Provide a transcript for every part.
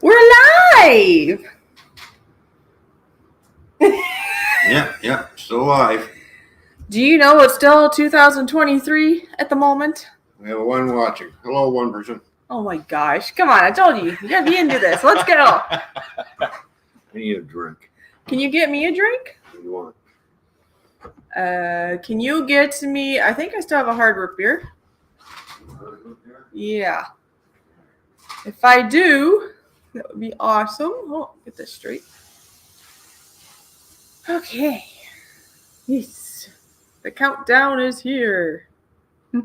We're live! Yep, still alive. Do you know it's still 2023 at the moment? We have one watching. Hello, one person. Oh my gosh. Come on, I told you. You gotta be into this. Let's go. I need a drink. Can you get me a drink? What do you want? Can you get me... I think I still have a hard root beer. Yeah. If I do, that would be awesome. Oh, get this straight. Okay. Yes. The countdown is here. We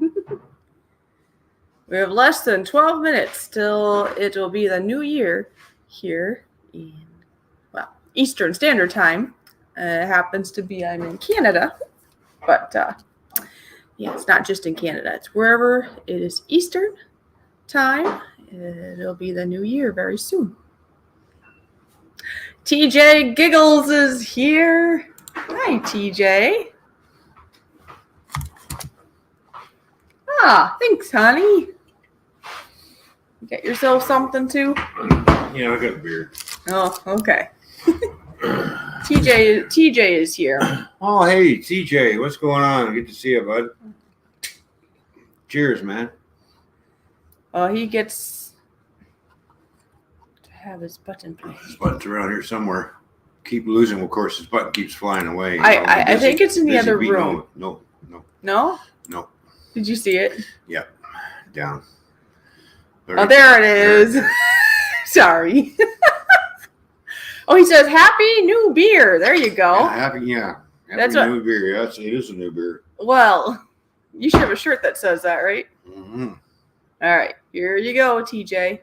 have less than 12 minutes till it will be the new year here in, Eastern Standard Time. It happens to be I'm in Canada, but it's not just in Canada. It's wherever it is Eastern Time. It'll be the new year very soon. TJ Giggles is here. Hi, TJ. Ah, thanks, honey. You got yourself something too? Yeah, I got a beer. Oh, okay. TJ is here. Oh, hey, TJ, what's going on? Good to see you, bud. Cheers, man. He gets to have his button placed. His button's around here somewhere. Keep losing, of course. His button keeps flying away. I think it's in the other room. No. No? No. Did you see it? Yep. Down. Oh, there it is. Sorry. Oh, he says, Happy New Beer. There you go. Yeah, happy new beer. Yes, it is a new beer. Well, you should have a shirt that says that, right? Mm-hmm. All right. Here you go, TJ.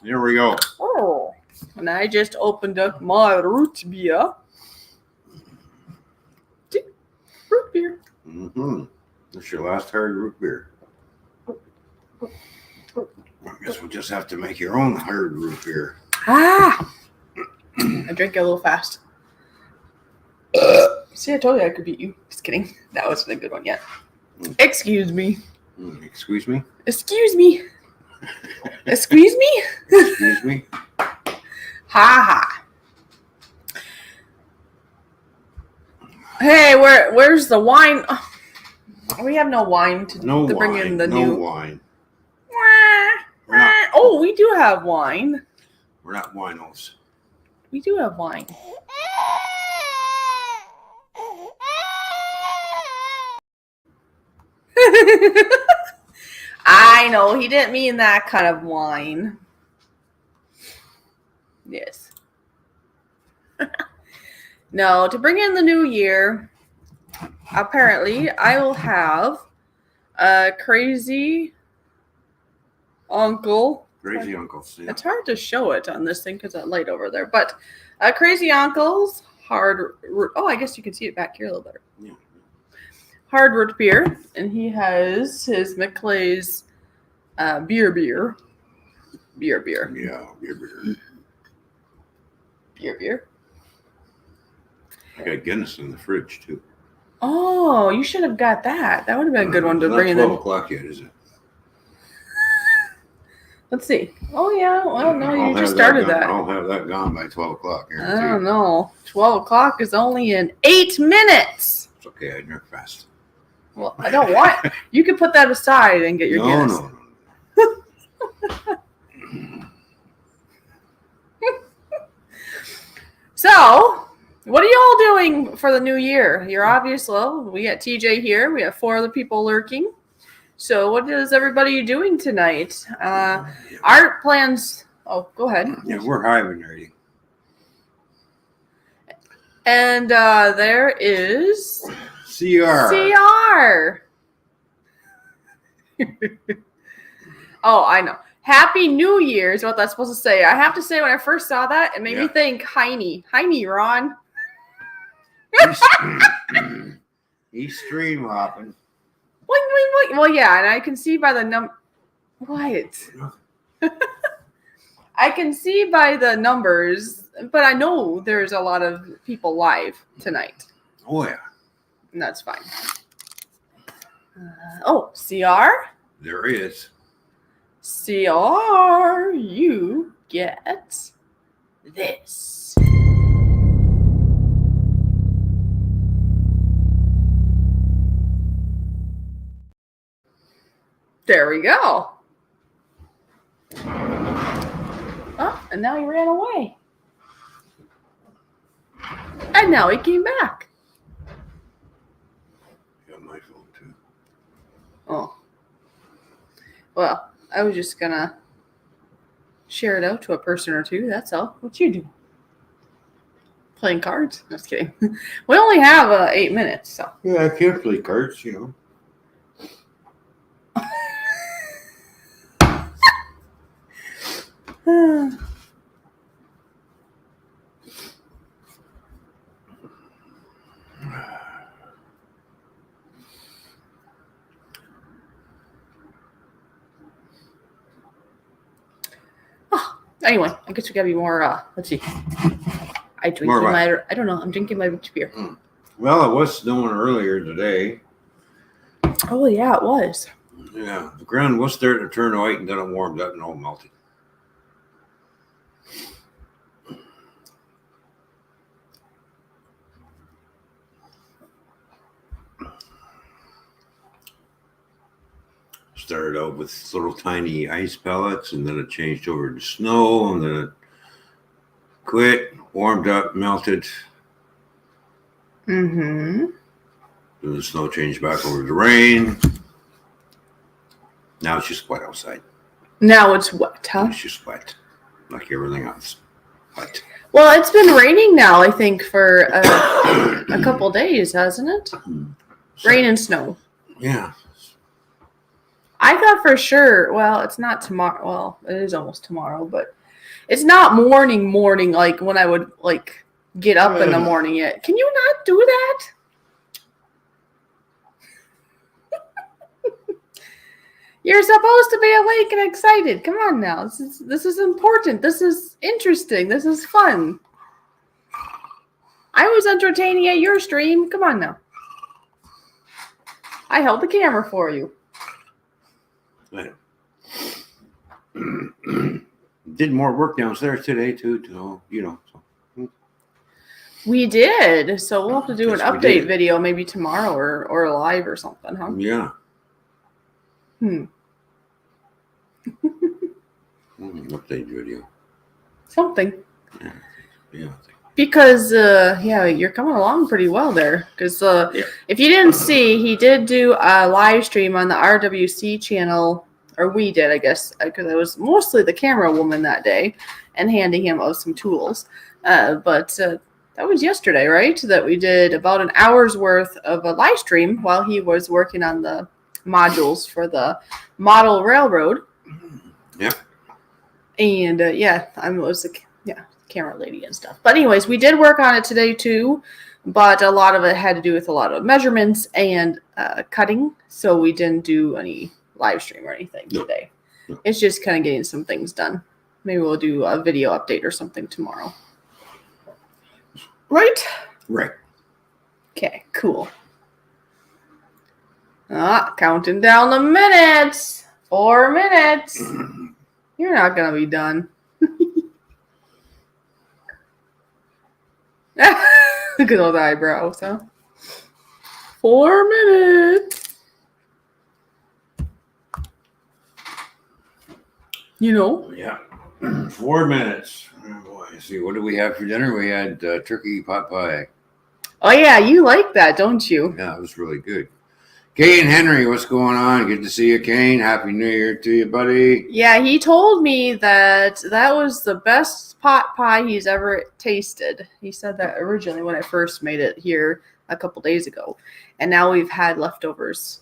Here we go. Oh, and I just opened up my root beer. Root beer. Mm-hmm. That's your last hard root beer. I guess we'll just have to make your own hard root beer. Ah! I drank it a little fast. See, I told you I could beat you. Just kidding. That wasn't a good one yet. Excuse me. Excuse me? Excuse me. Excuse me? Excuse me? Ha ha. Hey, where's the wine? Oh, we have no wine to bring in the new. No wine. Oh, we do have wine. We're not winos. We do have wine. I know, he didn't mean that kind of wine. Yes. No, to bring in the new year, apparently I will have a crazy uncle. Crazy uncles. Yeah. It's hard to show it on this thing because that light over there. But crazy uncle's hard root. Oh, I guess you can see it back here a little better. Yeah. Hard root beer, and he has his McClay's beer. Yeah, beer. Beer. I got Guinness in the fridge, too. Oh, you should have got that. That would have been a good one to bring in. It's not 12 o'clock yet, is it? Let's see. Oh, yeah. Well, no, you just started that. I'll have that gone by 12 o'clock. I don't know. 12 o'clock is only in 8 minutes. It's okay. I drink fast. Well, I don't want. You can put that aside and get your Guinness. No. So, what are y'all doing for the new year? You're obvious. Well, we got TJ here. We have 4 other people lurking. So, what is everybody doing tonight? Art plans. Oh, go ahead. Yeah, we're hibernating. And there is CR. Oh, I know. Happy New Year is what that's supposed to say. I have to say, when I first saw that, it made me think Heine. Heine, Ron. He's stream hopping. Well, yeah, and I can see by the number. What? I can see by the numbers, but I know there's a lot of people live tonight, Oh yeah, and that's fine. CR? there is. CR, you get this. There we go. Oh, and now he ran away. And now he came back. Got my phone too. Oh. Well, I was just gonna share it out to a person or two. That's all. What you do? Playing cards? Just kidding. We only have 8 minutes, so. Yeah, I can't play cards, you know. Anyway, I guess we gotta be more. Let's see. I don't know. I'm drinking my beer. Well, it was snowing earlier today. Oh yeah, it was. Yeah, the ground was starting to turn white, and then it warmed up and all melted. Started out with little tiny ice pellets, and then it changed over to snow, and then it quit, warmed up, melted. Mm-hmm. Then the snow changed back over to rain. Now it's just wet outside. Now it's wet, huh? It's just wet, like everything else. Wet. Well, it's been raining now, I think, for a couple days, hasn't it? Rain and snow. Yeah. I thought for sure, well, it's not tomorrow. Well, it is almost tomorrow, but it's not morning like when I would like get up in the morning yet. Can you not do that? You're supposed to be awake and excited. Come on now. This is important. This is interesting. This is fun. I was entertaining at your stream. Come on now. I held the camera for you. Did more work downstairs today too, you know. So. We did. So we'll have to do Yes, an we update did. video maybe tomorrow or live or something, huh? Yeah. Update video. Something. Yeah. Because, you're coming along pretty well there. Because if you didn't see, he did do a live stream on the RWC channel, or we did, I guess, because I was mostly the camera woman that day and handing him out some tools. But that was yesterday, right? That we did about an hour's worth of a live stream while he was working on the modules for the model railroad. Yep. And, I was the camera lady and stuff. But anyways, we did work on it today too, but a lot of it had to do with a lot of measurements and cutting, so we didn't do any live stream or anything today. No. It's just kind of getting some things done. Maybe we'll do a video update or something tomorrow. Right? Right. Okay, cool. Counting down the minutes. 4 minutes. You're not going to be done. Look at those eyebrows, huh? 4 minutes. You know? Yeah. 4 minutes. Oh boy. See, what did we have for dinner? We had turkey pot pie. Oh, yeah, you like that, don't you? Yeah, it was really good. Kane Henry, what's going on? Good to see you, Kane. Happy New Year to you, buddy. Yeah, he told me that was the best pot pie he's ever tasted. He said that originally when I first made it here a couple days ago. And now we've had leftovers,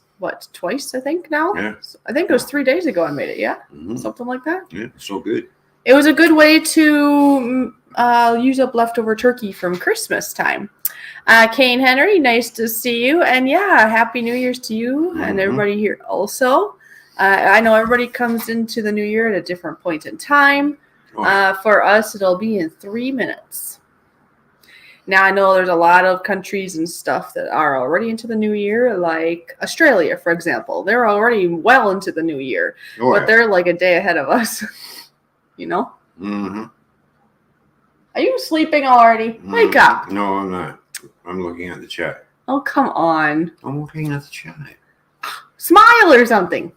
twice, I think, now? Yeah. I think it was 3 days ago I made it, yeah? Mm-hmm. Something like that? Yeah, so good. It was a good way to use up leftover turkey from Christmas time. Kane Henry, nice to see you. And Happy New Year's to you and everybody here also. I know everybody comes into the new year at a different point in time. For us, it'll be in 3 minutes. Now, I know there's a lot of countries and stuff that are already into the new year, like Australia, for example. They're already well into the new year, but they're like a day ahead of us. You know? Mm-hmm. Are you sleeping already? Wake up. No, I'm not. I'm looking at the chat. Oh, come on. I'm looking at the chat. Smile or something.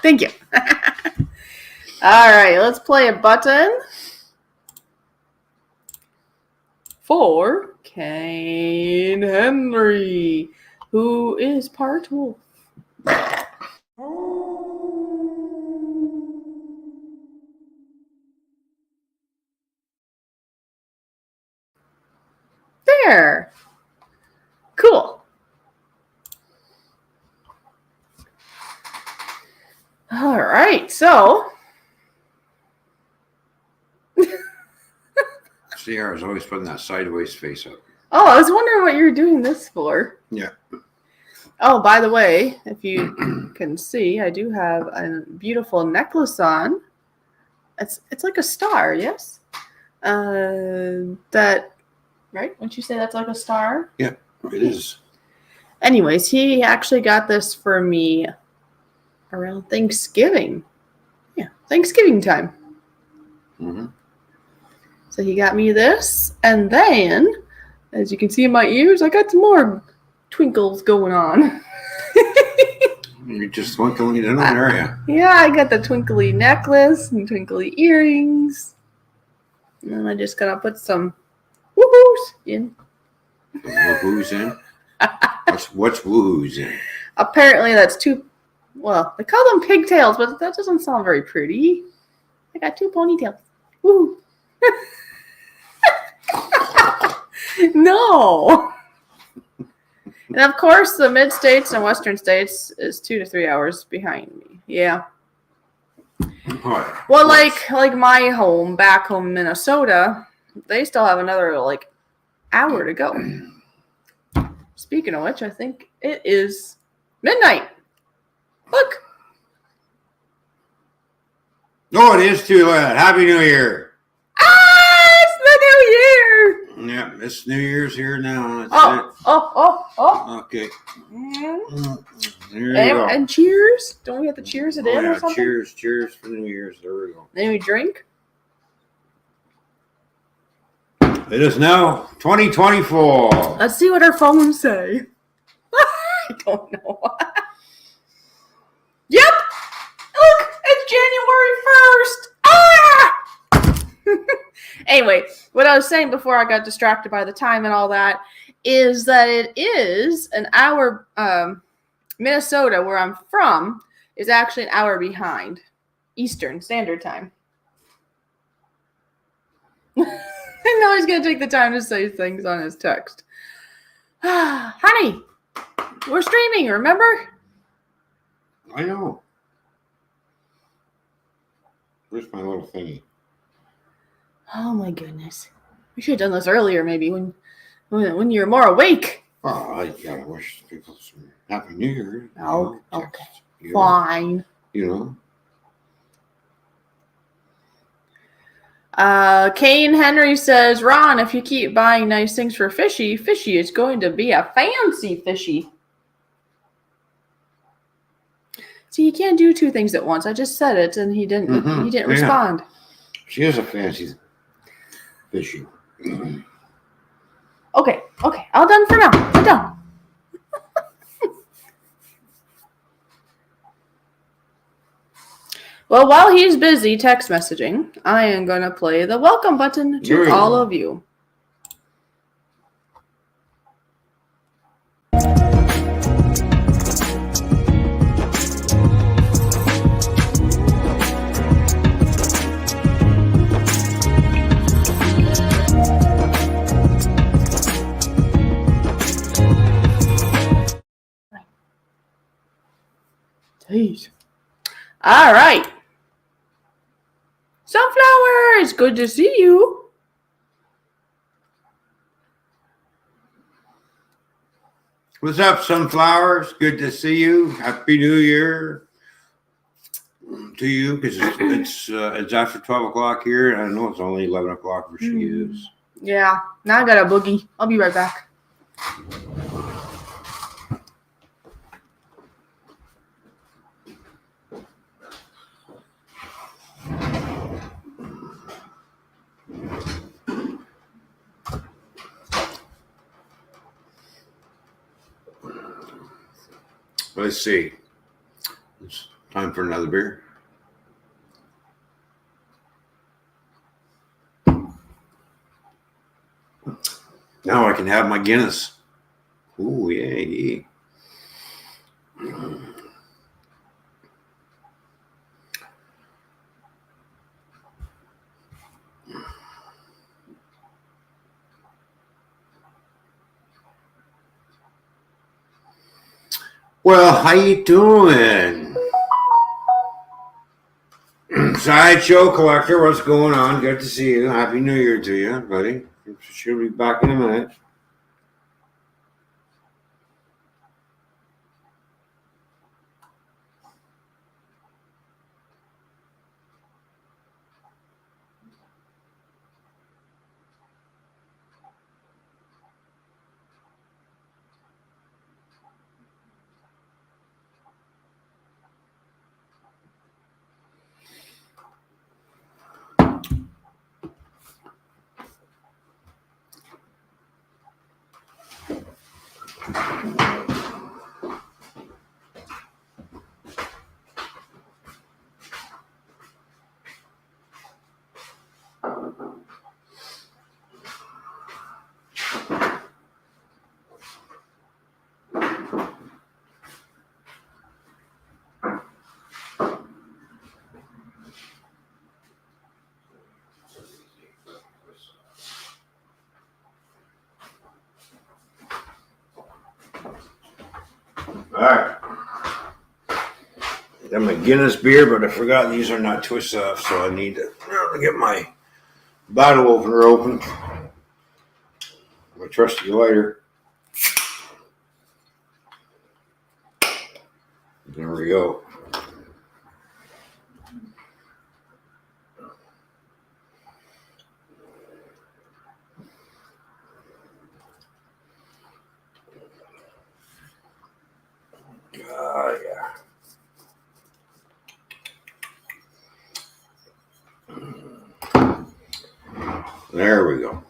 Thank you. All right, let's play a button for Kane Henry, who is part wolf. There. Cool. All right, so. Sierra's always putting that sideways face up. Oh, I was wondering what you were doing this for. Yeah. Oh, by the way, if you can see, I do have a beautiful necklace on. It's like a star, yes? That, right? Wouldn't you say that's like a star? Yeah, it is. Anyways, he actually got this for me around Thanksgiving. Yeah, Thanksgiving time. Mm-hmm. So he got me this, and then, as you can see in my ears, I got some more twinkles going on. You're just twinkling in an area. Yeah, I got the twinkly necklace and twinkly earrings. And then I just gotta put some woohoos in. Woohoo's in? What's woohoo's in? Apparently that's two, well, they call them pigtails, but that doesn't sound very pretty. I got 2 ponytails. Woo! No! And of course, the mid-states and western states is 2 to 3 hours behind me. Yeah. What? Well, like my home, back home in Minnesota, they still have another, hour to go. Speaking of which, I think it is midnight. Look. No, it is too late. Happy New Year. It's the new year. Yeah, it's New Year's here now. Oh. Okay. Mm. There you go. And cheers. Don't we have to cheers it in or something? Cheers for New Year's. There we go. Then we drink. It is now 2024. Let's see what our phones say. I don't know. Yep. Look, it's January 1st. Anyway, what I was saying before I got distracted by the time and all that is that it is an hour. Minnesota, where I'm from, is actually an hour behind Eastern Standard Time. I know he's going to take the time to say things on his text. Honey, we're streaming, remember? I know. Where's my little thingy? Oh my goodness. We should have done this earlier, maybe, when you're more awake. Oh, I gotta wish people some Happy New Year. Oh, okay. Fine. You know. Kane Henry says, Ron, if you keep buying nice things for Fishy is going to be a fancy Fishy. See, you can't do 2 things at once. I just said it, and he didn't. Mm-hmm. He didn't respond. She is a fancy Fishy. Okay. All done for now. I'm done. Well, while he's busy text messaging, I am going to play the welcome button to all of you. Jeez. All right. Sunflowers, good to see you. What's up, Sunflowers? Good to see you. Happy New Year. to you because it's after 12 o'clock here. I know it's only 11 o'clock where she is. Yeah. Now I got a boogie. I'll be right back. Let's see. It's time for another beer. Now I can have my Guinness. Ooh, yay. Well, how you doing? Sideshow Collector, what's going on? Good to see you. Happy New Year to you, buddy. She'll be back in a minute. All right. Got my Guinness beer, but I forgot these are not twist off, so I need to get my bottle opener open. My trusty lighter. There we go. Yeah. There we go.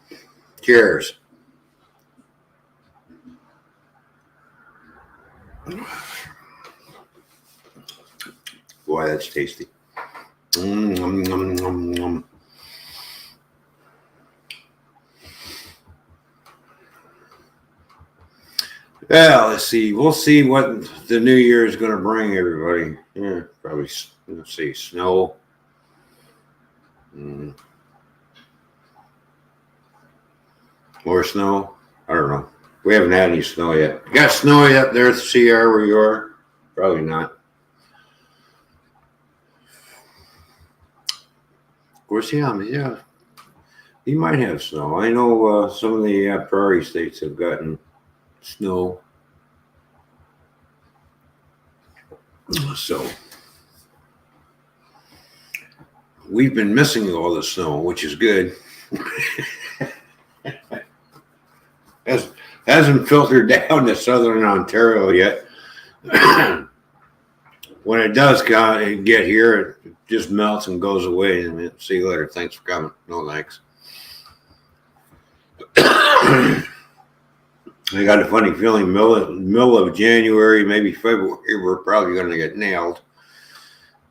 Cheers. Boy, that's tasty. Yeah, let's see. We'll see what the new year is going to bring everybody. Yeah, probably, let's see, snow. More snow? I don't know. We haven't had any snow yet. You got snow up there at the CR where you are? Probably not. Of course, yeah. You might have snow. I know some of the prairie states have gotten snow. So we've been missing all the snow, which is good. Hasn't filtered down to southern Ontario yet. When it does get here, it just melts and goes away. And see you later. Thanks for coming. No thanks. I got a funny feeling middle of January, maybe February, we're probably going to get nailed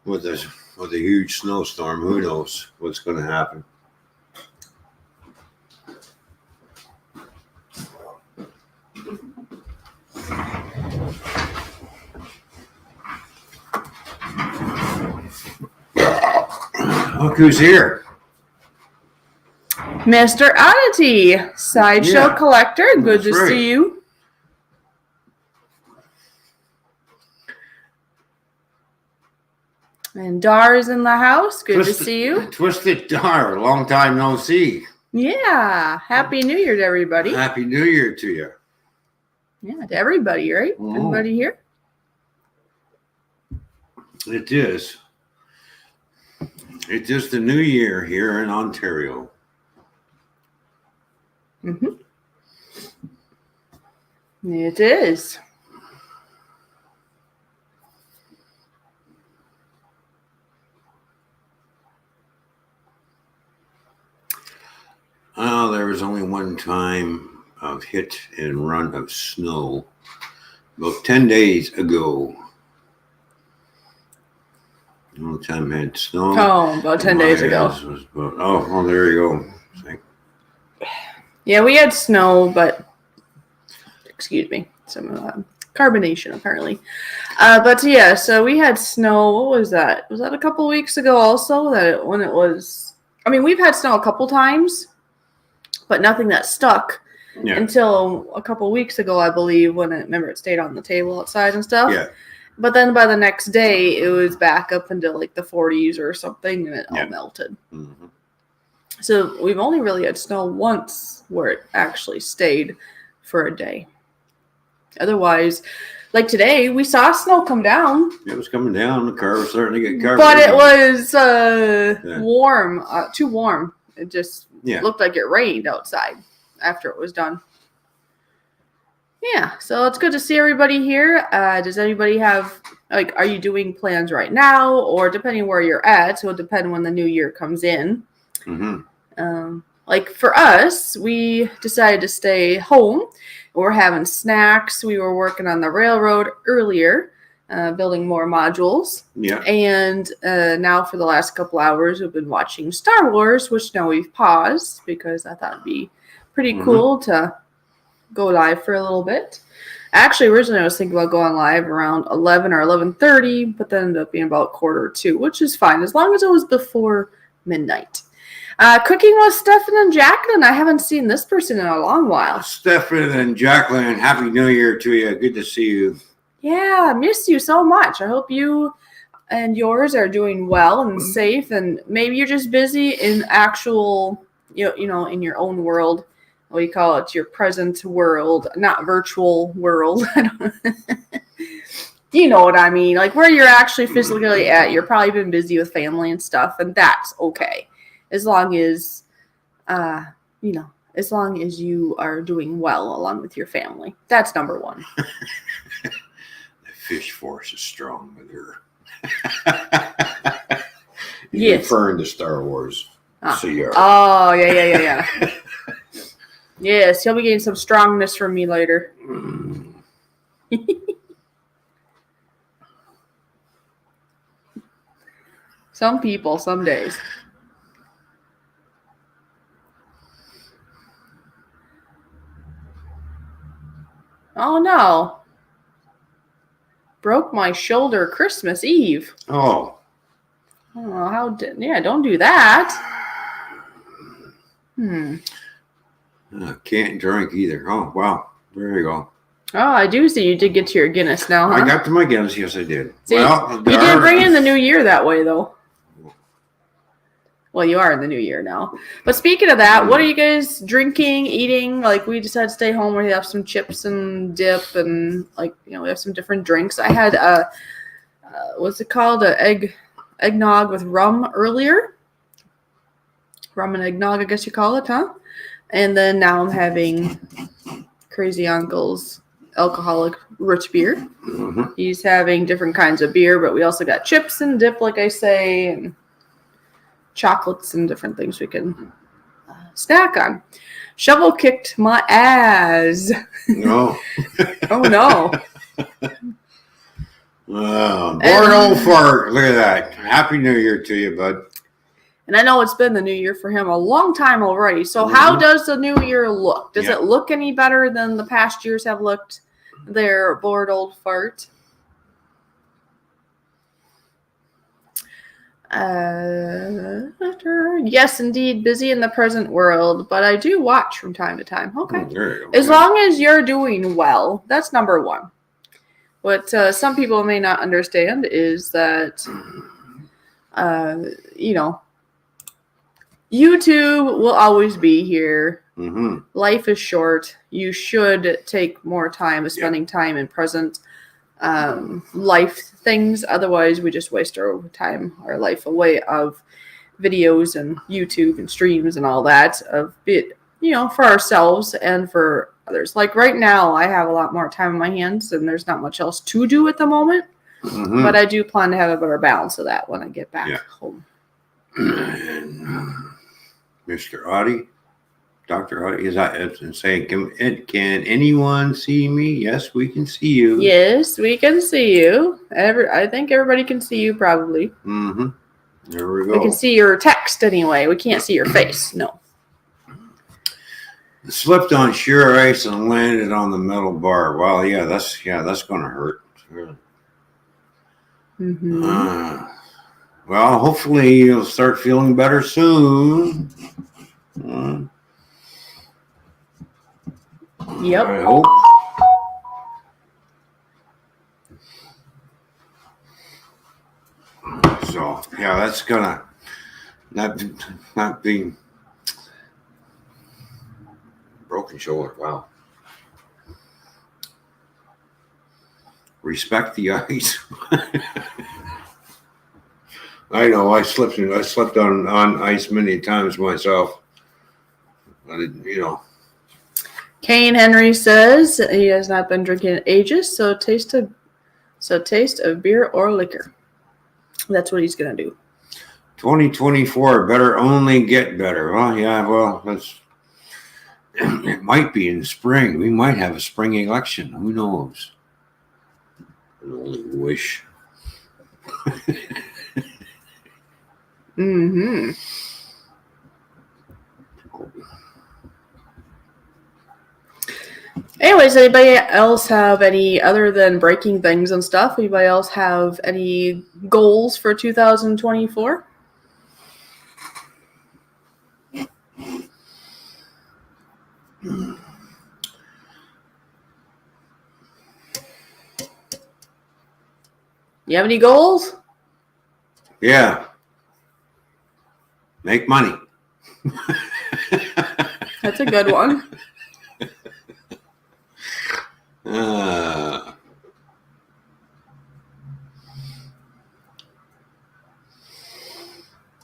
with a huge snowstorm. Who knows what's going to happen? Look who's here. Mr. Oddity, Sideshow Collector. Good to see you. And Dar's in the house. Good to see you. Twisted Dar, long time no see. Yeah. Happy New Year to everybody. Happy New Year to you. Yeah, to everybody, right? Everybody here? It is. It's just a new year here in Ontario. Mm-hmm. It is. There was only one time of hit and run of snow about 10 days ago. The only time I had snow. Oh, about 10 my days ago. house was about, there you go. Yeah, we had snow, but excuse me, some carbonation apparently. But yeah, so we had snow. What was that? Was that a couple weeks ago also? When it was, I mean, we've had snow a couple times, but nothing that stuck until a couple weeks ago, I believe, when it stayed on the table outside and stuff. Yeah. But then by the next day, it was back up into like the 40s or something, and it all melted. Mm-hmm. So we've only really had snow once where it actually stayed for a day. Otherwise, like today, we saw snow come down. It was coming down. The car was starting to get covered. But it was warm, too warm. It just looked like it rained outside after it was done. Yeah, so it's good to see everybody here. Does anybody have, like, are you doing plans right now? Or depending where you're at, so it'll depend when the new year comes in. Mm-hmm. Like for us, we decided to stay home. We're having snacks. We were working on the railroad earlier, building more modules. Yeah. And now for the last couple hours, we've been watching Star Wars, which now we've paused because I thought it'd be pretty cool to go live for a little bit. Actually, originally I was thinking about going live around 11 or 11:30, but then ended up being about 1:45, which is fine as long as it was before midnight. Cooking with Stefan and Jacqueline. I haven't seen this person in a long while. Stefan and Jacqueline, Happy New Year to you. Good to see you. Yeah, I miss you so much. I hope you and yours are doing well and safe, and maybe you're just busy in actual, you know, in your own world. What do you call it? Your present world, not virtual world. You know what I mean? Like where you're actually physically at. You're probably been busy with family and stuff, and that's okay. As long as, as long as you are doing well along with your family. That's number one. The fish force is strong with her. Yes. Referring to Star Wars. CR. Oh, yeah. Yes, he'll be getting some strongness from me later. Some people, some days. Oh no. Broke my shoulder Christmas Eve. Oh. Oh, don't do that. Can't drink either. Oh, wow. There you go. Oh, I do see you did get to your Guinness now, huh? I got to my Guinness. Yes, I did. See, you did bring in the new year that way, though. Well, you are in the new year now. But speaking of that, what are you guys drinking, eating? Like, we decided to stay home. We have some chips and dip and, like, we have some different drinks. I had, what's it called? Eggnog with rum earlier. Rum and eggnog, I guess you call it, huh? And then now I'm having Crazy Uncle's alcoholic rich beer. Mm-hmm. He's having different kinds of beer, but we also got chips and dip, like I say, and chocolates and different things we can snack on. Shovel kicked my ass. No. Oh, no. Born old fart. Look at that. Happy New Year to you, bud. And I know it's been the new year for him a long time already. So how does the new year look? Does it look any better than the past years have looked? Their bored old fart. Yes, indeed, busy in the present world, but I do watch from time to time. Okay. As long as you're doing well, that's number one. What some people may not understand is that, YouTube will always be here. Mm-hmm. Life is short. You should take more time spending time in present life things. Otherwise, we just waste our time, our life away of videos and YouTube and streams and all that of it, for ourselves and for others. Like right now, I have a lot more time on my hands and there's not much else to do at the moment. Mm-hmm. But I do plan to have a better balance of that when I get back home. And Mr. Audie, Dr. Audie is saying, can anyone see me? Yes, we can see you. Yes, we can see you. I think everybody can see you probably. Mm-hmm. There we go. We can see your text anyway. We can't see your face. No. Slipped on sheer ice and landed on the metal bar. Well, that's going to hurt. Mm-hmm. Well, hopefully you'll start feeling better soon. Yep. I hope. So, that's gonna not be broken shoulder. Wow. Respect the ice. I know. I slept on ice many times myself. Kane Henry says he has not been drinking in ages, so taste of beer or liquor. That's what he's gonna do. 2024 better only get better. Well, that's. It might be in spring. We might have a spring election. Who knows? I only wish. Mm-hmm. Anyways, anybody else have any, other than breaking things and stuff, anybody else have any goals for 2024? You have any goals? Yeah. Make money. That's a good one.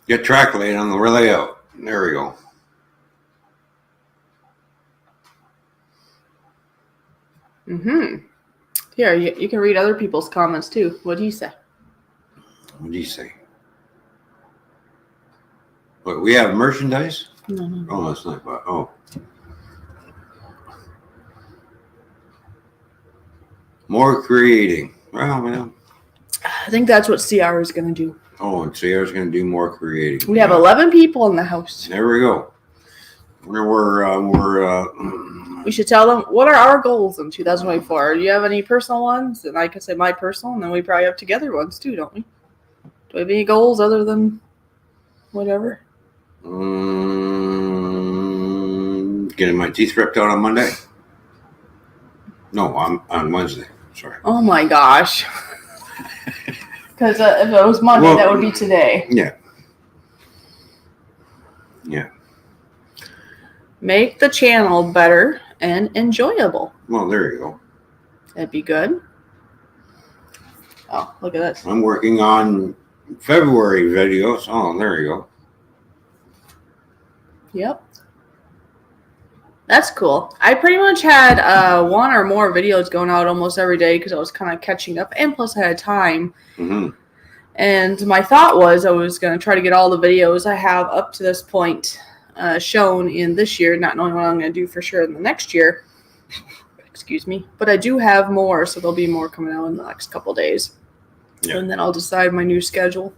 Get track laid on the layout. There we go. Mm-hmm. Here, you can read other people's comments too. What do you say? What do you say? What, we have merchandise? No. Oh, that's not bad. Oh. More creating. Well. I think that's what CR is going to do. Oh, and CR's going to do more creating. We have 11 people in the house. There we go. We should tell them, what are our goals in 2024? Do you have any personal ones? And I can say my personal, and then we probably have together ones too, don't we? Do we have any goals other than whatever? Getting my teeth ripped out on Monday. No, on Wednesday. Sorry. Oh my gosh. Because if it was Monday, that would be today. Yeah. Make the channel better and enjoyable. Well, there you go. That'd be good. Oh, look at this. I'm working on February videos. Oh, there you go. Yep. That's cool. I pretty much had one or more videos going out almost every day because I was kind of catching up, and plus I had time. Mm-hmm. And my thought was I was going to try to get all the videos I have up to this point shown in this year, not knowing what I'm going to do for sure in the next year. Excuse me. But I do have more, so there'll be more coming out in the next couple days. Yeah. And then I'll decide my new schedule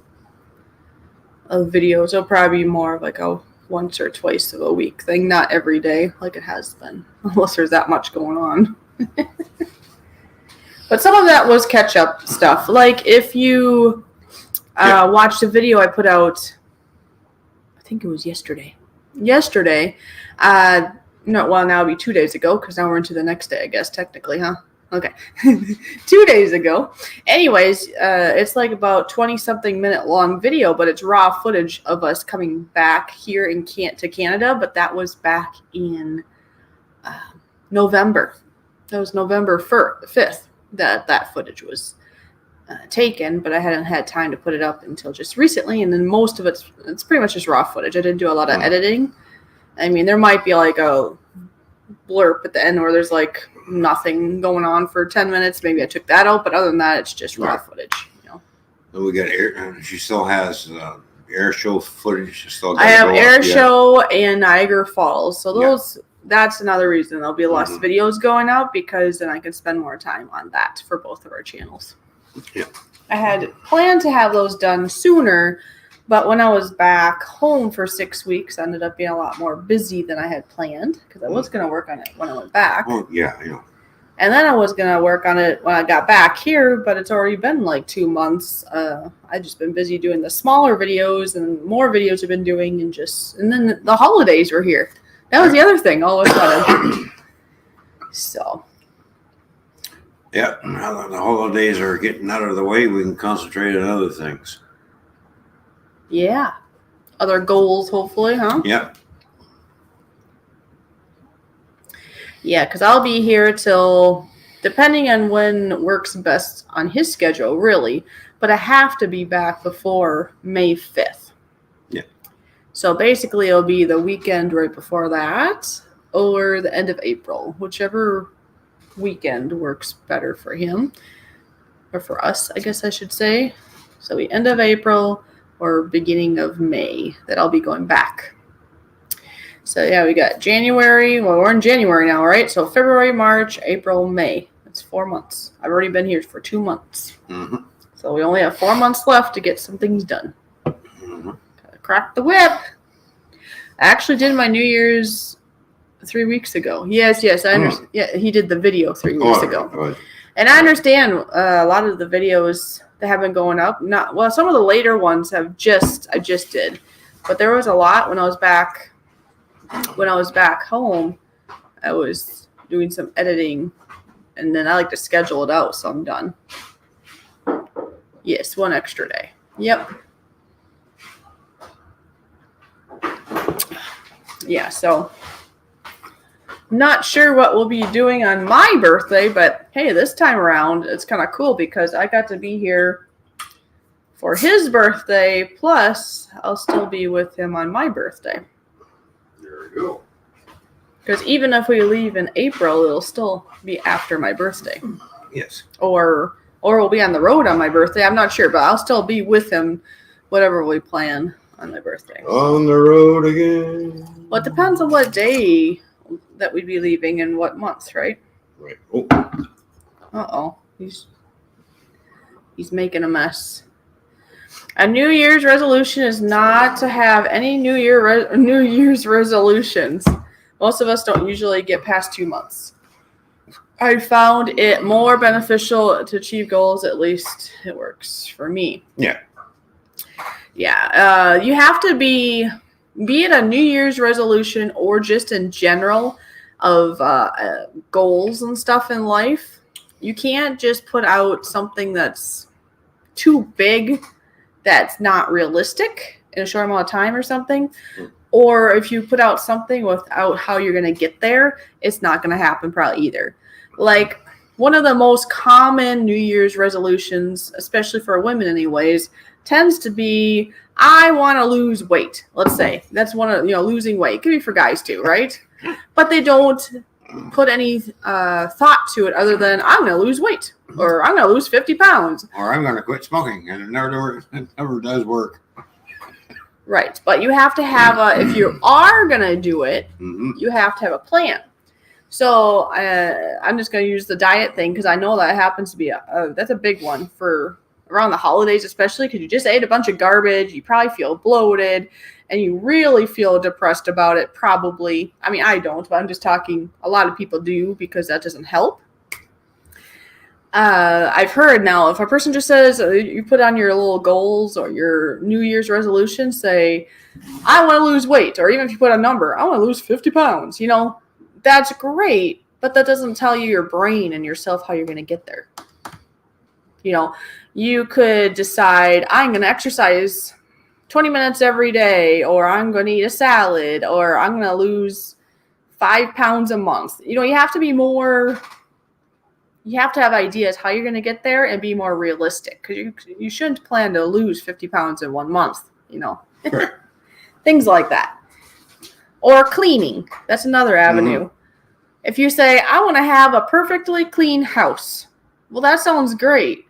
of videos. It'll probably be more of like a once or twice of a week thing, not every day like it has been, unless there's that much going on. But some of that was catch-up stuff. Like if you watched a video I put out, I think it was yesterday. Now it'll be 2 days ago because now we're into the next day, I guess, technically, huh? Okay. 2 days ago. Anyways, it's like about 20-something minute long video, but it's raw footage of us coming back here to Canada, but that was back in November. That was November 5th that footage was taken, but I hadn't had time to put it up until just recently. And then most of it's pretty much just raw footage. I didn't do a lot of editing. I mean, there might be like a blurb at the end where there's like nothing going on for 10 minutes. Maybe I took that out, but other than that, it's just raw footage. And we got she still has air show footage. I have air show and Niagara Falls. So that's another reason there'll be less videos going out, because then I can spend more time on that for both of our channels. Yeah. I had planned to have those done sooner, but when I was back home for 6 weeks, I ended up being a lot more busy than I had planned, because I was going to work on it when I went back. Oh, yeah, I know. And then I was going to work on it when I got back here, but it's already been like 2 months. I've just been busy doing the smaller videos, and more videos I've been doing, and then the holidays were here. That was the other thing all of a sudden. So. Yeah, now that the holidays are getting out of the way, we can concentrate on other things. Yeah. Other goals, hopefully, huh? Yeah. Yeah, because I'll be here till, depending on when works best on his schedule, really. But I have to be back before May 5th. Yeah. So basically, it'll be the weekend right before that, or the end of April, whichever weekend works better for him, or for us, I guess I should say. So the end of April or beginning of May that I'll be going back. So yeah, we got January. Well, we're in January now, right? So February, March, April, May. That's 4 months. I've already been here for 2 months. Mm-hmm. So we only have 4 months left to get some things done. Mm-hmm. Gotta crack the whip. I actually did my New Year's 3 weeks ago. Yes, I understand. Yeah, he did the video 3 weeks ago. And I understand a lot of the videos that have been going up. Some of the later ones I just did. But there was a lot when I was back home. I was doing some editing, and then I like to schedule it out, so I'm done. Yes, 1 extra day. Yep. Yeah, so not sure what we'll be doing on my birthday, but hey, this time around it's kind of cool because I got to be here for his birthday, plus I'll still be with him on my birthday. There we go. Because even if we leave in April, it'll still be after my birthday. Yes. Or we'll be on the road on my birthday. I'm not sure, but I'll still be with him, whatever we plan on my birthday. On the road again. Well, it depends on what day that we'd be leaving and what month, right? Right. Oh. Uh-oh. He's making a mess. A New Year's resolution is not to have any New Year's resolutions. Most of us don't usually get past 2 months. I found it more beneficial to achieve goals. At least it works for me. Yeah. Yeah. You have to be it a New Year's resolution or just in general of goals and stuff in life. You can't just put out something that's too big, that's not realistic in a short amount of time or something. Or if you put out something without how you're going to get there, it's not going to happen probably either. Like one of the most common New Year's resolutions, especially for women anyways, tends to be, I want to lose weight. Let's say that's one of, losing weight. It could be for guys too, right? But they don't put any thought to it other than I'm going to lose weight or I'm going to lose 50 pounds. Or I'm going to quit smoking, and it never does work. Right. But you have to have if you are going to do it, you have to have a plan. So I'm just going to use the diet thing because I know that happens to be that's a big one for around the holidays, especially because you just ate a bunch of garbage. You probably feel bloated and you really feel depressed about it. Probably. I mean, I don't, but I'm just talking. A lot of people do because that doesn't help. I've heard now if a person just says you put on your little goals or your New Year's resolution, say, I want to lose weight, or even if you put a number, I want to lose 50 pounds, that's great, but that doesn't tell you your brain and yourself how you're going to get there. You could decide I'm going to exercise 20 minutes every day, or I'm going to eat a salad, or I'm going to lose 5 pounds a month. You have to be more, you have to have ideas how you're going to get there and be more realistic, because you shouldn't plan to lose 50 pounds in 1 month, Right. Things like that. Or cleaning. That's another avenue. If you say, I want to have a perfectly clean house, well, that sounds great,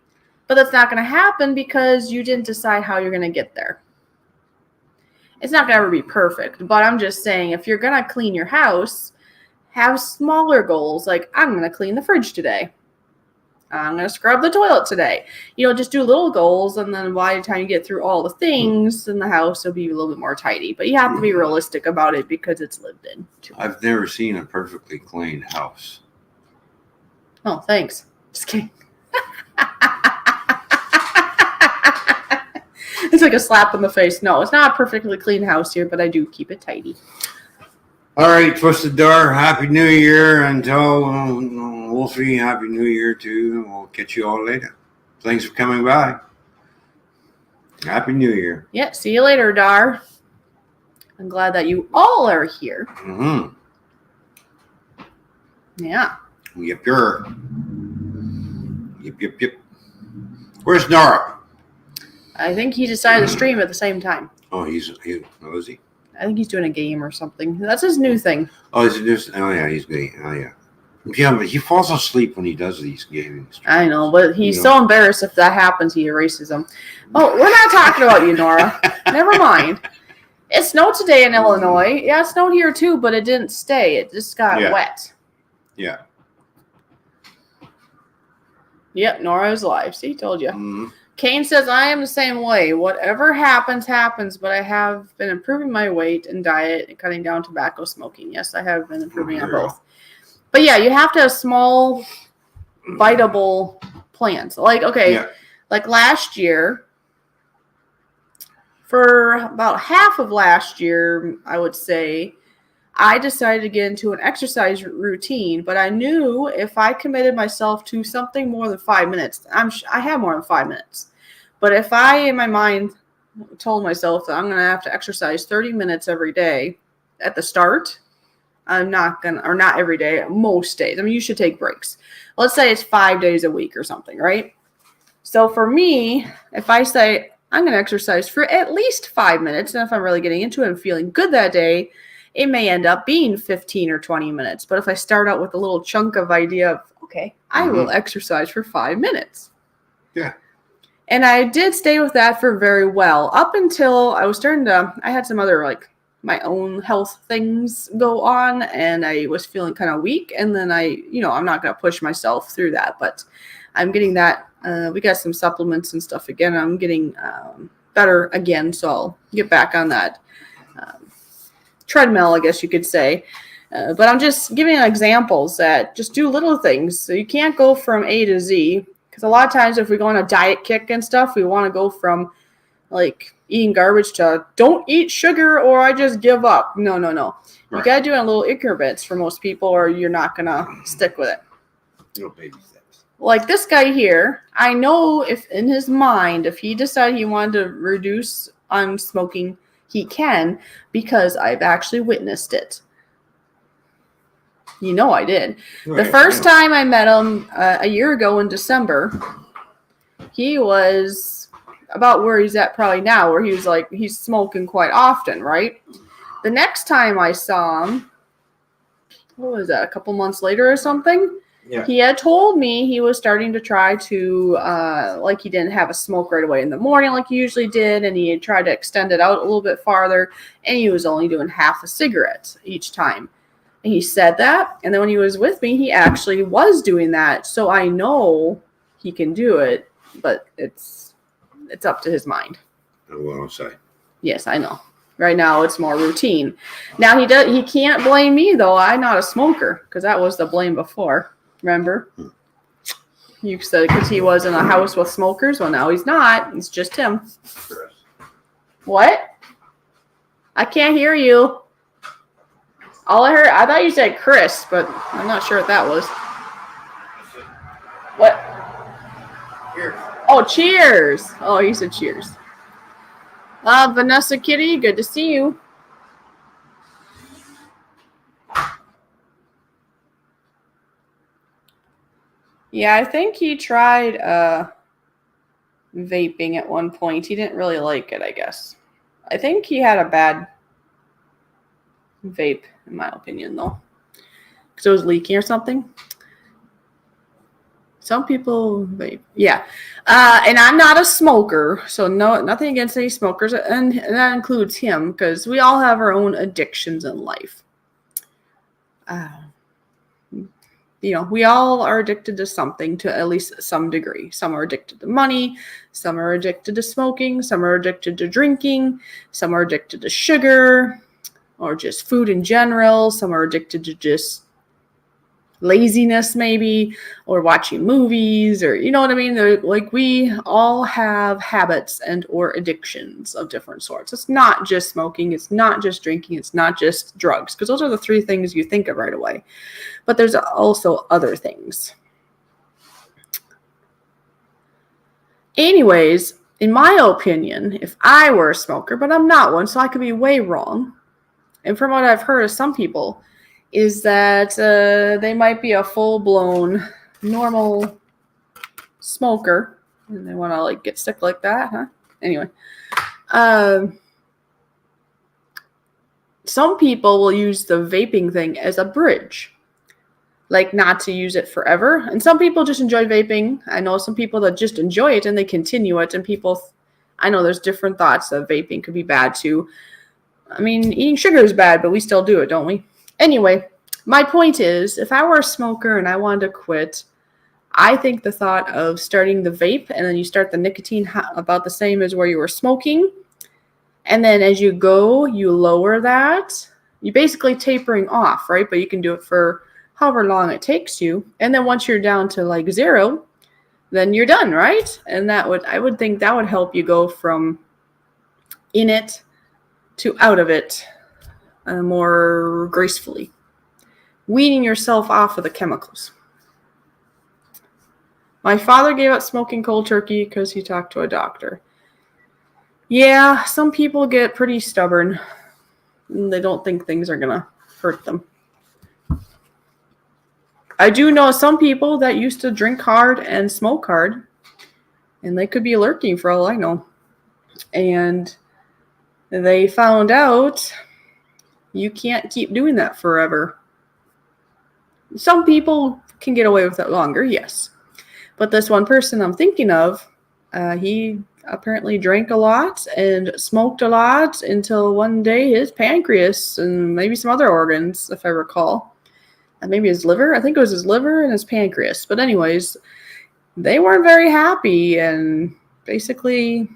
but that's not going to happen because you didn't decide how you're going to get there. It's not going to ever be perfect, but I'm just saying, if you're going to clean your house, have smaller goals, like I'm going to clean the fridge today. I'm going to scrub the toilet today. Just do little goals, and then by the time you get through all the things, then the house will be a little bit more tidy. But you have to be realistic about it because it's lived in, too. I've never seen a perfectly clean house. Oh, thanks. Just kidding. It's like a slap in the face. No, it's not a perfectly clean house here, but I do keep it tidy. All right, Twisted Door, Happy New Year. Until Wolfie, Happy New Year too. We'll catch you all later. Thanks for coming by. Happy New Year. Yeah, see you later, Dar. I'm glad that you all are here. Mm-hmm. Yeah. Yep. Where's Nora? I think he decided to stream at the same time. Oh, is he? I think he's doing a game or something. That's his new thing. Oh, is it just? Oh yeah, he's good. Oh yeah. Yeah, but he falls asleep when he does these gaming streams. I know, but he's so embarrassed if that happens, he erases them. Oh, we're not talking about you, Nora. Never mind. It snowed today in Illinois. Yeah, it snowed here too, but it didn't stay. It just got wet. Yeah. Yep, Nora is live. See, told you. Mm-hmm. Kane says, I am the same way. Whatever happens, happens, but I have been improving my weight and diet and cutting down tobacco smoking. Yes, I have been improving on both. But yeah, you have to have small, biteable plans. Like last year, for about half of last year, I would say, I decided to get into an exercise routine, but I knew if I committed myself to something more than 5 minutes, I have more than 5 minutes. But if I, in my mind, told myself that I'm going to have to exercise 30 minutes every day at the start, I'm not going to, or not every day, most days. I mean, you should take breaks. Let's say it's 5 days a week or something, right? So for me, if I say I'm going to exercise for at least 5 minutes, and if I'm really getting into it and feeling good that day, it may end up being 15 or 20 minutes. But if I start out with a little chunk of idea of, okay, I will exercise for 5 minutes. Yeah. And I did stay with that for very well up until I was starting to, I had some other my own health things go on, and I was feeling kind of weak. And then I'm not going to push myself through that, but I'm getting that. We got some supplements and stuff again. I'm getting better again. So I'll get back on that treadmill, I guess you could say. But I'm just giving examples that just do little things. So you can't go from A to Z, because a lot of times if we go on a diet kick and stuff, we want to go from eating garbage to don't eat sugar or I just give up. No. Right. You got to do it in little increments for most people, or you're not going to stick with it. Little baby steps. Like this guy here, I know if in his mind, if he decided he wanted to reduce on smoking, he can, because I've actually witnessed it. I did. Right. The first time I met him a year ago in December, he was about where he's at probably now, where he was he's smoking quite often, right? The next time I saw him, what was that, a couple months later or something? Yeah. He had told me he was starting to try to, he didn't have a smoke right away in the morning like he usually did, and he had tried to extend it out a little bit farther, and he was only doing half a cigarette each time. And he said that, and then when he was with me, he actually was doing that. So I know he can do it, but it's up to his mind. Well, I'll say. Yes, I know. Right now, it's more routine. Now, he can't blame me, though. I'm not a smoker, because that was the blame before. Remember? You said because he was in a house with smokers. Well, now he's not. It's just him. Chris. What? I can't hear you. All I heard, I thought you said Chris, but I'm not sure what that was. What? Cheers. Oh, cheers. Oh, you said cheers. Vanessa Kitty, good to see you. Yeah, I think he tried vaping at one point. He didn't really like it, I guess. I think he had a bad vape, in my opinion, though, because it was leaking or something. Some people vape, yeah. And I'm not a smoker, so nothing against any smokers, and that includes him, because we all have our own addictions in life. We all are addicted to something to at least some degree. Some are addicted to money, some are addicted to smoking, some are addicted to drinking, some are addicted to sugar, or just food in general. Some are addicted to just laziness, maybe, or watching movies, or you know what I mean? Like, we all have habits and or addictions of different sorts. It's not just smoking, it's not just drinking, it's not just drugs, because those are the three things you think of right away. But there's also other things. Anyways, in my opinion, if I were a smoker, but I'm not one, so I could be way wrong, and from what I've heard of some people, is that they might be a full-blown normal smoker, and they want to like get sick like that, huh? Anyway, some people will use the vaping thing as a bridge, like not to use it forever. And some people just enjoy vaping. I know some people that just enjoy it and they continue it. And I know there's different thoughts that vaping could be bad too. I mean, eating sugar is bad, but we still do it, don't we? Anyway, my point is, if I were a smoker and I wanted to quit, I think the thought of starting the vape and then you start the nicotine about the same as where you were smoking. And then as you go, you lower that. You're basically tapering off, right? But you can do it for however long it takes you. And then once you're down to like 0, then you're done, right? And I would think that would help you go from in it to out of it more gracefully. Weaning yourself off of the chemicals. My father gave up smoking cold turkey because he talked to a doctor. Yeah, some people get pretty stubborn. And they don't think things are going to hurt them. I do know some people that used to drink hard and smoke hard, and they could be lurking for all I know. And they found out you can't keep doing that forever. Some people can get away with it longer, yes. But this one person I'm thinking of, he apparently drank a lot and smoked a lot until one day his pancreas and maybe some other organs, if I recall, and maybe his liver. I think it was his liver and his pancreas. But anyways, they weren't very happy, and basically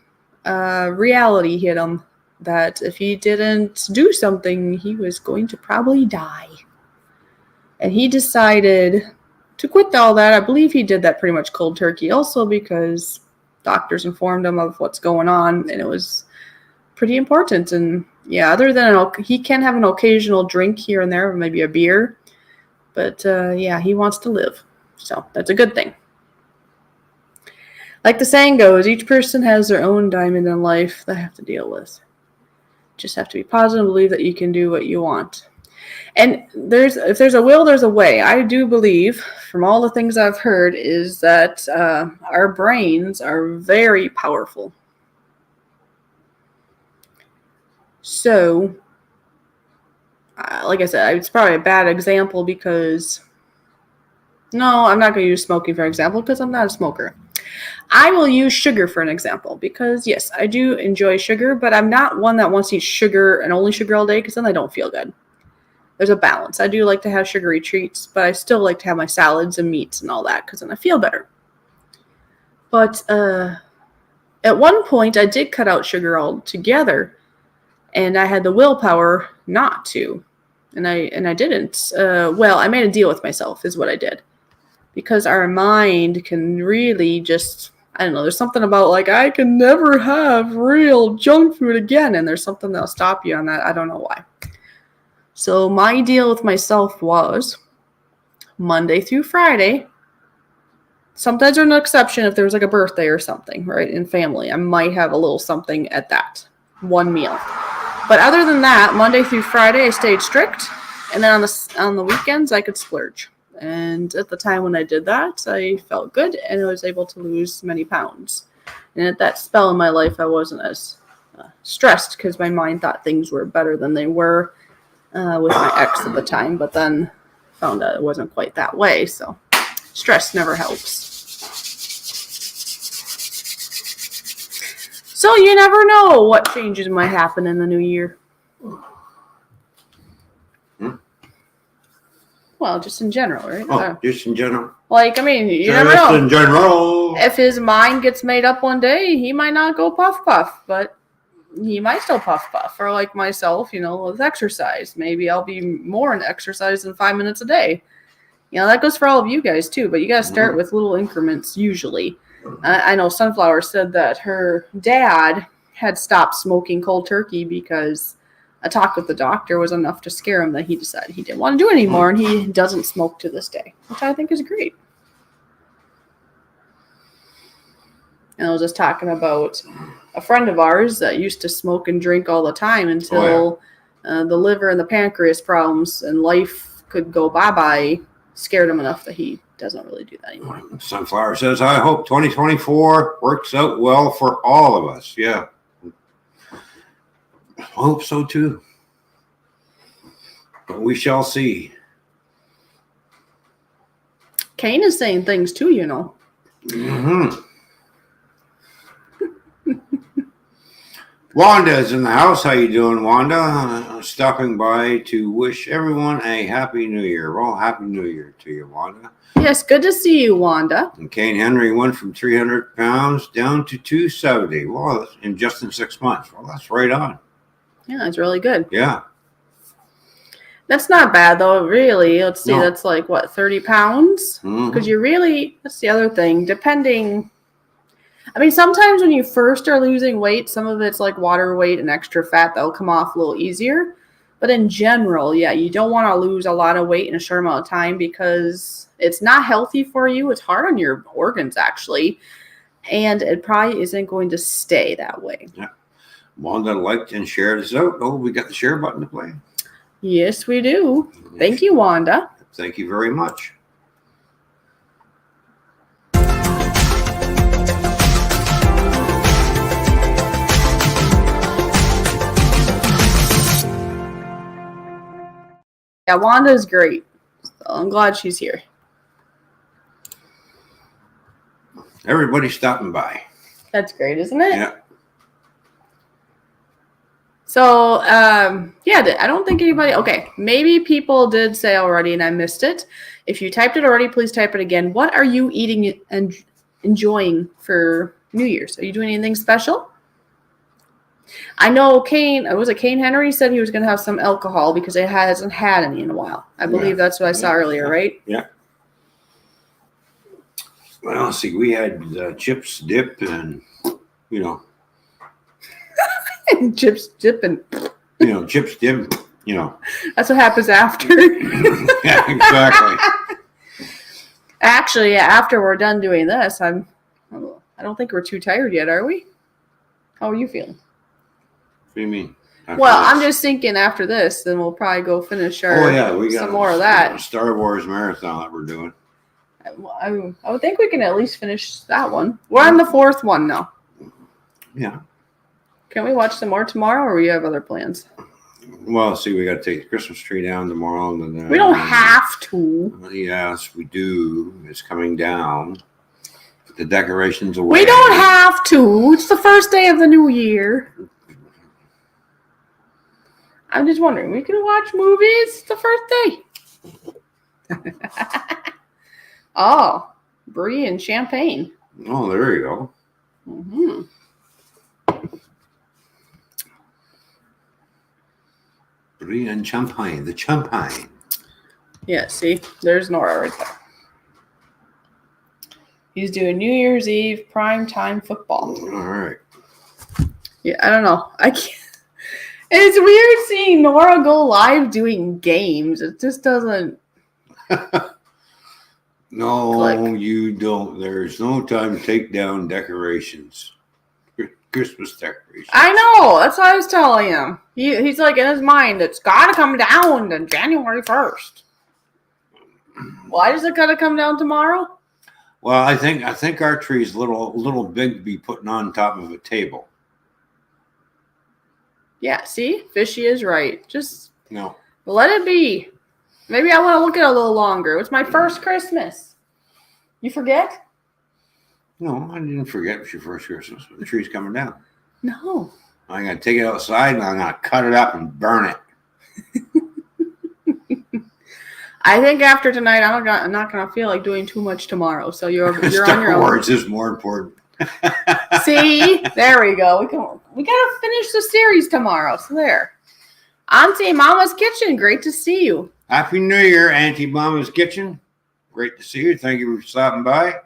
reality hit him that if he didn't do something, he was going to probably die. And he decided to quit all that. I believe he did that pretty much cold turkey also because doctors informed him of what's going on, and it was pretty important. And yeah, other than he can have an occasional drink here and there, maybe a beer, but yeah, he wants to live, so that's a good thing. Like the saying goes, each person has their own diamond in life they have to deal with. Just have to be positive and believe that you can do what you want. And if there's a will, there's a way. I do believe, from all the things I've heard, is that our brains are very powerful. So, like I said, it's probably a bad example because... No, I'm not going to use smoking for example because I'm not a smoker. I will use sugar for an example because, yes, I do enjoy sugar, but I'm not one that wants to eat sugar and only sugar all day because then I don't feel good. There's a balance. I do like to have sugary treats, but I still like to have my salads and meats and all that because then I feel better. But at one point, I did cut out sugar altogether, and I had the willpower not to, and I didn't. Well, I made a deal with myself is what I did, because our mind can really just, I don't know, there's something about like, I can never have real junk food again, and there's something that'll stop you on that. I don't know why. So my deal with myself was Monday through Friday. Sometimes there's an exception if there was like a birthday or something, right, in family. I might have a little something at that one meal. But other than that, Monday through Friday, I stayed strict. And then on the weekends, I could splurge. And at the time when I did that, I felt good and I was able to lose many pounds. And at that spell in my life, I wasn't as stressed because my mind thought things were better than they were with my ex at the time. But then found out it wasn't quite that way. So stress never helps. So you never know what changes might happen in the new year. Well, just in general, right? Oh, just in general. Like, I mean, you never know. Just in general. If his mind gets made up one day, he might not go puff puff, but he might still puff puff. Or like myself, with exercise. Maybe I'll be more in exercise than 5 minutes a day. That goes for all of you guys too, but you got to start with little increments usually. I know Sunflower said that her dad had stopped smoking cold turkey because a talk with the doctor was enough to scare him that he decided he didn't want to do it anymore, and he doesn't smoke to this day, which I think is great. And I was just talking about a friend of ours that used to smoke and drink all the time until the liver and the pancreas problems and life could go bye-bye scared him enough that he doesn't really do that anymore. Sunflower says, I hope 2024 works out well for all of us. Yeah. I hope so too. But we shall see. Kane is saying things too, Mm-hmm. Wanda is in the house. How you doing, Wanda? Stopping by to wish everyone a happy new year. Well, happy new year to you, Wanda. Yes, good to see you, Wanda. And Kane Henry went from 300 pounds down to 270. Well, that's in 6 months. Well, that's right on. Yeah, that's really good. Yeah. That's not bad, though, really. Let's see, No. That's like, 30 pounds? Because you really, that's the other thing, depending. I mean, sometimes when you first are losing weight, some of it's like water weight and extra fat that'll come off a little easier. But in general, yeah, you don't want to lose a lot of weight in a short amount of time because it's not healthy for you. It's hard on your organs, actually. And it probably isn't going to stay that way. Yeah. Wanda liked and shared us out. Oh, we got the share button to play. Yes, we do. Thank you, Wanda. Thank you very much. Yeah, Wanda is great. So I'm glad she's here. Everybody's stopping by. That's great, isn't it? Yeah. So, yeah, I don't think anybody... Okay, maybe people did say already and I missed it. If you typed it already, please type it again. What are you eating and enjoying for New Year's? Are you doing anything special? I know Kane Henry said he was going to have some alcohol because he hasn't had any in a while. I believe that's what I saw earlier, right? Yeah. Well, see, we had chips, dip, and, Chips, dip, and... chips, dip, That's what happens after. Yeah, exactly. Actually, after we're done doing this, I don't think we're too tired yet, are we? How are you feeling? What do you mean? I'm just thinking after this, then we'll probably go finish we got some more of that. Star Wars marathon that we're doing. I would think we can at least finish that one. We're on the 4th one now. Yeah. Can we watch some more tomorrow, or you have other plans? Well, see, we got to take the Christmas tree down tomorrow. And then, we don't have to. Yes, we do. It's coming down. Put the decorations away. We don't have to. It's the first day of the new year. I'm just wondering, we can watch movies the first day. Oh, brie and champagne. Oh, there you go. Mm-hmm. Brie and champagne. The champagne. Yeah, see? There's Nora right there. He's doing New Year's Eve prime time football. All right. Yeah, I don't know. I can't. It's weird seeing Nora go live doing games. It just doesn't. No, click. You don't. There's no time to take down decorations. Christmas decorations. I know. That's what I was telling him. He's like in his mind, it's got to come down on January 1st. Why does it gotta come down tomorrow? Well, I think our tree's a little big to be putting on top of a table. Yeah, see? Fishy is right. Just No. let it be. Maybe I want to look at it a little longer. It was my first Christmas. You forget? No, I didn't forget it was your first Christmas. The tree's coming down. No. I'm gonna take it outside and I'm gonna cut it up and burn it. I think after tonight, I'm not gonna feel like doing too much tomorrow. So you're on your Star own. Wars is more important. See, there we go. We gotta finish the series tomorrow. So there. Auntie Mama's Kitchen, great to see you. Happy New Year, Auntie Mama's Kitchen. Great to see you. Thank you for stopping by.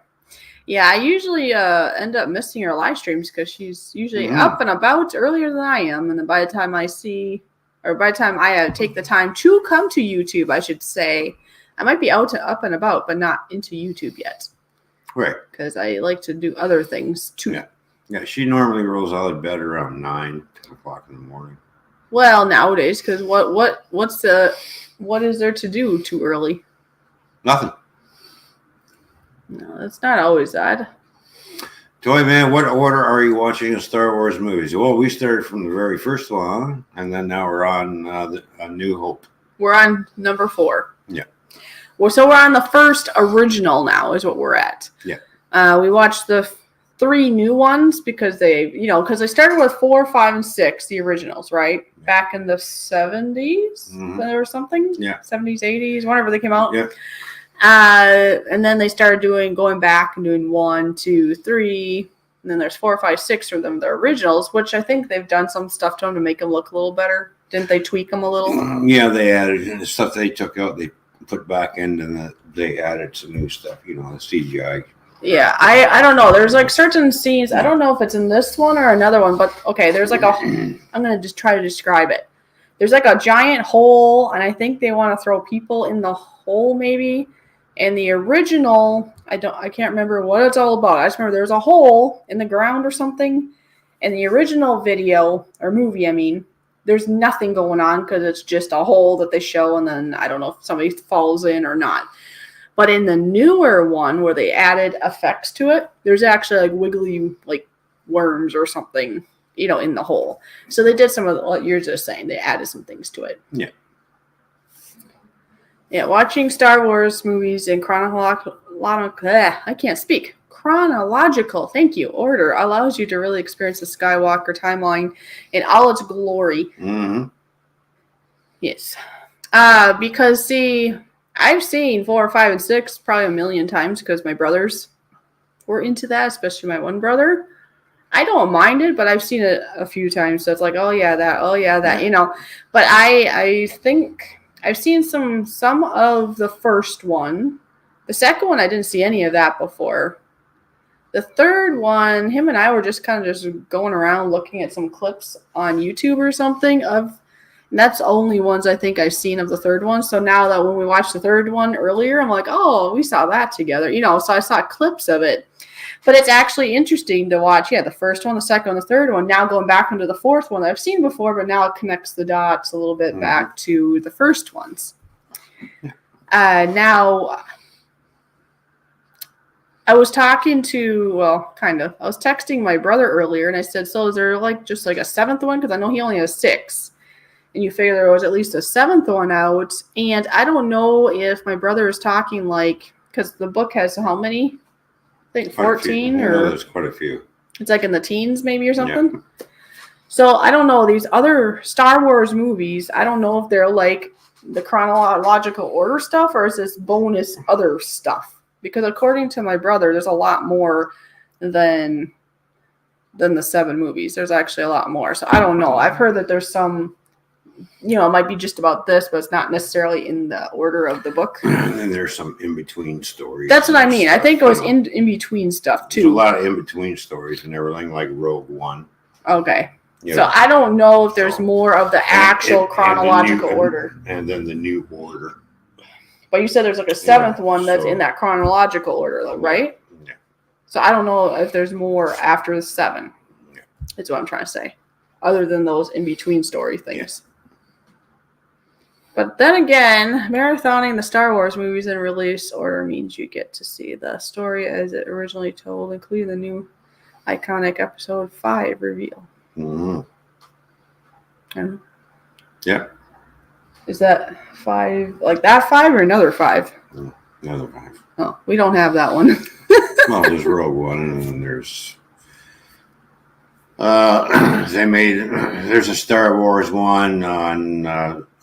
Yeah, I usually end up missing her live streams because she's usually up and about earlier than I am, and then by the time I take the time to come to YouTube, I should say, I might be up and about, but not into YouTube yet. Right. Because I like to do other things too. Yeah. Yeah, she normally rolls out of bed around 9, 10 o'clock in the morning. Well, nowadays, because what is there to do too early? Nothing. No, it's not always that. Toy Man, what order are you watching the Star Wars movies? Well, we started from the very first one, and then now we're on A New Hope. We're on number 4. Yeah. Well, so we're on the first original now is what we're at. Yeah. We watched the 3 new ones because they started with 4, 5, and 6, the originals, right? Yeah. Back in the 70s or something? Yeah. 70s, 80s, whenever they came out. Yeah. And then they started going back and doing 1, 2, 3, and then there's 4, 5, 6 of them, the originals, which I think they've done some stuff to them to make them look a little better. Didn't they tweak them a little? Yeah, they added the stuff they took out, they put back in, and they added some new stuff, the CGI. Yeah, I don't know. There's like certain scenes. I don't know if it's in this one or another one, but okay, there's like I'm going to just try to describe it. There's like a giant hole, and I think they want to throw people in the hole maybe. And the original, I can't remember what it's all about. I just remember there's a hole in the ground or something. In the original video, or movie, I mean, there's nothing going on because it's just a hole that they show, and then I don't know if somebody falls in or not. But in the newer one where they added effects to it, there's actually like wiggly like worms or something, in the hole. So they did some of what you're just saying. They added some things to it. Yeah. Yeah, watching Star Wars movies in chronological thank you, order allows you to really experience the Skywalker timeline in all its glory. Mm-hmm. Yes. Because, see, I've seen 4, 5, and 6 probably a million times because my brothers were into that, especially my one brother. I don't mind it, but I've seen it a few times, so it's like, oh yeah, that. But I think I've seen some of the first one. The second one, I didn't see any of that before. The third one, him and I were just kind of just going around looking at some clips on YouTube or something and that's the only ones I think I've seen of the third one. So now that when we watched the third one earlier, I'm like, oh, we saw that together. So I saw clips of it. But it's actually interesting to watch, the first one, the second one, the third one, now going back into the fourth one that I've seen before, but now it connects the dots a little bit back to the first ones. Now, I was talking to, I was texting my brother earlier, and I said, so is there just a seventh one? Because I know he only has 6. And you figure there was at least a 7th one out. And I don't know if my brother is talking because the book has how many? I think 14 or there's quite a few. It's in the teens maybe or something. Yeah. So I don't know, these other Star Wars movies, I don't know if they're the chronological order stuff or is this bonus other stuff? Because according to my brother, there's a lot more than the 7 movies. There's actually a lot more. So I don't know. I've heard that there's some, it might be just about this, but it's not necessarily in the order of the book. And then there's some in-between stories. That's what I mean. Stuff, I think it was in-between stuff, too. There's a lot of in-between stories and everything, like Rogue One. Okay. So I don't know if there's more of the actual chronological order. And then the new order. But you said there's a 7th one that's in that chronological order, though, right? Yeah. So I don't know if there's more after the 7. Yeah. That's what I'm trying to say. Other than those in-between story things. Yeah. But then again, marathoning the Star Wars movies in release order means you get to see the story as it originally told, including the new iconic Episode 5 reveal. Mm-hmm. And Yeah. is that 5, like that 5 or another 5? Another 5. Oh, we don't have that one. Well, there's Rogue One, and then there's there's a Star Wars one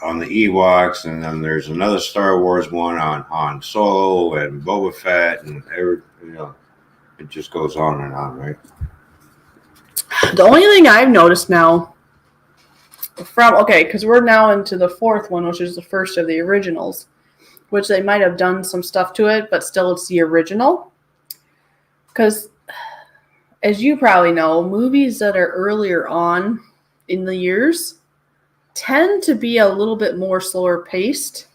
on the Ewoks, and then there's another Star Wars one on Han Solo and Boba Fett, and it just goes on and on, right? The only thing I've noticed now because we're now into the 4th one, which is the first of the originals, which they might have done some stuff to it, but still it's the original. Because, as you probably know, movies that are earlier on in the years tend to be a little bit more slower paced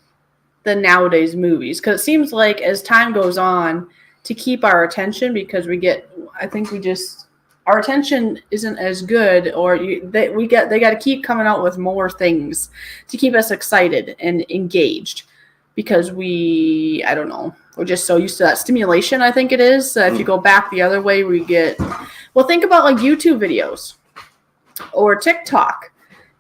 than nowadays movies. Because it seems like as time goes on, to keep our attention, because our attention isn't as good, or they got to keep coming out with more things to keep us excited and engaged, because we're just so used to that stimulation. I think it is. If you go back the other way, think about like YouTube videos or TikTok.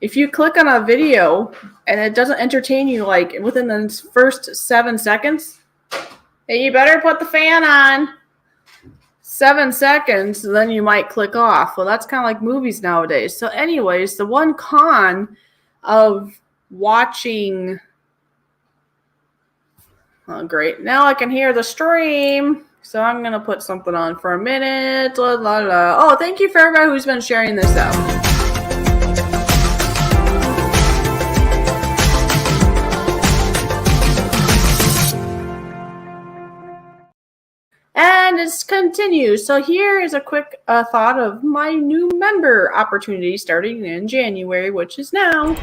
If you click on a video and it doesn't entertain you like within the first 7 seconds, hey, you better put the fan on. 7 seconds, then you might click off. Well, that's kind of like movies nowadays. So anyways, the one con of watching... Oh, great. Now I can hear the stream. So I'm going to put something on for a minute. La, la, la. Oh, thank you for everybody who's been sharing this out. And it continues. So here is a quick thought of my new member opportunity starting in January, which is now.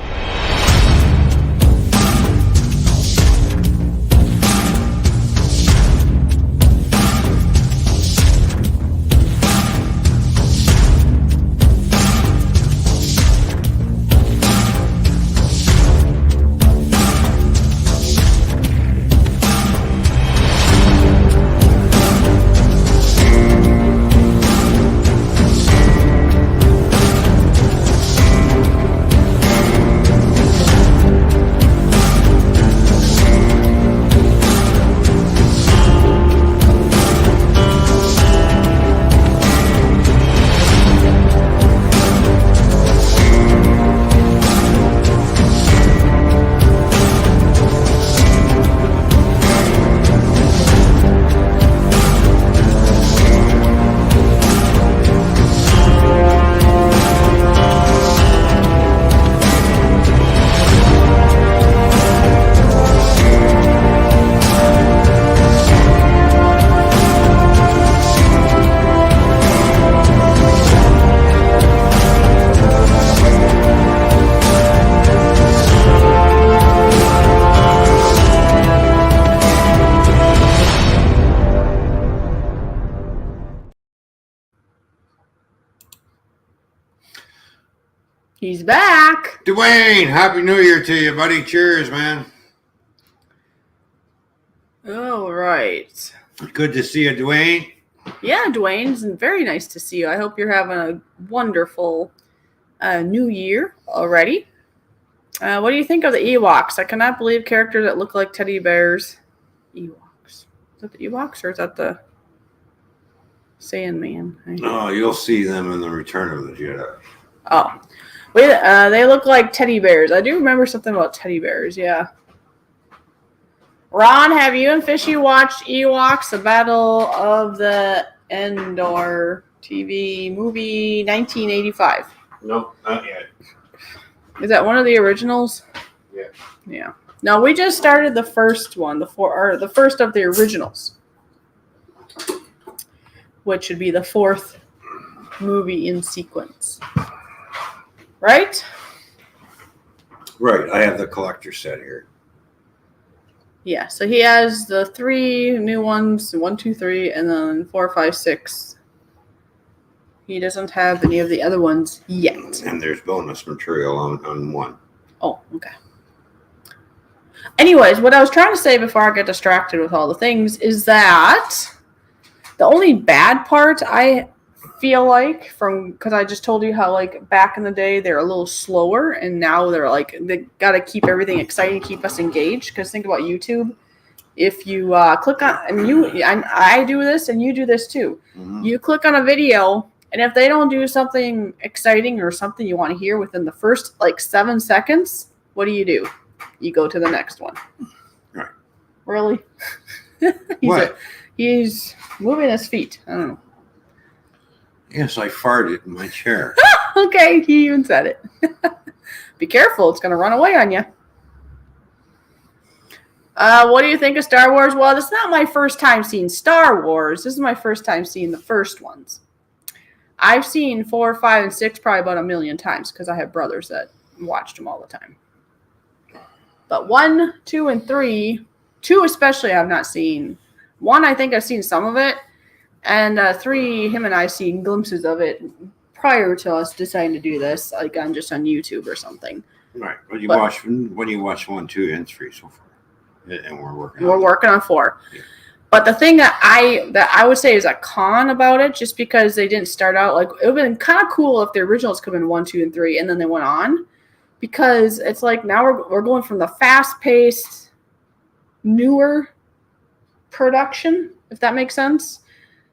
He's back. Dwayne, Happy New Year to you, buddy. Cheers, man. All right. Good to see you, Dwayne. Yeah, Dwayne, it's very nice to see you. I hope you're having a wonderful new year already. What do you think of the Ewoks? I cannot believe characters that look like teddy bears. Ewoks. Is that the Ewoks or is that the Sandman? Oh, you'll see them in the Return of the Jedi. Oh. They look like teddy bears. I do remember something about teddy bears, yeah. Ron, have you and Fishy watched Ewoks, The Battle of the Endor TV movie 1985? Nope, not yet. Is that one of the originals? Yeah. Yeah. No, we just started the first one, the first of the originals, which should be the 4th movie in sequence. Right? Right. I have the collector set here. Yeah, so he has the 3 new ones, 1, 2, 3, and then 4, 5, 6. He doesn't have any of the other ones yet. And there's bonus material on one. Oh, okay. Anyways, what I was trying to say before I get distracted with all the things is that the only bad part I feel like because I just told you how like back in the day they're a little slower and now they're like they got to keep everything exciting, keep us engaged. Because think about YouTube. If you click on and I do this and you do this too. Mhm. You click on a video and if they don't do something exciting or something you want to hear within the first like 7 seconds, what do? You go to the next one. Right. Really? He's moving his feet. I don't know. Yes, I farted in my chair. Okay, he even said it. Be careful, it's going to run away on you. What do you think of Star Wars? Well, this is not my first time seeing Star Wars. This is my first time seeing the first ones. I've seen 4, 5, and 6 probably about 1 million times because I have brothers that watched them all the time. But 1, 2, and 3, 2 especially I've not seen. 1, I think I've seen some of it. And 3, him and I seen glimpses of it prior to us deciding to do this, like on YouTube or something. Right. When you watch 1, 2, and 3 so far, and we're working on 4. Yeah. But the thing that I would say is a con about it, just because they didn't start out like it would have been kind of cool if the originals come in 1, 2, and 3, and then they went on, because it's like now we're going from the fast-paced, newer production, if that makes sense,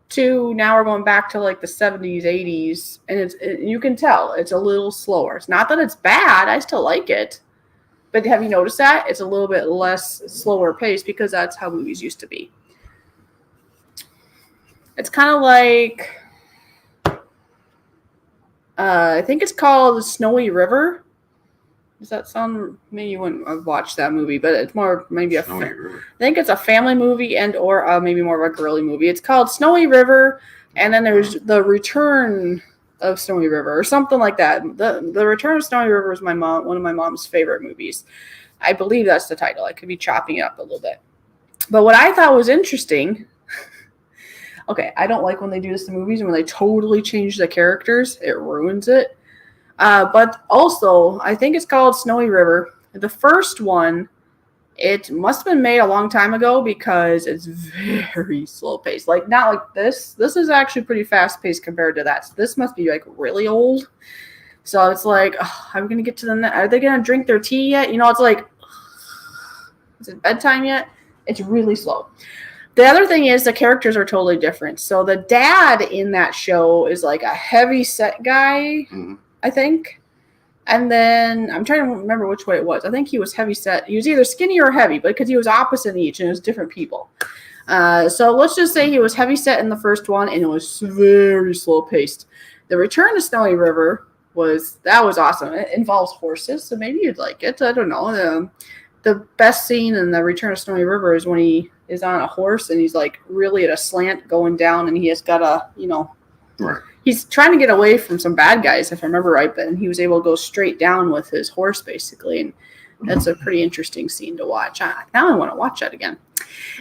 to now we're going back to like the 70s, 80s, and you can tell it's a little slower. It's not that it's bad, I still like it, but have you noticed that it's a little bit less slower paced because that's how movies used to be. It's kind of like I think it's called Snowy River. Does that sound? Maybe you wouldn't have watched that movie, but it's more maybe I think it's a family movie and or maybe more of a girly movie. It's called Snowy River, and then there's The Return of Snowy River or something like that. The Return of Snowy River is one of my mom's favorite movies. I believe that's the title. I could be chopping it up a little bit, but what I thought was interesting. Okay, I don't like when they do this to movies and when they totally change the characters. It ruins it. But also, I think it's called Snowy River. The first one, it must have been made a long time ago because it's very slow paced. Like, not like this. This is actually pretty fast paced compared to that. So this must be like really old. So it's like, are we going to get to are they going to drink their tea yet? You know, it's like, is it bedtime yet? It's really slow. The other thing is the characters are totally different. So the dad in that show is like a heavy set guy, I think. And then I'm trying to remember which way it was. I think he was heavy set. He was either skinny or heavy, but because he was opposite each and it was different people. So let's just say he was heavy set in the first one and it was very slow paced. The Return to Snowy River was awesome. It involves horses, so maybe you'd like it. I don't know. The best scene in The Return to Snowy River is when he is on a horse and he's like really at a slant going down and he has got right. He's trying to get away from some bad guys, if I remember right, but he was able to go straight down with his horse basically. And that's a pretty interesting scene to watch. Now I want to watch that again.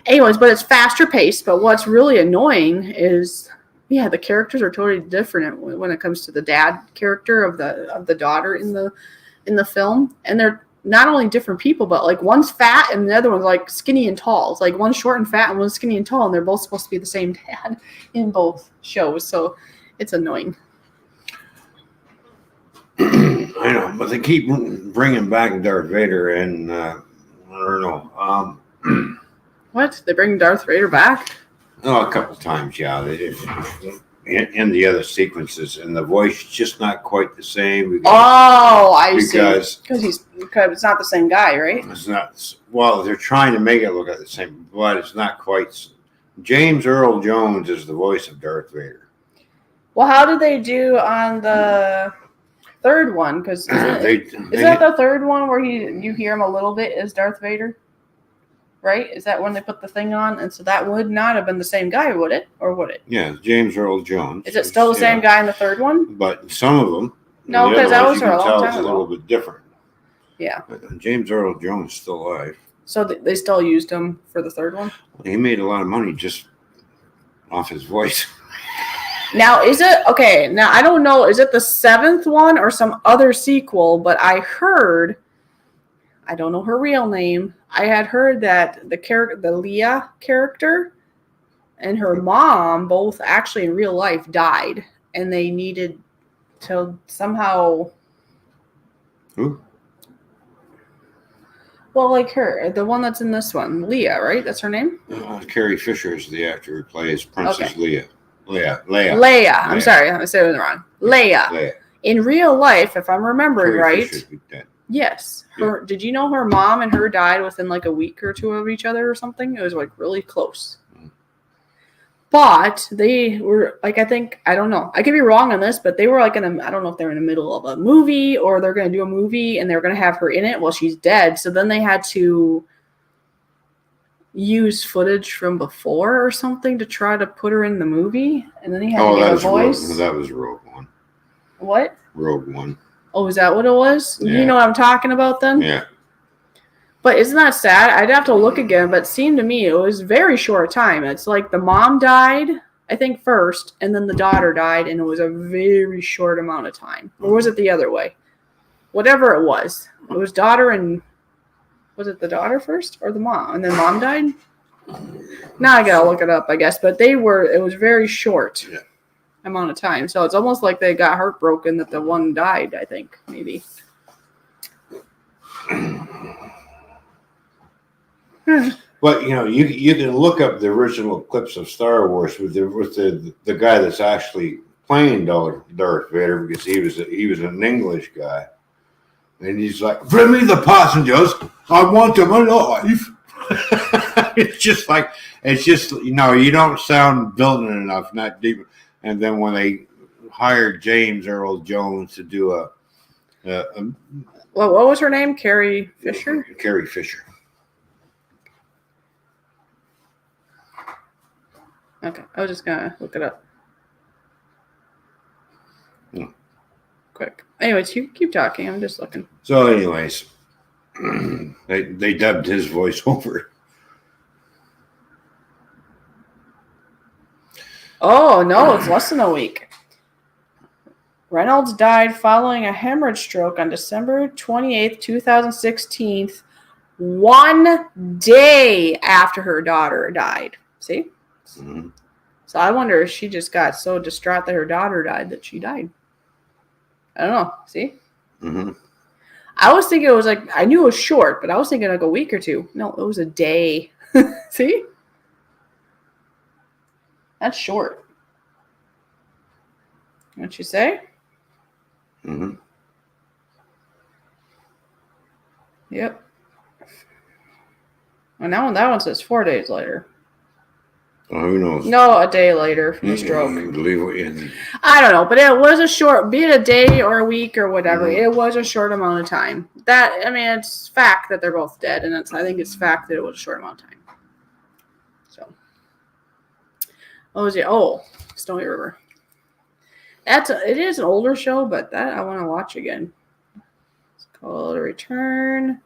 Anyways, but it's faster paced. But what's really annoying is, the characters are totally different when it comes to the dad character of the daughter in the film. And they're not only different people, but like one's fat and the other one's like skinny and tall. It's like one's short and fat and one's skinny and tall, and they're both supposed to be the same dad in both shows. So it's annoying. I know, but they keep bringing back Darth Vader, and I don't know. What? They bring Darth Vader back? Oh, a couple times, yeah. They did. In the other sequences, and the voice is just not quite the same. Because it's not the same guy, right? It's not. Well, they're trying to make it look like the same, but it's not quite. James Earl Jones is the voice of Darth Vader. Well, how did they do on the third one? Because isn't that the third one where you hear him a little bit as Darth Vader? Right? Is that when they put the thing on? And so that would not have been the same guy, would it? Or would it? Yeah, James Earl Jones. Is it still the same guy in the third one? But some of them. No, because that was a long time ago. It's a little bit different. Yeah. James Earl Jones is still alive. So they still used him for the third one? He made a lot of money just off his voice. Now, is it... Okay, now I don't know. Is it the seventh one or some other sequel? But I heard... I don't know her real name. I had heard that the Leah character and her mom both actually in real life died, and they needed to somehow. Who? Well, like her, the one that's in this one, Leah, right? That's her name? Carrie Fisher is the actor who plays Princess Okay. Leia. Leia. I'm sorry, I said it wrong. Leia. In real life, if I'm remembering Carrie right, Fisher's dead. yes. Did you know her mom and her died within like a week or two of each other or something? It was like really close. But they were like, I don't know. I could be wrong on this, but they were like I don't know if they were in the middle of a movie or they're going to do a movie and they're going to have her in it while she's dead. So then they had to use footage from before or something to try to put her in the movie. And then he had to give a voice. That was Rogue One. What? Rogue One. Oh, is that what it was? Yeah. You know what I'm talking about then? Yeah. But isn't that sad? I'd have to look again, but it seemed to me it was very short time. It's like the mom died, I think, first, and then the daughter died, and it was a very short amount of time. Or was it the other way? Whatever it was daughter and... Was it the daughter first or the mom? And then mom died? Now I gotta look it up, I guess. But it was very short amount of time. So it's almost like they got heartbroken that the one died, I think, maybe. But you can look up the original clips of Star Wars with the guy that's actually playing Darth Vader, because he was an English guy, and he's like, "Bring me the passengers, I want them alive." It's just you don't sound villain enough, not deep. And then when they hired James Earl Jones to do well, what was her name? Carrie Fisher. Carrie Fisher. Okay, I was just gonna look it up. Quick. Anyways, you keep talking. I'm just looking. So, anyways, they dubbed his voice over. Oh no, it's less than a week. Reynolds died following a hemorrhage stroke on December 28th, 2016, 1 day after her daughter died. See? Mm-hmm. So I wonder if she just got so distraught that her daughter died that she died. I don't know. See? Mm-hmm. I was thinking it was like, I knew it was short, but I was thinking like a week or two. No, it was a day. See? That's short. What'd you say? Mm-hmm. Yep. And now that one says 4 days later. Well, who knows? No, a day later from the stroke. I don't know, but it was a short, be it a day or a week or whatever, it was a short amount of time. It's fact that they're both dead, and I think it's fact that it was a short amount of time. So, what was it? Oh, Snowy River. It is an older show, but that I want to watch again. It's called Return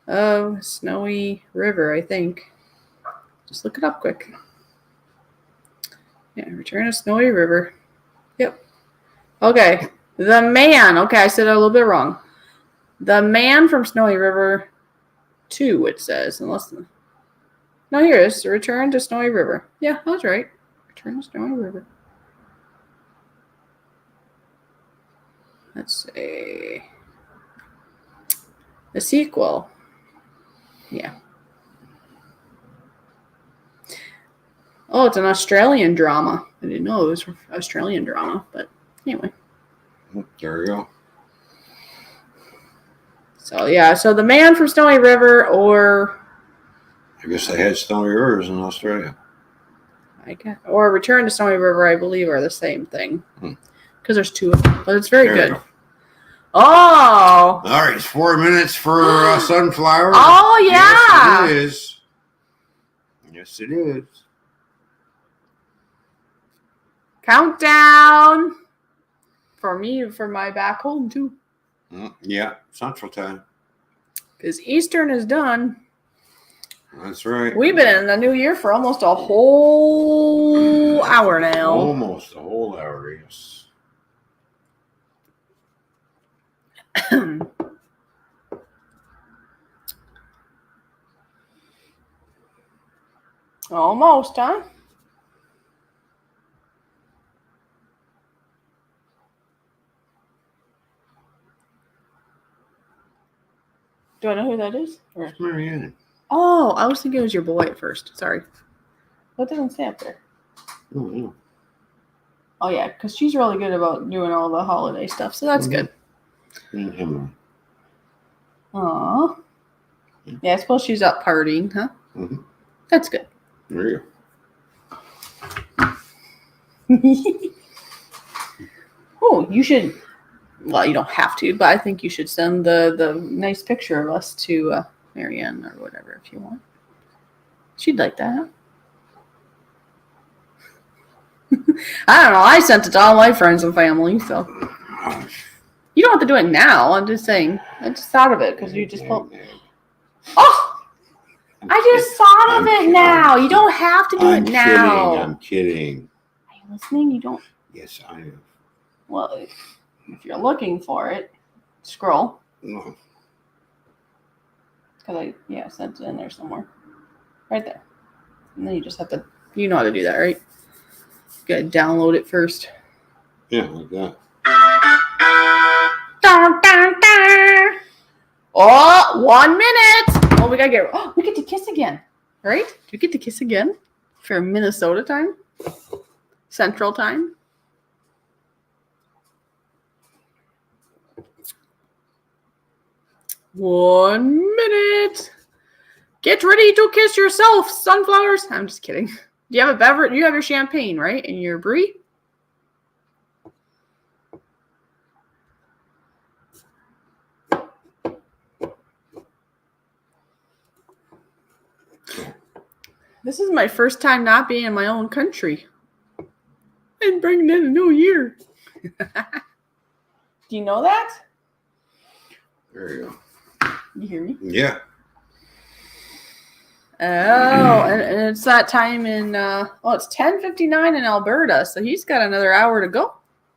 of Snowy River, I think. Just look it up quick. Yeah, Return of Snowy River. Yep. Okay. The man. Okay, I said it a little bit wrong. The man from Snowy River 2, it says. No, here it is. Return to Snowy River. Yeah, I was right. Return to Snowy River. Let's see. The sequel. Yeah. Oh, it's an Australian drama. I didn't know it was an Australian drama, but anyway. There you go. So, yeah. So, The Man from Snowy River, or... I guess they had Snowy Rivers in Australia. Or Return to Snowy River, I believe, are the same thing. Because there's two of them. But it's very good. Oh! All right, it's 4 minutes for Sunflower. Oh, yeah! Yes, it is. Yes, it is. Countdown! For me, for my back home, too. Yeah, Central Time. Because Eastern is done. That's right. We've been in the new year for almost a whole hour now. Almost a whole hour, yes. Almost, huh? Do I know who that is? Or... It's Marianne. Oh, I was thinking it was your boy at first. Sorry. What doesn't say up there? Oh, yeah. Oh, yeah, because she's really good about doing all the holiday stuff, so that's good. And Emily. Aw. Yeah, I suppose she's up partying, huh? Mm-hmm. That's good. There you Oh, you should. Well, you don't have to, but I think you should send the nice picture of us to Marianne or whatever if you want. She'd like that. I don't know. I sent it to all my friends and family, so go. you don't have to do it now. I'm just saying. I just thought of it because you just pulled. Oh, I just thought of it now. You don't have to do it now. I'm kidding. Are you listening? You don't. Yes, I am. Well, if you're looking for it, scroll. No. Because I sent it in there somewhere. Right there. And then you just have to, you know how to do that, right? You gotta download it first. Yeah, like that. Dun, dun, dun. Oh, 1 minute. Oh, we get to kiss again, right? Do we get to kiss again for Minnesota time? Central time? One minute. Get ready to kiss yourself, sunflowers. I'm just kidding. Do you have a beverage? You have your champagne, right? And your brie? This is my first time not being in my own country. And bringing in a new year. Do you know that? There you go. You hear me? Yeah. Oh, and it's that time in, it's 10:59 in Alberta, so he's got another hour to go.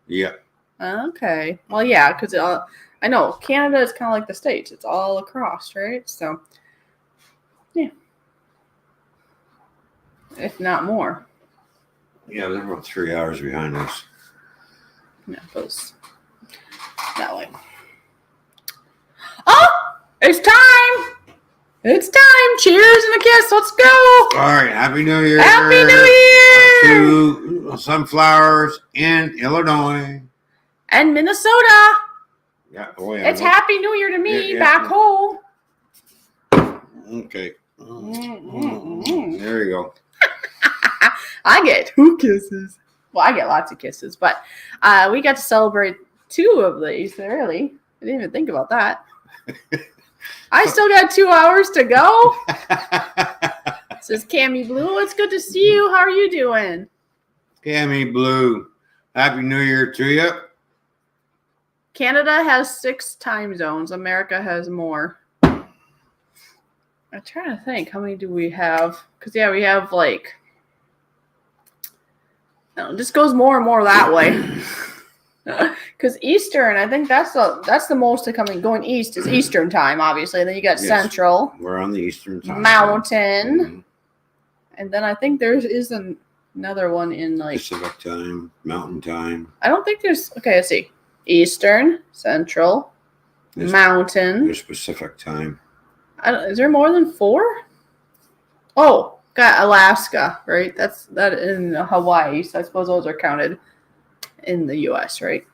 Yeah. Okay. Well, yeah, because I know Canada is kind of like the States. It's all across, right? So, yeah. If not more. Yeah, they're about 3 hours behind us. Yeah, it goes that way. Oh! It's time! It's time! Cheers and a kiss! Let's go! All right, Happy New Year. Happy New Year! To Sunflowers in Illinois. And Minnesota! Yeah, oh yeah. It's Happy New Year to me Yeah, back home. Okay. There you go. I get 2 kisses. Well, I get lots of kisses, but we got to celebrate 2 of these, really. I didn't even think about that. I still got 2 hours to go. Says Cammy Blue. It's good to see you. How are you doing? Cammy Blue. Happy New Year to you. Canada has 6 time zones. America has more. I'm trying to think. How many do we have? Because, yeah, we have like... No, it just goes more and more that way. Because Eastern, I think that's the most going east is Eastern time, obviously. And then you got Central. We're on the Eastern time. Mountain. Mm-hmm. And then I think there is another one in like... Pacific time, Mountain time. I don't think there's... Okay, let's see. Eastern, Central, Mountain. There's Pacific time. Is there more than 4? Oh, got Alaska, right? That in Hawaii, so I suppose those are counted in the U.S., right?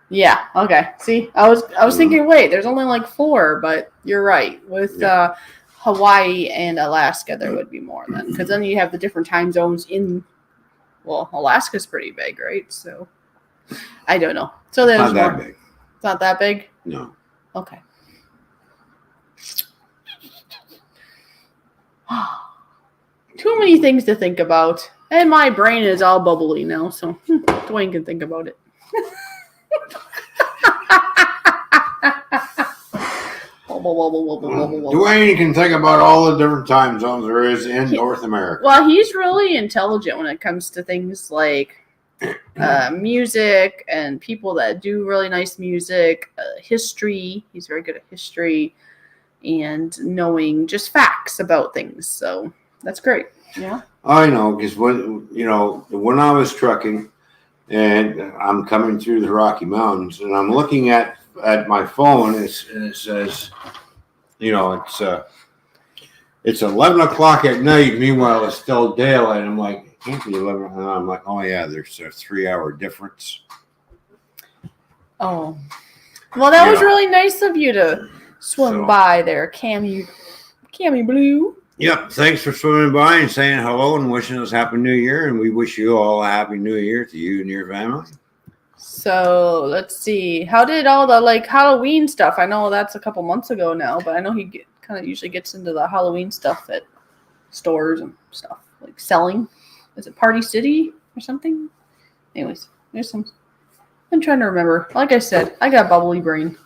Yeah. Okay. See, I was thinking, wait, there's only like 4, but you're right. With Hawaii and Alaska, there would be more then, because then you have the different time zones in. Well, Alaska's pretty big, right? So I don't know. So there's not that more. big. It's not that big. No. Okay. Too many things to think about. And my brain is all bubbly now, so Dwayne can think about it. Dwayne can think about all the different time zones there is in North America. Well, he's really intelligent when it comes to things like music and people that do really nice music, history. He's very good at history and knowing just facts about things. So That's great. Yeah. I know, because when I was trucking, and I'm coming through the Rocky Mountains, and I'm looking at my phone, and it says, it's 11 o'clock at night. Meanwhile, it's still daylight. I'm like, it can't be 11. And I'm like, oh yeah, there's a 3-hour difference. Oh. Well, that was really nice of you to swim by there, Cammy Blue. Yep. Thanks for swimming by and saying hello and wishing us Happy New Year. And we wish you all a Happy New Year to you and your family. So let's see. How did all the Halloween stuff? I know that's a couple months ago now, but I know he kind of usually gets into the Halloween stuff at stores and stuff, like selling. Is it Party City or something? Anyways, there's some. I'm trying to remember. Like I said, I got bubbly brain.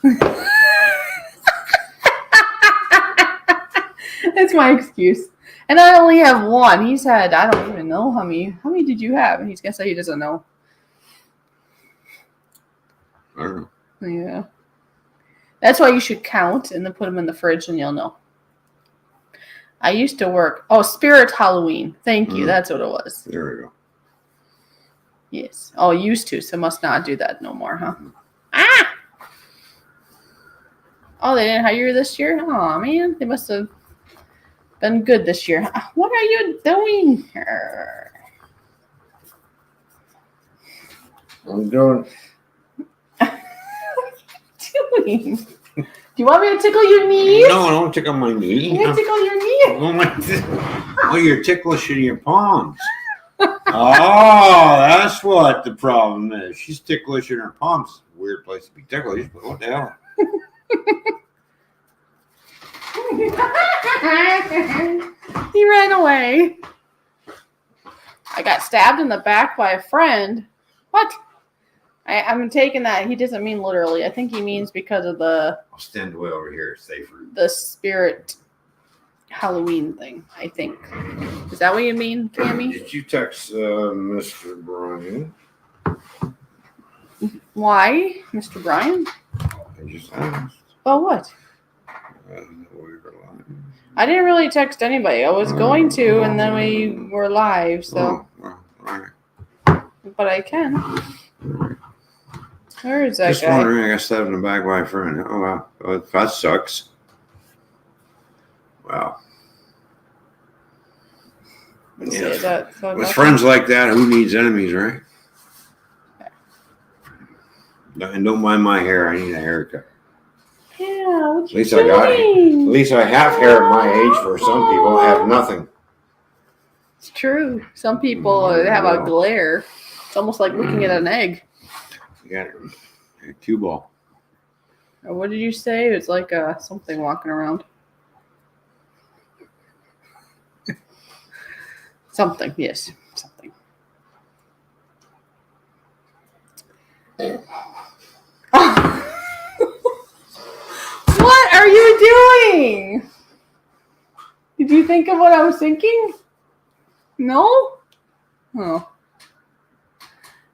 That's my excuse. And I only have one. He said, I don't even know how many. How many did you have? And he's going to say he doesn't know. I don't know. Yeah. That's why you should count and then put them in the fridge and you'll know. I used to work. Oh, Spirit Halloween. Thank you. That's what it was. There we go. Yes. Oh, used to. So must not do that no more, huh? Ah! Oh, they didn't hire you this year? Oh, man. They must have been good this year. What are you doing here? I'm doing. Doing? Do you want me to tickle your knee? No, I don't tickle my knee. I'm going to tickle your knee. Oh, you're ticklish in your palms. Oh, that's what the problem is. She's ticklish in her palms. Weird place to be ticklish, but what the hell? He ran away. I got stabbed in the back by a friend. What? I'm taking that. He doesn't mean literally. I think he means because of I'll stand way over here. It's safer. the Spirit Halloween thing, I think. Is that what you mean, Cammy? Did you text Mr. Brian? Why, Mr. Brian? I just asked. Oh, what? I didn't really text anybody. I was going to, and then we were live, so. Well, all right. But I can. Where is that Just guy? wondering, I got stabbed in the back by a friend. Oh, wow. Well, that sucks. Wow. Let's Yeah. see, that, so With friends like that, who needs enemies, right? And don't mind my hair. I need a haircut. Yeah, what At you least doing? at least I have hair at my age. For some people, I have nothing. It's true. Some people have a glare. It's almost like looking at an egg. You got a cue ball. Or what did you say? It's like something walking around. Something, yes. Something. What are you doing? Did you think of what I was thinking? No? Oh.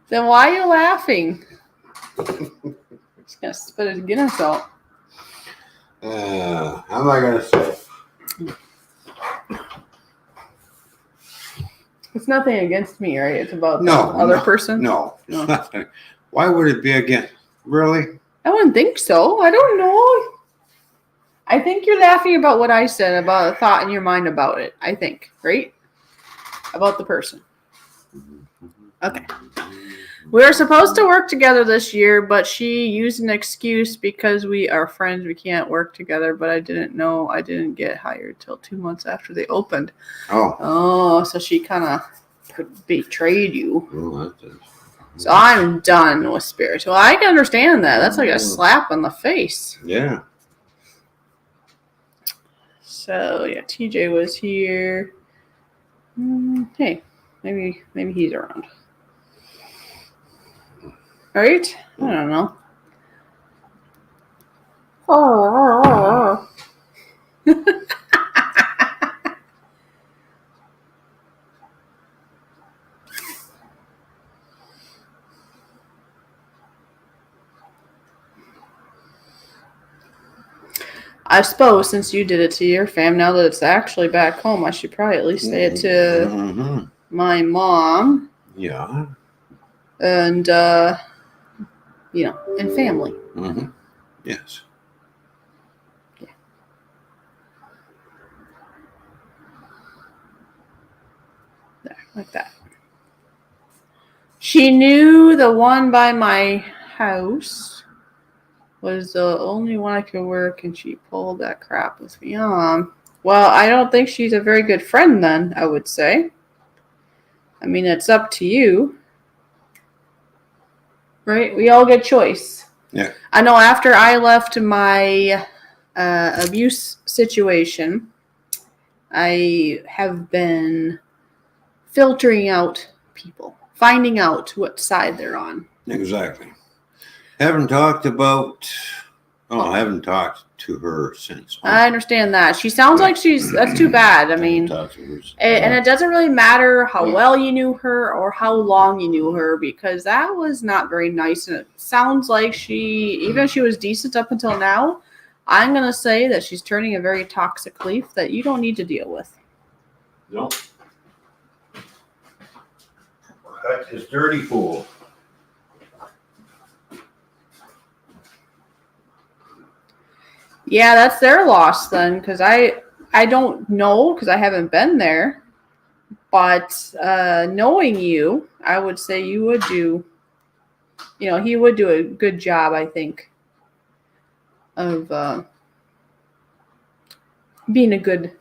Then why are you laughing? Just gonna spit his Guinness out. How am I going to say it? It's nothing against me, right? It's about the other person? No. Why would it be again? Really? I wouldn't think so. I don't know. I think you're laughing about what I said, about a thought in your mind about it. I think, right? About the person. Okay. We were supposed to work together this year, but she used an excuse because we are friends. We can't work together, but I didn't know I didn't get hired till 2 months after they opened. Oh, so she kind of betrayed you. Oh, So I'm done with Spirit. Well, I can understand that. That's like a slap on the face. Yeah. So yeah, TJ was here. Hey, maybe he's around. Right? I don't know. I suppose since you did it to your fam, now that it's actually back home, I should probably at least say it to my mom. Yeah. And, and family. Yes. Yeah. There, like that. She knew the one by my house was the only one I could work, and she pulled that crap with me on. Well, I don't think she's a very good friend then, I would say. I mean, it's up to you. Right? We all get choice. Yeah. I know after I left my abuse situation, I have been filtering out people, finding out what side they're on. Exactly. Haven't talked to her since. I understand that. She sounds like that's too bad. I mean, and it doesn't really matter how well you knew her or how long you knew her, because that was not very nice. And it sounds like even if she was decent up until now, I'm going to say that she's turning a very toxic leaf that you don't need to deal with. Nope. Cut this dirty fool. Yeah, that's their loss then, because I don't know, because I haven't been there. But knowing you, I would say you would do, he would do a good job, I think, of being a good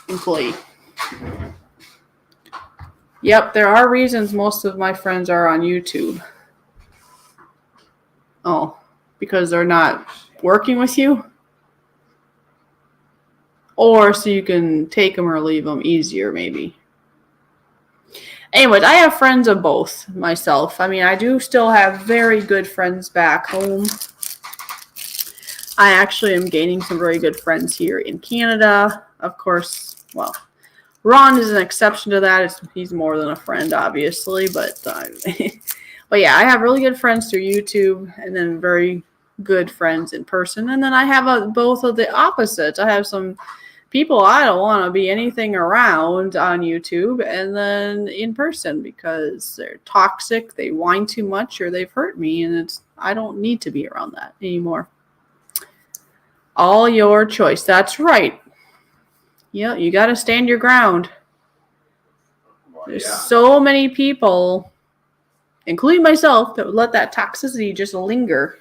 employee. Yep, there are reasons most of my friends are on YouTube. Oh, because they're not working with you? Or so you can take them or leave them easier, maybe. Anyways, I have friends of both myself. I mean, I do still have very good friends back home. I actually am gaining some very good friends here in Canada. Of course, well, Ron is an exception to that. He's more than a friend, obviously. But yeah, I have really good friends through YouTube, and then very good friends in person. And then I have both of the opposites. I have some people I don't want to be anything around on YouTube, and then in person, because they're toxic, they whine too much, or they've hurt me, and I don't need to be around that anymore. All your choice. That's right. Yeah, you got to stand your ground. There's so many people, including myself, that would let that toxicity just linger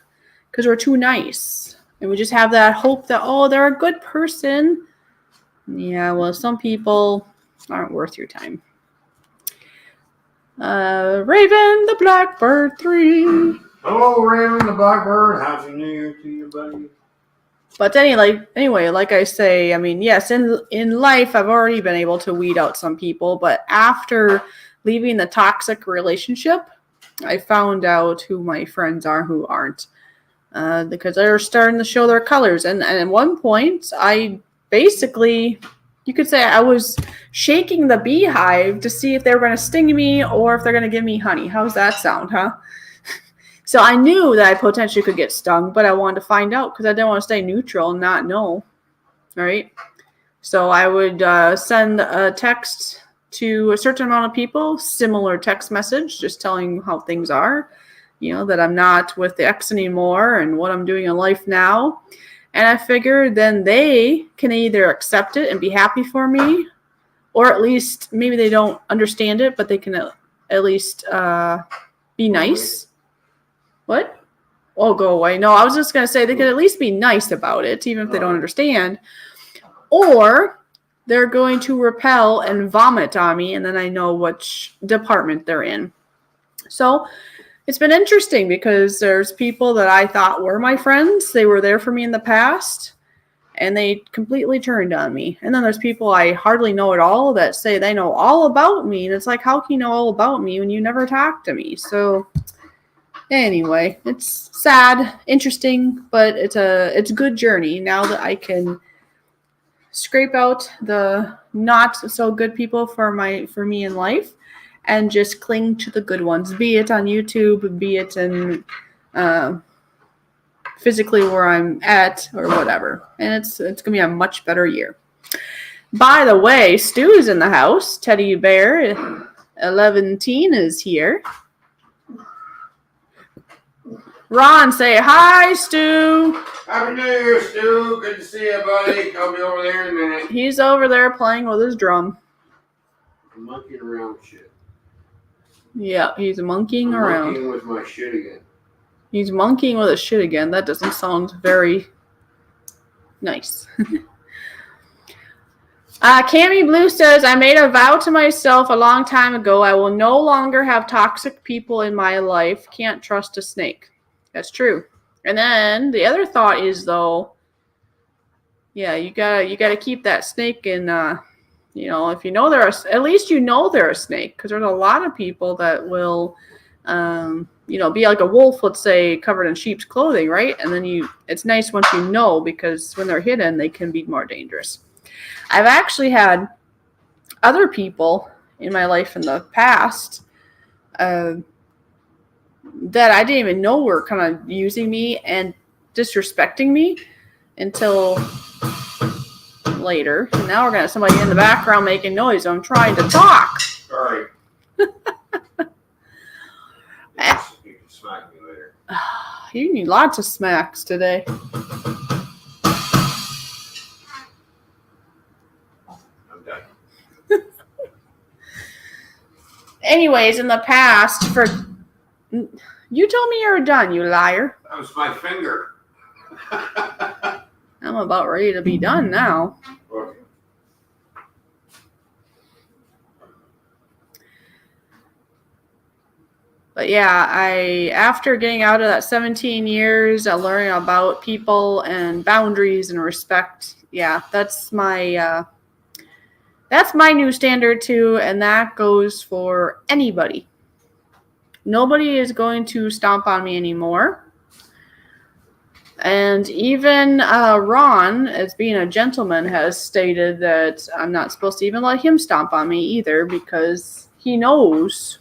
because we're too nice. And we just have that hope that, they're a good person. Yeah, well, some people aren't worth your time. Raven the Blackbird 3. Hello, Raven the Blackbird. Happy New Year to you, buddy. But anyway, like I say, I mean, yes, in life, I've already been able to weed out some people. But after leaving the toxic relationship, I found out who my friends are, who aren't. Because they're starting to show their colors. And at one point, I basically, you could say I was shaking the beehive to see if they were going to sting me or if they're going to give me honey. How's that sound, huh? So I knew that I potentially could get stung, but I wanted to find out because I didn't want to stay neutral and not know, right? So I would send a text to a certain amount of people, similar text message, just telling how things are, that I'm not with the ex anymore and what I'm doing in life now. And I figured then they can either accept it and be happy for me, or at least maybe they don't understand it, but they can at least be nice. What? Oh, go away. No, I was just going to say they could at least be nice about it, even if they don't understand. Or they're going to repel and vomit on me, and then I know which department they're in. So it's been interesting because there's people that I thought were my friends. They were there for me in the past, and they completely turned on me. And then there's people I hardly know at all that say they know all about me. And it's like, how can you know all about me when you never talk to me? So anyway, it's sad, interesting, but it's a good journey now that I can scrape out the not so good people for me in life and just cling to the good ones, be it on YouTube, be it in physically where I'm at or whatever. And it's going to be a much better year. By the way, Stu's in the house. Teddy Bear 11 is here. Ron, say hi, Stu. Happy New Year, Stu. Good to see you, buddy. I'll be over there in a minute. He's over there playing with his drum. I'm monkeying around with shit. Yeah, he's monkeying around. Monkeying with my shit again. He's monkeying with his shit again. That doesn't sound very nice. Cami Blue says, I made a vow to myself a long time ago. I will no longer have toxic people in my life. Can't trust a snake. That's true. And then the other thought is, though, yeah, you gotta keep that snake in. If you know at least you know they're a snake, because there's a lot of people that will, be like a wolf, let's say, covered in sheep's clothing, right? And then it's nice once you know, because when they're hidden, they can be more dangerous. I've actually had other people in my life in the past that I didn't even know were kind of using me and disrespecting me until later. And now we're going to have somebody in the background making noise. I'm trying to talk. Sorry. You can smack me later. You need lots of smacks today. I'm done. Anyways, in the past, you told me you were done, you liar. That was my finger. I'm about ready to be done now. Okay. But yeah, after getting out of that 17 years, learning about people and boundaries and respect, yeah, that's my new standard too, and that goes for anybody. Nobody is going to stomp on me anymore. And even Ron, as being a gentleman, has stated that I'm not supposed to even let him stomp on me either, because he knows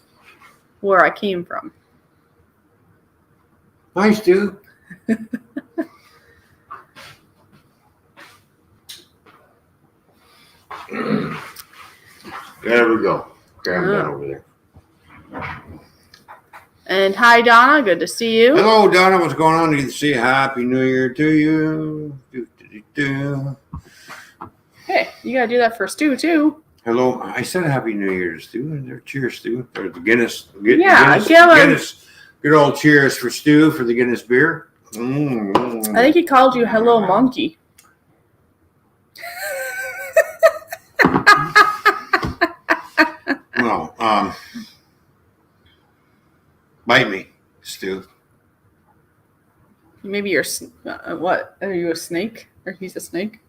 where I came from. Hi, Stu. There we go. Grab him down over there. And hi, Donna. Good to see you. Hello, Donna. What's going on? Good to see you. Happy New Year to you. Hey, you got to do that for Stu, too. Hello. I said Happy New Year to Stu. Cheers, Stu. There's the Guinness. Guinness. Good old cheers for Stu for the Guinness beer. Mm-hmm. I think he called you Hello Monkey. No, bite me, Stu. Maybe you're what? Are you a snake? Or he's a snake?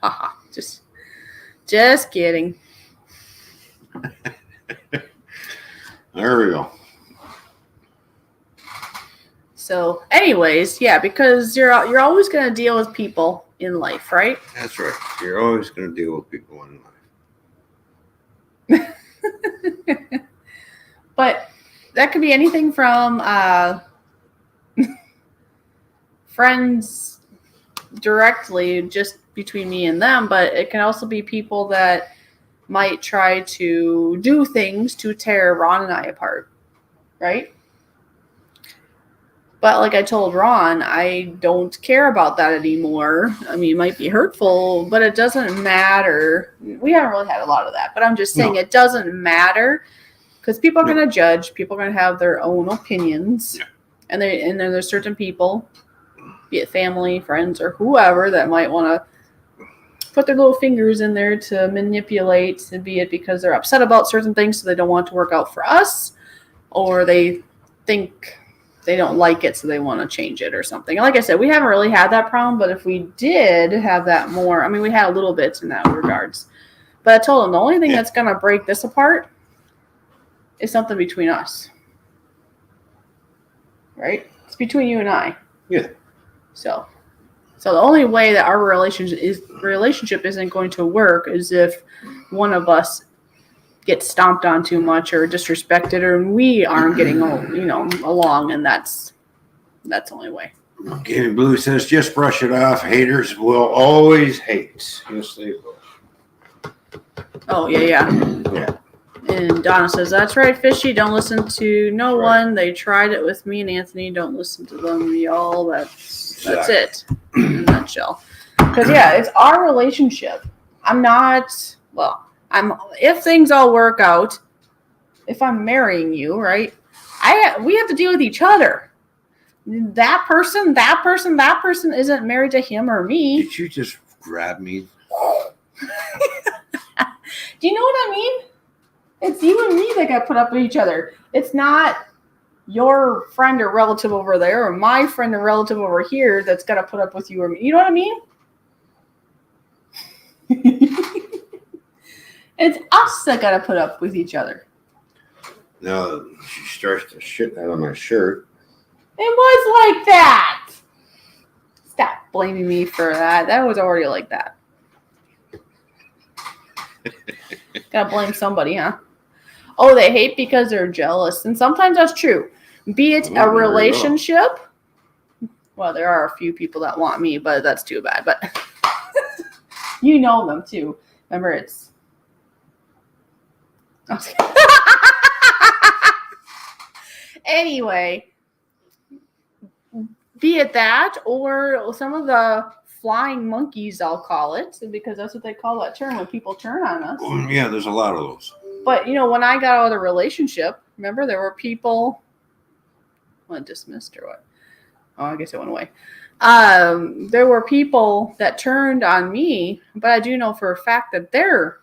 Haha. Just kidding. There we go. So, anyways, yeah, because you're always going to deal with people in life, right? That's right. You're always going to deal with people in life. But that could be anything from friends directly, just between me and them, but it can also be people that might try to do things to tear Ron and I apart, right? But like I told Ron, I don't care about that anymore. I mean, it might be hurtful, but it doesn't matter. We haven't really had a lot of that, but I'm just saying It doesn't matter because people are going to judge. People are going to have their own opinions. Yeah. And then there's certain people, be it family, friends, or whoever, that might want to put their little fingers in there to manipulate, be it because they're upset about certain things so they don't want it to work out for us, or they think they don't like it so they want to change it or something. And like I said, we haven't really had that problem, but if we did have that more, I mean, we had a little bit in that regards. But I told them the only thing that's going to break this apart is something between us. Right? It's between you and I. Yeah. So the only way that our relationship isn't going to work is if one of us gets stomped on too much or disrespected, or we aren't getting along, and that's the only way. Gaming Blue says, just brush it off. Haters will always hate. Yes, they will. Oh, yeah. Yeah. And Donna says, that's right, Fishy. Don't listen to no one. They tried it with me and Anthony. Don't listen to them, y'all. That's it in a nutshell. Because, yeah, it's our relationship. If things all work out, if I'm marrying you, right, we have to deal with each other. That person isn't married to him or me. Did you just grab me? Do you know what I mean? It's you and me that got put up with each other. It's not your friend or relative over there or my friend or relative over here that's got to put up with you or me. You know what I mean? It's us that got to put up with each other. No, she starts to shit out of my shirt. It was like that. Stop blaming me for that. That was already like that. Gotta blame somebody, huh? Oh, they hate because they're jealous. And sometimes that's true. Be it a relationship. Well, there are a few people that want me, but that's too bad. But you know them too. Remember, it's... Anyway, be it that or some of the flying monkeys, I'll call it, because that's what they call that term when people turn on us. Yeah, there's a lot of those. But, when I got out of the relationship, remember there were people... What, dismissed or what? Oh, I guess it went away. There were people that turned on me, but I do know for a fact that their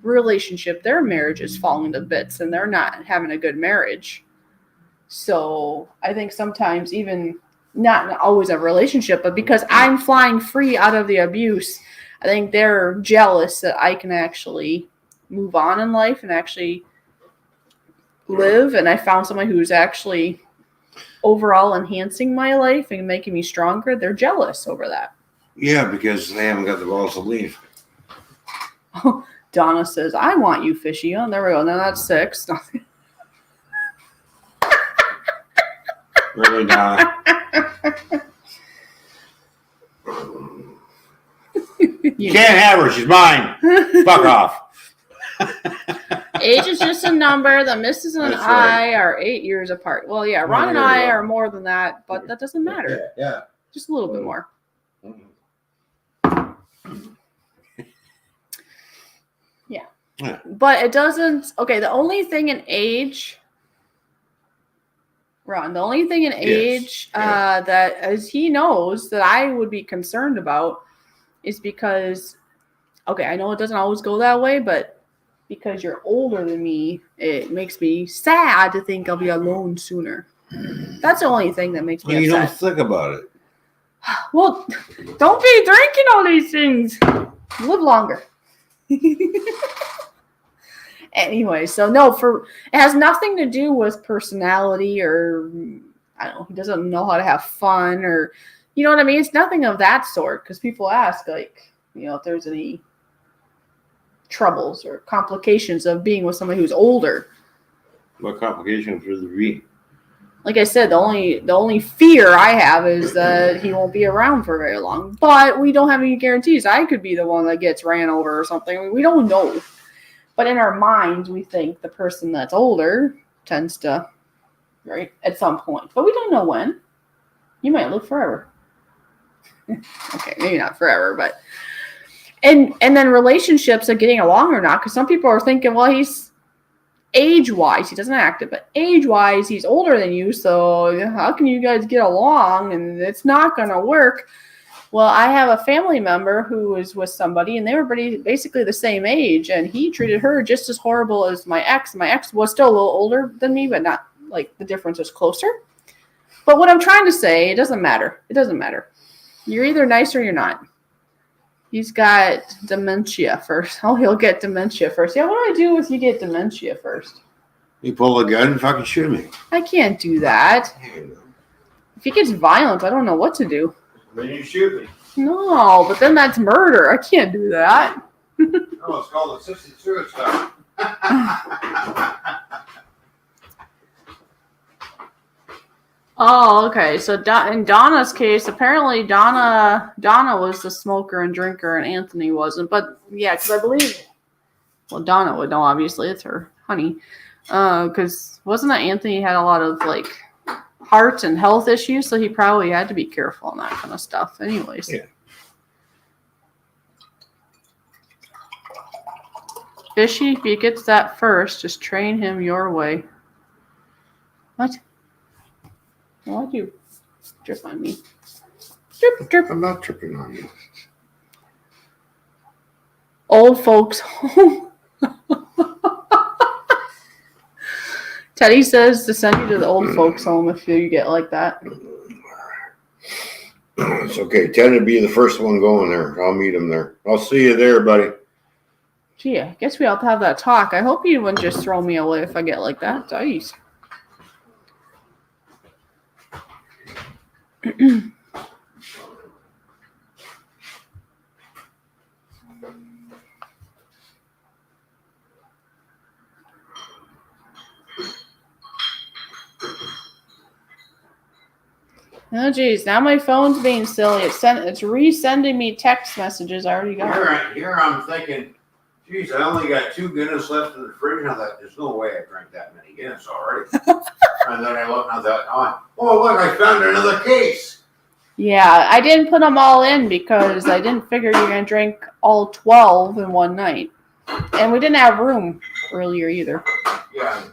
relationship, their marriage is falling to bits and they're not having a good marriage. So I think sometimes even... not always a relationship, but because I'm flying free out of the abuse, I think they're jealous that I can actually move on in life and actually live. And I found someone who's actually overall enhancing my life and making me stronger. They're jealous over that. Yeah, because they haven't got the balls to leave. Donna says, I want you, Fishy. Oh, there we go. Now that's 6. Really, Donna? You can't have her. She's mine. Fuck off. Age is just a number. The missus and That's right. I are 8 years apart. Well, yeah, Ron and I are more than that, but that doesn't matter. Yeah. Just a little bit more. Yeah. But it doesn't... Okay, the only thing in age... Ron, the only thing in age that, as he knows, that I would be concerned about is because... Okay, I know it doesn't always go that way, but because you're older than me, it makes me sad to think I'll be alone sooner. That's the only thing that makes me Well, you don't upset. think about it. Well, don't be drinking all these things. Live longer. Anyway, so no, it has nothing to do with personality or, I don't know, he doesn't know how to have fun or, you know what I mean? It's nothing of that sort because people ask, like, if there's any troubles or complications of being with somebody who's older. What complications would there be? Like I said, the only fear I have is that he won't be around for very long. But we don't have any guarantees. I could be the one that gets ran over or something. We don't know. But in our minds, we think the person that's older tends to, right, at some point. But we don't know when. You might live forever. Okay, maybe not forever, but... And then relationships are getting along or not, because some people are thinking, well, he's age-wise, he doesn't act it, but age-wise, he's older than you, so how can you guys get along? And it's not going to work. Well, I have a family member who was with somebody, and they were basically the same age, and he treated her just as horrible as my ex. My ex was still a little older than me, but not, like, the difference was closer. But what I'm trying to say, it doesn't matter. It doesn't matter. You're either nice or you're not. He's got dementia first. Oh, he'll get dementia first. Yeah, what do I do if you get dementia first? You pull a gun and fucking shoot me. I can't do that. If he gets violent, I don't know what to do. Then you shoot me. No, but then that's murder. I can't do that. Oh, it's called assisted suicide. Oh, okay. So in Donna's case, apparently Donna was the smoker and drinker, and Anthony wasn't. But yeah, because I believe, well, Donna would know. Obviously, it's her honey. Because wasn't it Anthony had a lot of like heart and health issues, so he probably had to be careful and that kind of stuff. Anyways. Yeah. Fishy, if he gets that first, just train him your way. What? Why'd you drip on me? Drip, drip. I'm not tripping on you. Old folks home. Teddy says to send you to the old folks home if you get like that. It's okay. Ted will be the first one going there. I'll meet him there. I'll see you there, buddy. Gee, I guess we have to have that talk. I hope you wouldn't just throw me away if I get like that. Jeez. Oh geez, now my phone's being silly. It's resending me text messages. I already got it. Here I'm thinking, geez, I only got 2 Guinness left in the fridge. I thought, there's no way I drank that many Guinness already. And then I looked and I thought, oh look, I found another case. Yeah, I didn't put them all in because I didn't figure you were going to drink all 12 in one night. And we didn't have room earlier either. Yeah. It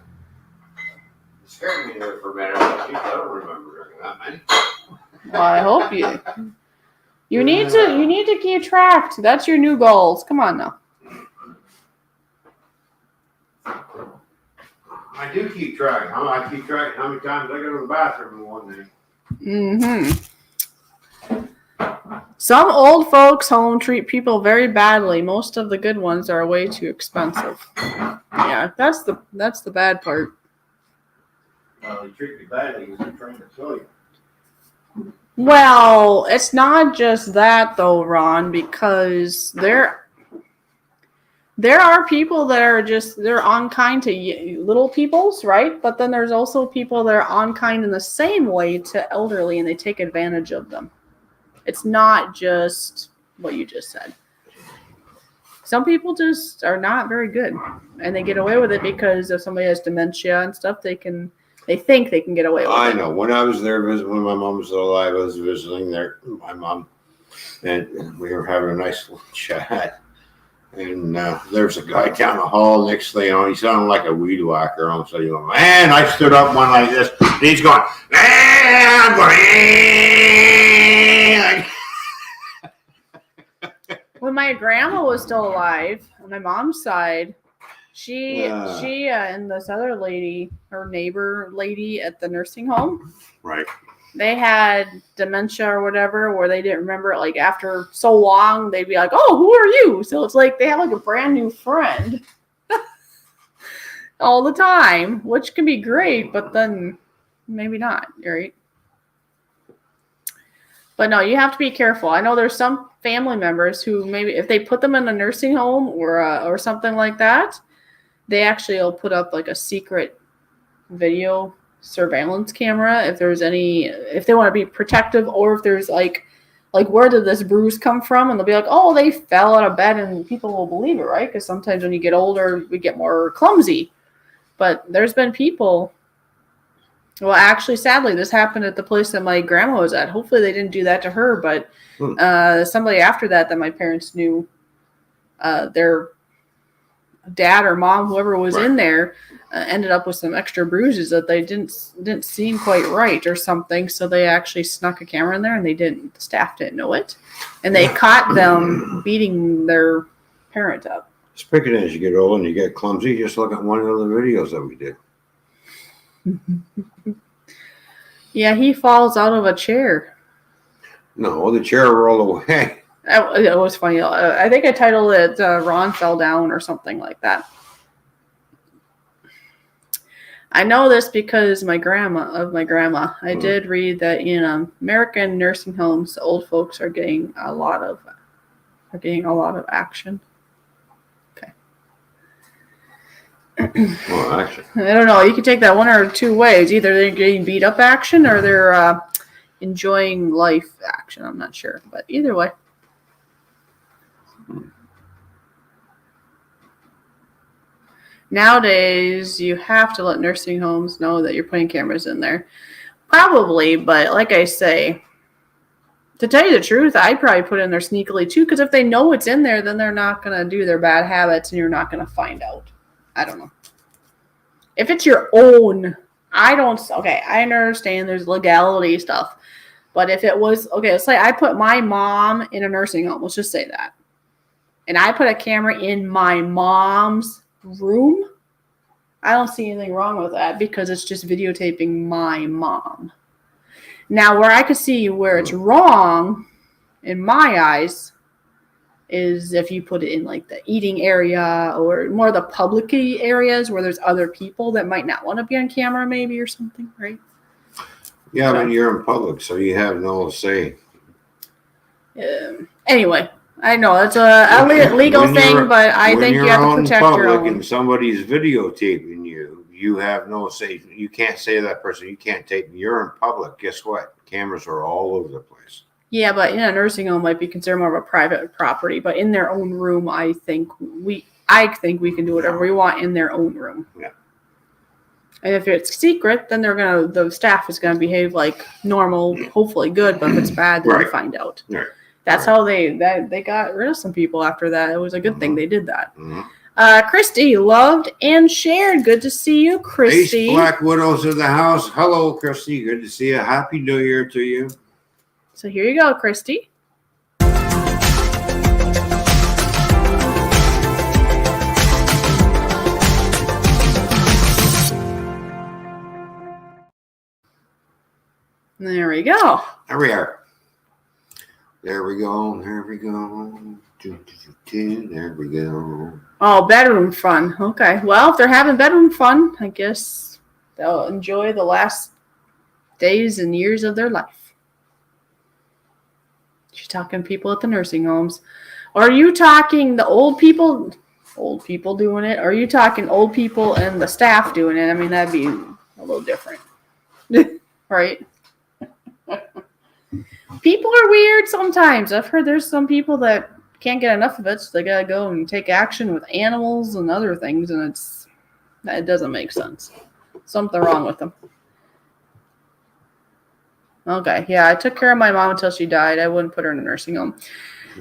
scared me there for a minute. I don't remember drinking that many. Well, I hope you need to keep track. That's your new goals. Come on now. I do keep track. I keep track how many times I go to the bathroom in one day. Mm-hmm. Some old folks home treat people very badly. Most of the good ones are way too expensive. Yeah, that's the bad part. Well, they treat me badly because they're trying to kill you. Well, it's not just that though, Ron, because there are people that are they're unkind to little peoples, right? But then there's also people that are unkind in the same way to elderly, and they take advantage of them. It's not just what you just said. Some people just are not very good, and they get away with it because if somebody has dementia and stuff, they think they can get away with it. I know. When I was there visiting, when my mom was still alive, I was visiting there, my mom, and we were having a nice little chat. And there's a guy down the hall next thing, he sounded like a weed whacker. And so, man, I stood up one like this, and he's going, man, I'm going, When my grandma was still alive, on my mom's side, she and this other lady, her neighbor lady at the nursing home, right? They had dementia or whatever, where they didn't remember it. Like after so long, they'd be like, "Oh, who are you?" So it's like they have like a brand new friend all the time, which can be great, but then maybe not, right? But no, you have to be careful. I know there's some family members who maybe if they put them in a nursing home or something like that, they actually will put up like a secret video surveillance camera if they want to be protective, or if there's like where did this bruise come from, and they'll be like, oh, they fell out of bed, and people will believe it, right? Because sometimes when you get older, we get more clumsy. But there's been people. Well, actually, sadly, this happened at the place that my grandma was at. Hopefully they didn't do that to her, but somebody after that my parents knew, their dad or mom, whoever was in there, ended up with some extra bruises that they didn't seem quite right or something. So they actually snuck a camera in there, and the staff didn't know it, and they caught them beating their parent up. Speaking as you get old and you get clumsy, just look at one of the videos that we did. Yeah, he falls out of a chair. No, the chair rolled away. It was funny. I think I titled it Ron Fell Down or something like that. I know this because my grandma, I did read that in American nursing homes, old folks are getting a lot of action. Okay. Well, actually, I don't know. You can take that one or two ways. Either they're getting beat up action or they're enjoying life action. I'm not sure, but either way. Nowadays, you have to let nursing homes know that you're putting cameras in there. Probably, but like I say, to tell you the truth, I'd probably put it in there sneakily too, because if they know it's in there, then they're not going to do their bad habits and you're not going to find out. I don't know. If it's your own, I understand there's legality stuff. But if it was, okay, let's say I put my mom in a nursing home, let's just say that. And I put a camera in my mom's room, I don't see anything wrong with that because it's just videotaping my mom. Now, where I could see where it's wrong, in my eyes, is if you put it in like the eating area or more of the public-y areas where there's other people that might not want to be on camera maybe or something, right? yeah, I mean, you're in public, so you have no say. Anyway, I know it's a legal thing, but I think you have to protect your own. And somebody's videotaping you, you have no say. You can't say to that person, you can't tape me. You're in public. Guess what? Cameras are all over the place. Yeah, but in a nursing home might be considered more of a private property. But in their own room, I think we can do whatever we want in their own room. Yeah. And if it's secret, then the staff is gonna behave like normal, hopefully good. But if it's bad, then Right. they find out. Right. That's how they got rid of some people after that. It was a good thing they did that. Mm-hmm. Christy, loved and shared. Good to see you, Christy. Ace Black Widows in the house. Hello, Christy. Good to see you. Happy New Year to you. So here you go, Christy. There we go. There we are. There we go. There we go. There we go. Oh, bedroom fun. Okay. Well, if they're having bedroom fun, I guess they'll enjoy the last days and years of their life. She's talking people at the nursing homes. Or are you talking the old people doing it? Or are you talking old people and the staff doing it? I mean, that'd be a little different. Right? People are weird sometimes. I've heard there's some people that can't get enough of it, so they gotta go and take action with animals and other things, and it doesn't make sense. Something wrong with them. Okay, yeah, I took care of my mom until she died. I wouldn't put her in a nursing home.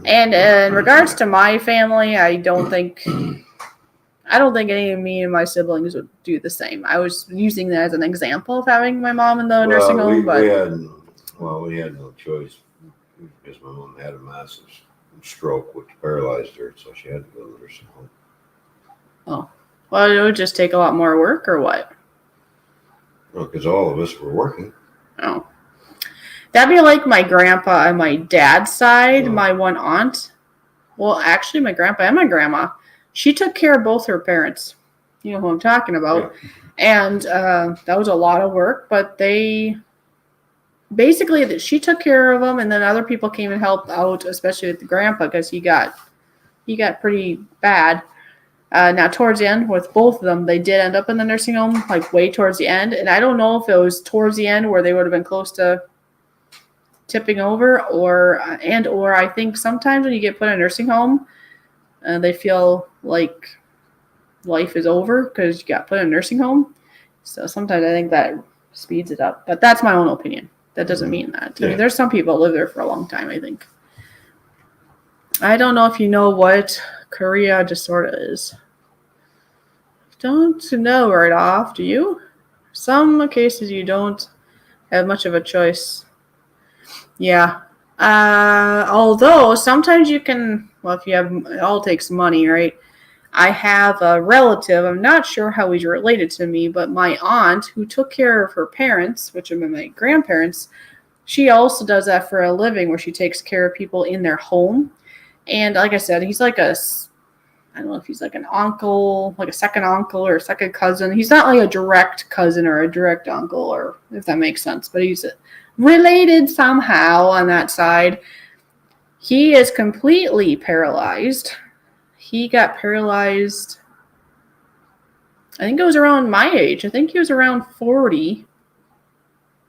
And in regards to my family, I don't think any of me and my siblings would do the same. I was using that as an example of having my mom in the nursing home, but we had no choice because my mom had a massive stroke which paralyzed her, so she had to go to the nursing home. Oh, well, it would just take a lot more work, or what? Well, because all of us were working. Oh. That'd be like my grandpa on my dad's side, my one aunt. Well, actually, my grandpa and my grandma, she took care of both her parents. You know who I'm talking about. Yeah. And that was a lot of work, but she took care of them, and then other people came and helped out, especially with the grandpa, because he got pretty bad. Now, towards the end, with both of them, they did end up in the nursing home, like way towards the end. And I don't know if it was towards the end where they would have been close to tipping over, or I think sometimes when you get put in a nursing home, they feel like life is over because you got put in a nursing home. So sometimes I think that speeds it up. But that's my own opinion. That doesn't mean that. Yeah. I mean, there's some people that live there for a long time, I think. I don't know if you know what chorea disorder is. Don't know right off, do you? Some cases you don't have much of a choice. Yeah. Although sometimes you can, well, if you have, it all takes money, right? I have a relative, I'm not sure how he's related to me, but my aunt who took care of her parents, which are my grandparents, she also does that for a living where she takes care of people in their home. And like I said, he's like I don't know if he's like an uncle, like a second uncle or a second cousin. He's not like a direct cousin or a direct uncle, or if that makes sense, but he's related somehow on that side. He is completely paralyzed. He got paralyzed I think it was around my age. I think he was around 40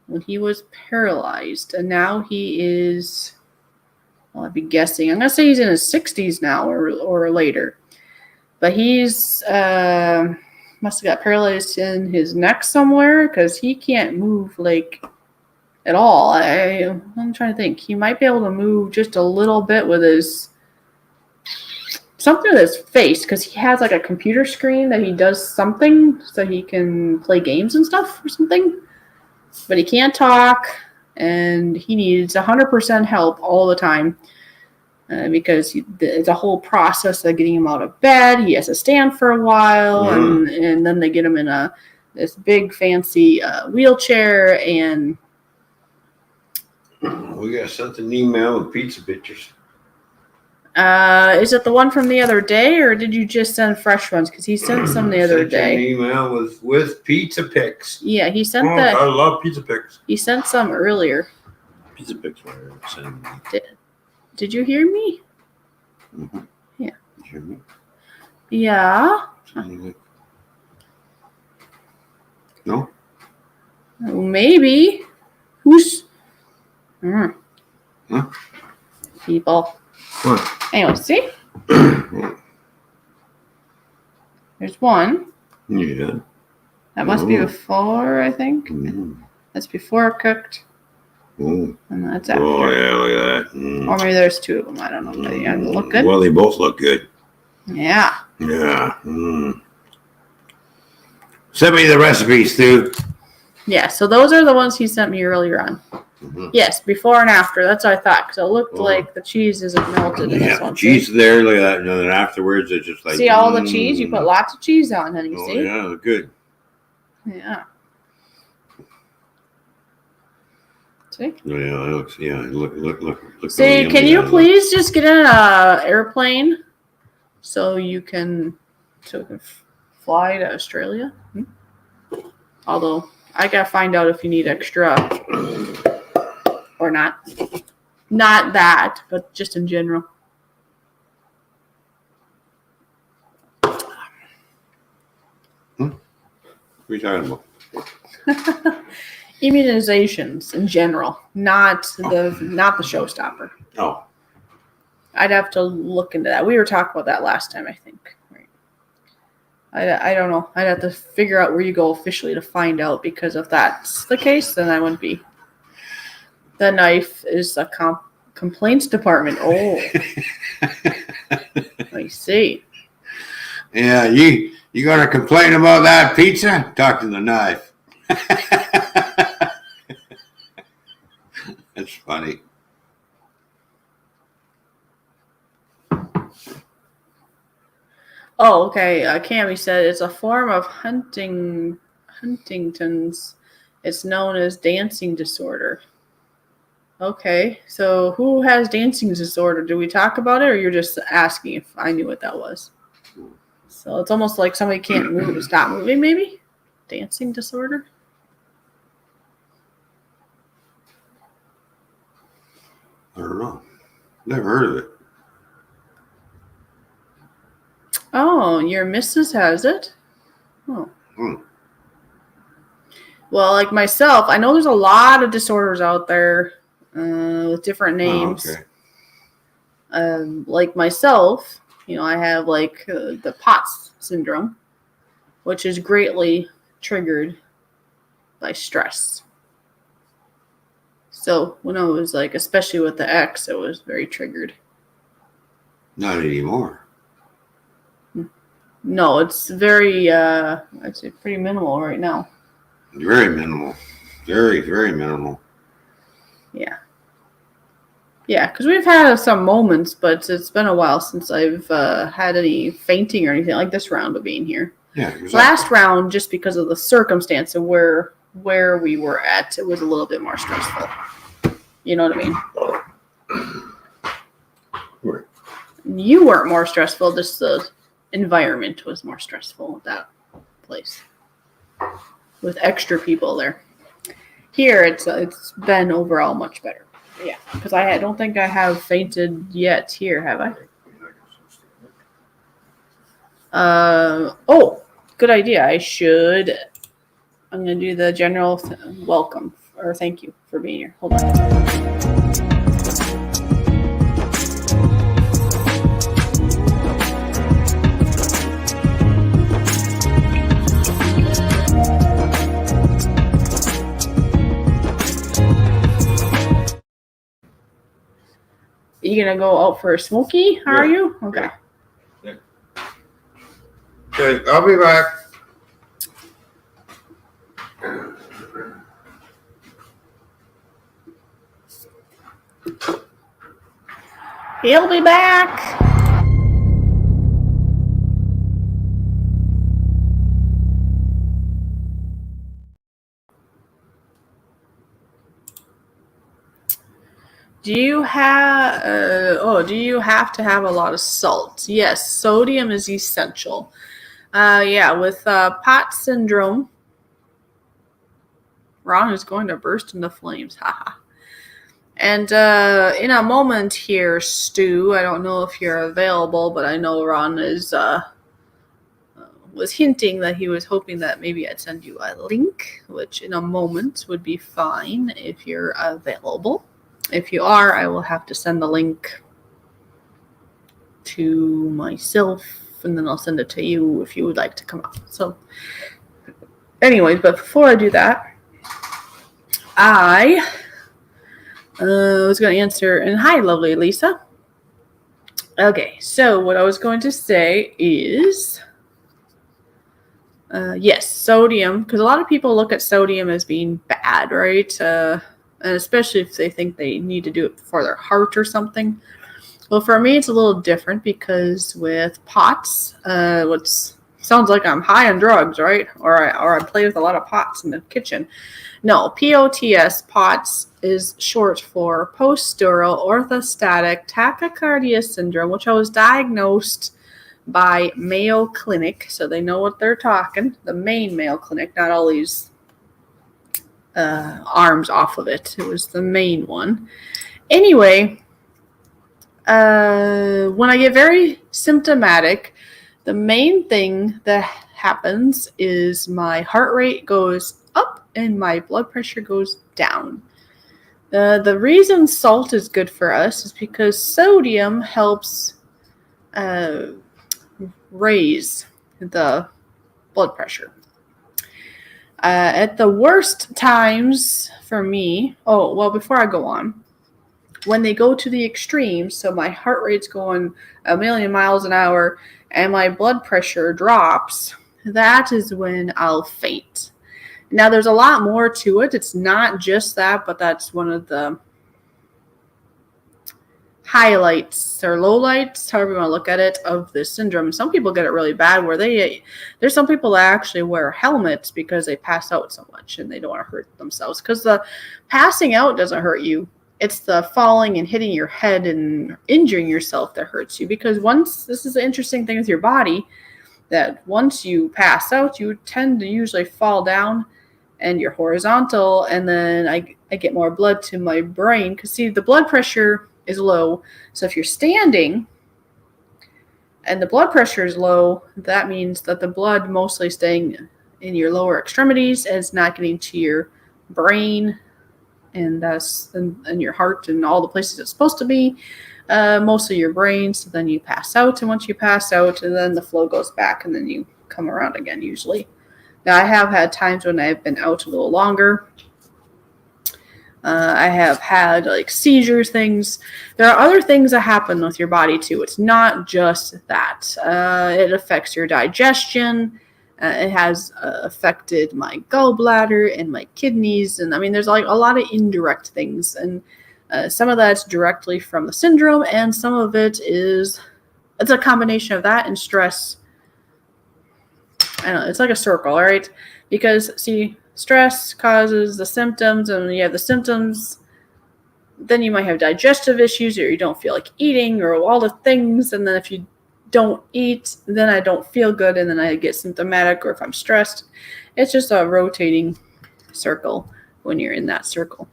when he was paralyzed. And now he is, well, I'd be guessing. I'm going to say he's in his 60s now or later. But he's must have got paralyzed in his neck somewhere because he can't move like at all. I'm trying to think. He might be able to move just a little bit with his something with his face because he has like a computer screen that he does something so he can play games and stuff or something. But he can't talk and he needs 100% help all the time. Because it's a whole process of getting him out of bed. He has to stand for a while, and then they get him in this big fancy wheelchair. And we got sent an email with pizza pictures. is it the one from the other day, or did you just send fresh ones? Because he sent some the other Sent you an day. email with pizza pics. Yeah, he sent I that. love pizza pics. He sent some earlier. Pizza pics were sending me. Did you hear me? Mm-hmm. Yeah. Hear me? Yeah. No? Maybe. Who's? Huh? People. What? Anyway, see? There's one. Yeah. That must be Oh. before, I think. Mm. That's before cooked, Oh. and that's after. Oh, yeah, look at that. Mm. Or maybe there's two of them. I don't know. But yeah, they look good. Well, they both look good. Yeah. Yeah. Mm. Send me the recipes, Stu. Yeah, so those are the ones he sent me earlier on. Mhm. Yes, before and after. That's what I thought, because it looked Oh. like the cheese isn't melted in this Yeah, one. cheese there, look at that. And then afterwards, it's just like. See all the cheese? You put lots of cheese on, honey. Oh, See? yeah, good. Yeah. See? Yeah, it looks, yeah, look. See, how can yummy you that please just get in a airplane so you can fly to Australia? Although I gotta find out if you need extra or not. Not that, but just in general. What are you talking about? Immunizations in general, not the showstopper. Oh, I'd have to look into that. We were talking about that last time, I think. Right. I don't know. I'd have to figure out where you go officially to find out, because if that's the case, then I wouldn't be. The knife is a complaints department. Oh, I see. yeah, you gonna complain about that pizza? Talk to the knife. That's funny. Oh, okay. Cammy said it's a form of Huntington's. It's known as dancing disorder. Okay, so who has dancing disorder? Do we talk about it, or you're just asking if I knew what that was? So it's almost like somebody can't move, stop moving, maybe? Dancing disorder? I don't know. Never heard of it. Oh, your missus has it? Oh. Hmm. Well, like myself, I know there's a lot of disorders out there with different names. Oh, okay. Like myself, I have like the POTS syndrome, which is greatly triggered by stress. So when I was like, especially with the ex, it was very triggered. Not anymore. No, it's very, I'd say pretty minimal right now. Very minimal. Very, very minimal. Yeah. Yeah, because we've had some moments, but it's been a while since I've had any fainting or anything like this round of being here. Yeah, exactly. Last round, just because of the circumstance of where we were at, it was a little bit more stressful. You know what I mean? Right. You weren't more stressful, just the environment was more stressful at that place. With extra people there. Here, it's been overall much better. Yeah, because I don't think I have fainted yet here, have I? good idea. I'm going to do the general welcome or thank you for being here. Hold on. You going to go out for a smoky? How are Yeah. you? Okay. Okay, I'll be back. He'll be back. Do you have to have a lot of salt? Yes, sodium is essential. With POTS syndrome, Ron is going to burst into flames. Haha. And in a moment here, Stu, I don't know if you're available, but I know Ron was hinting that he was hoping that maybe I'd send you a link, which in a moment would be fine if you're available. If you are, I will have to send the link to myself, and then I'll send it to you if you would like to come up. So, anyways, but before I do that, I was going to answer, and hi, lovely Lisa. Okay, so what I was going to say is, yes, sodium, because a lot of people look at sodium as being bad, right? And especially if they think they need to do it for their heart or something. Well, for me, it's a little different because with POTS, sounds like I'm high on drugs, right? Or I play with a lot of pots in the kitchen. No, POTS is short for post-dural orthostatic tachycardia syndrome, which I was diagnosed by Mayo Clinic, so they know what they're talking. The main Mayo Clinic, not all these arms off of it. It was the main one. Anyway, when I get very symptomatic, the main thing that happens is my heart rate goes up and my blood pressure goes down. The reason salt is good for us is because sodium helps raise the blood pressure. At the worst times for me, before I go on, when they go to the extremes, so my heart rate's going a million miles an hour and my blood pressure drops, that is when I'll faint. Now, there's a lot more to it. It's not just that, but that's one of the highlights or lowlights, however you want to look at it, of this syndrome. Some people get it really bad where there's some people that actually wear helmets because they pass out so much and they don't want to hurt themselves, because the passing out doesn't hurt you. It's the falling and hitting your head and injuring yourself that hurts you, because this is the interesting thing with your body, that once you pass out, you tend to usually fall down and you're horizontal, and then I get more blood to my brain, because see, the blood pressure is low. So if you're standing and the blood pressure is low, that means that the blood mostly staying in your lower extremities and it's not getting to your brain and your heart and all the places it's supposed to be, mostly your brain. So then you pass out, and once you pass out, and then the flow goes back, and then you come around again usually. Now, I have had times when I've been out a little longer. I have had like seizures, things. There are other things that happen with your body too. It's not just that. It affects your digestion. It has affected my gallbladder and my kidneys. And I mean, there's like a lot of indirect things. And some of that's directly from the syndrome, and some of it's a combination of that and stress. I don't know, it's like a circle, all right? Because, see, stress causes the symptoms, and you have the symptoms, then you might have digestive issues, or you don't feel like eating, or all the things, and then if you don't eat, then I don't feel good, and then I get symptomatic, or if I'm stressed. It's just a rotating circle when you're in that circle.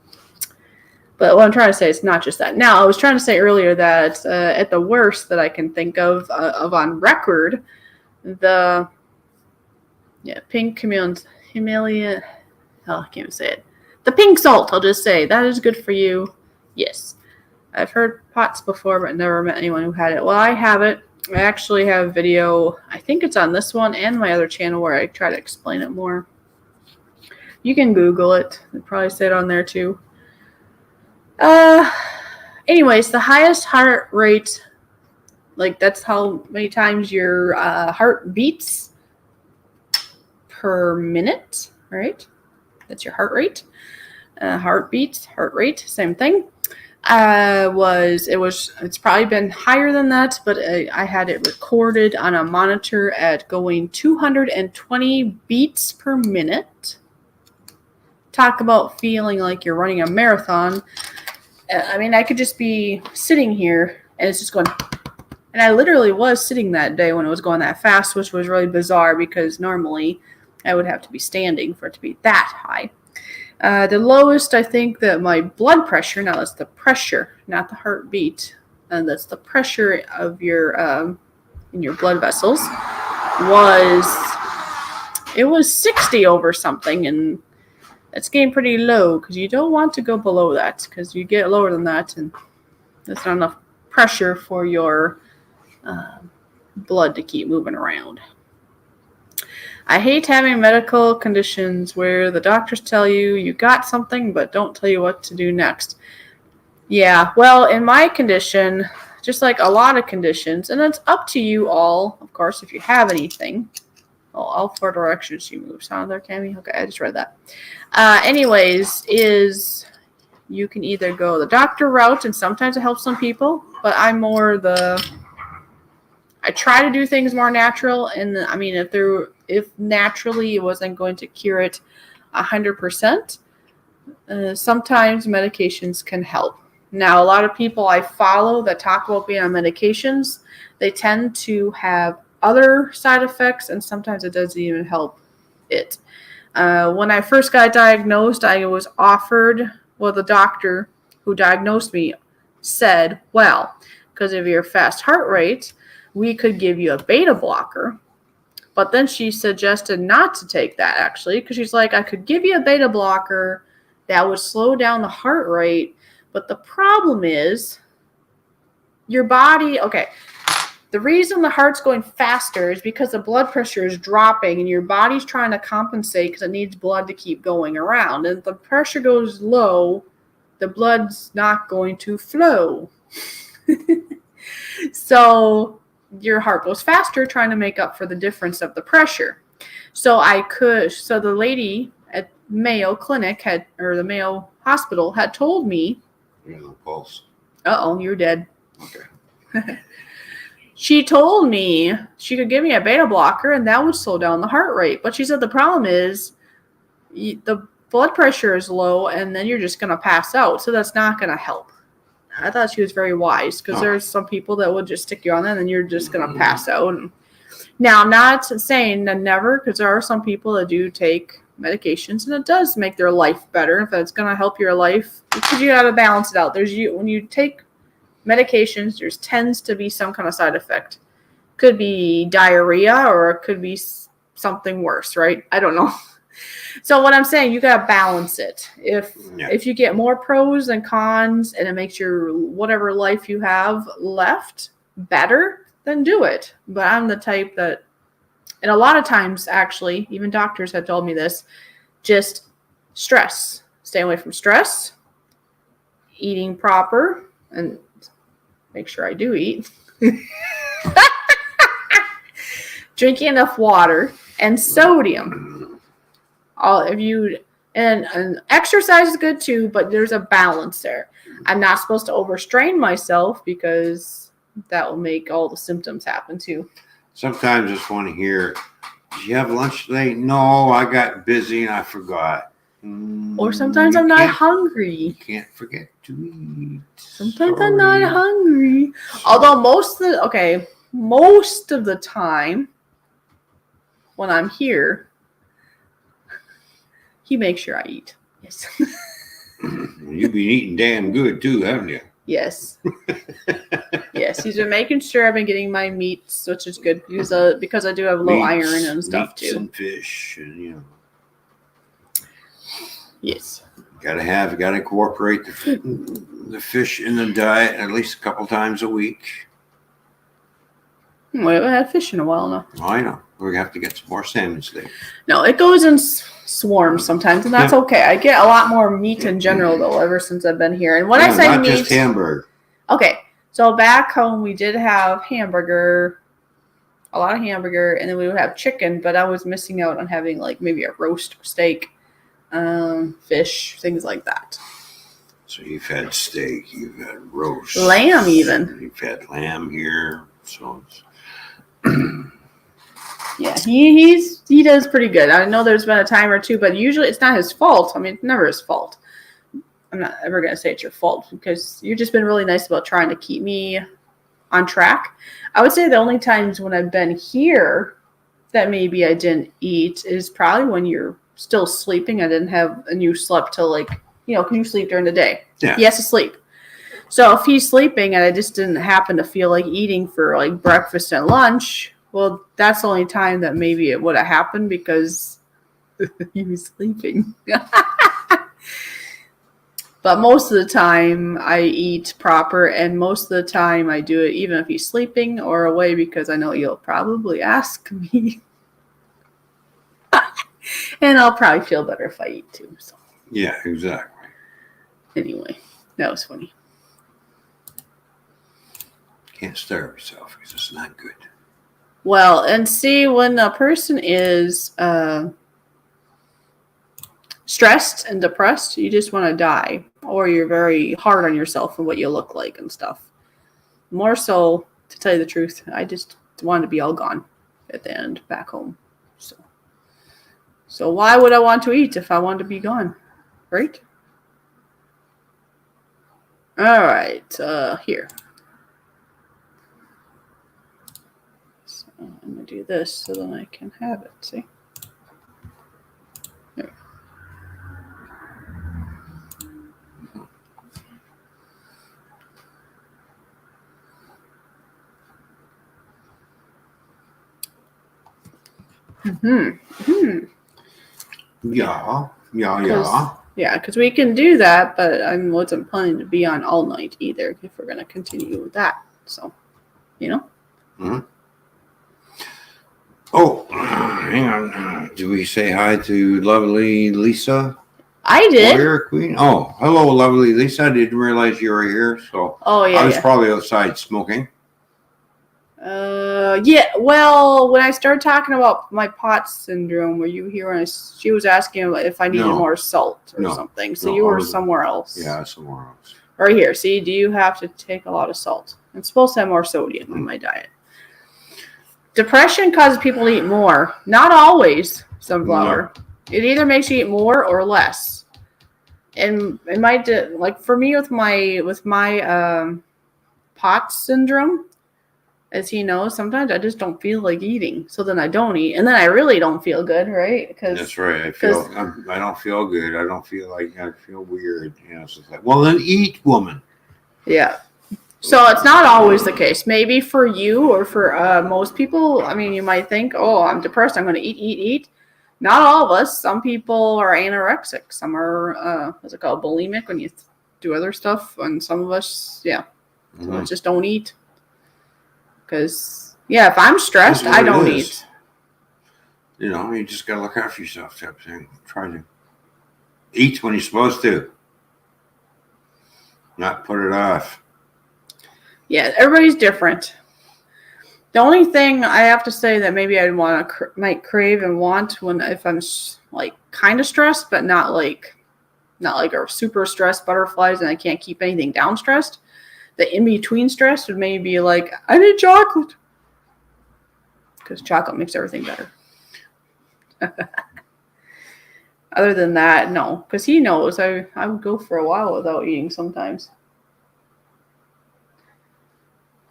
But what I'm trying to say is not just that. Now, I was trying to say earlier that at the worst that I can think of on record, the Yeah, pink Himalayan. Oh, I can't even say it. The pink salt, I'll just say. That is good for you. Yes. I've heard POTS before, but never met anyone who had it. Well, I have it. I actually have a video. I think it's on this one and my other channel where I try to explain it more. You can Google it. They probably say it on there too. Anyways, the highest heart rate, like that's how many times your heart beats per minute, right? That's your heart rate. Heartbeat, heart rate, same thing. It's probably been higher than that, but I had it recorded on a monitor at going 220 beats per minute. Talk about feeling like you're running a marathon. I mean, I could just be sitting here and it's just going, and I literally was sitting that day when it was going that fast, which was really bizarre because normally I would have to be standing for it to be that high. The lowest, I think, that my blood pressure, now that's the pressure, not the heartbeat, and that's the pressure of your in your blood vessels, was 60 over something, and that's getting pretty low because you don't want to go below that because you get lower than that, and there's not enough pressure for your blood to keep moving around. I hate having medical conditions where the doctors tell you you got something but don't tell you what to do next. Yeah, well, in my condition, just like a lot of conditions, and it's up to you all, of course, if you have anything. Oh, all four directions she moves. Huh, there, Cammy? Okay, I just read that. Anyways, is you can either go the doctor route, and sometimes it helps some people, but I'm more I try to do things more natural, and I mean, if naturally it wasn't going to cure it 100%, sometimes medications can help. Now, a lot of people I follow that talk about being on medications, they tend to have other side effects, and sometimes it doesn't even help it. When I first got diagnosed, I was offered, the doctor who diagnosed me said, well, because of your fast heart rate, we could give you a beta blocker. But then she suggested not to take that, actually, because she's like, I could give you a beta blocker that would slow down the heart rate, but the problem is your body, okay, the reason the heart's going faster is because the blood pressure is dropping and your body's trying to compensate because it needs blood to keep going around. And if the pressure goes low, the blood's not going to flow. So your heart goes faster trying to make up for the difference of the pressure. So the lady at Mayo Clinic or the Mayo Hospital had told me, pulse. uh-oh, you're dead. Okay. She told me she could give me a beta blocker and that would slow down the heart rate. But she said the problem is the blood pressure is low and then you're just going to pass out. So that's not going to help. I thought she was very wise because there's some people that would just stick you on that and then you're just going to pass out. Now, I'm not saying that never, because there are some people that do take medications and it does make their life better. If it's going to help your life, because you got to balance it out. When you take medications, there tends to be some kind of side effect. Could be diarrhea or it could be something worse, right? I don't know. So what I'm saying, you got to balance it. If you get more pros than cons and it makes your whatever life you have left better, then do it. But I'm the type that, and a lot of times actually, even doctors have told me this, just stress. Stay away from stress, eating proper, and make sure I do eat. Drinking enough water and sodium. And exercise is good too, but there's a balance there. I'm not supposed to overstrain myself because that will make all the symptoms happen too. Sometimes I just want to hear, did you have lunch today? No, I got busy and I forgot. Or sometimes I'm not hungry. You can't forget to eat. Sometimes I'm not hungry. Although most of the time when I'm here, he makes sure I eat. Yes. You've been eating damn good too, haven't you? Yes. Yes. Yes, he's been making sure I've been getting my meats, which is good because I do have low Meats, iron and stuff meats too. and fish, and Yes. gotta incorporate the fish in the diet at least a couple times a week. We haven't had fish in a while now. I know. We have to get some more salmon steak. No, it goes in swarms sometimes, and that's okay. I get a lot more meat in general though ever since I've been here. And when I say not meat, just hamburger. okay, so back home we did have hamburger, a lot of hamburger, and then we would have chicken, but I was missing out on having like maybe a roast steak, fish, things like that. So you've had steak, you've had roast, Lamb even. You've had lamb here, so it's Yeah, he does pretty good. I know there's been a time or two, but usually it's not his fault. I mean, it's never his fault. I'm not ever going to say it's your fault because you've just been really nice about trying to keep me on track. I would say the only times when I've been here that maybe I didn't eat is probably when you're still sleeping. And you slept till like, can you sleep during the day? Yeah. He has to sleep. So if he's sleeping and I just didn't happen to feel like eating for like breakfast and lunch, well, that's the only time that maybe it would have happened because he was sleeping. But most of the time I eat proper, and most of the time I do it even if he's sleeping or away because I know you'll probably ask me. And I'll probably feel better if I eat too. So yeah, exactly. anyway, that was funny. Can't starve yourself because it's not good. Well, and see, when a person is stressed and depressed, you just want to die, or you're very hard on yourself and what you look like and stuff. More so, to tell you the truth, I just wanted to be all gone at the end back home. So why would I want to eat if I wanted to be gone, right? All right, here. I'm going to do this so then I can have it, see? There. Yeah. Yeah, because we can do that, but I wasn't planning to be on all night either if we're going to continue with that. So, Mm-hmm. Oh, hang on. Do we say hi to lovely Lisa? I did. Warrior Queen? Oh, hello, lovely Lisa. I didn't realize you were here, so Oh, yeah. I was probably outside smoking. Yeah. Well, when I started talking about my POTS syndrome, were you here when she was asking if I needed No. more salt or No. something? So No, you I were wasn't. somewhere else. Yeah, somewhere else. Right here. See, do you have to take a lot of salt? I'm supposed to have more sodium in my diet. Depression causes people to eat more. Not always, Sunflower. No. It either makes you eat more or less. And it might, like for me with my POTS syndrome, as he knows, sometimes I just don't feel like eating. So then I don't eat. And then I really don't feel good, right? That's right. I don't feel good. I don't feel like, I feel weird. So it's like, well, then eat, woman. Yeah. So it's not always the case. Maybe for you or for most people, I mean, you might think, oh, I'm depressed, I'm going to eat. Not all of us. Some people are anorexic. Some are, what's it called, bulimic when you do other stuff. And some of us, yeah, so just don't eat. Because, yeah, if I'm stressed, I don't eat. You just got to look after yourself type thing. Try to eat when you're supposed to. Not put it off. Yeah, everybody's different. The only thing I have to say that maybe I might crave and want if I'm like kind of stressed, but not like a super stressed butterflies and I can't keep anything down stressed. The in between stress would maybe be like, I need chocolate, because chocolate makes everything better. Other than that, no, because he knows I would go for a while without eating sometimes.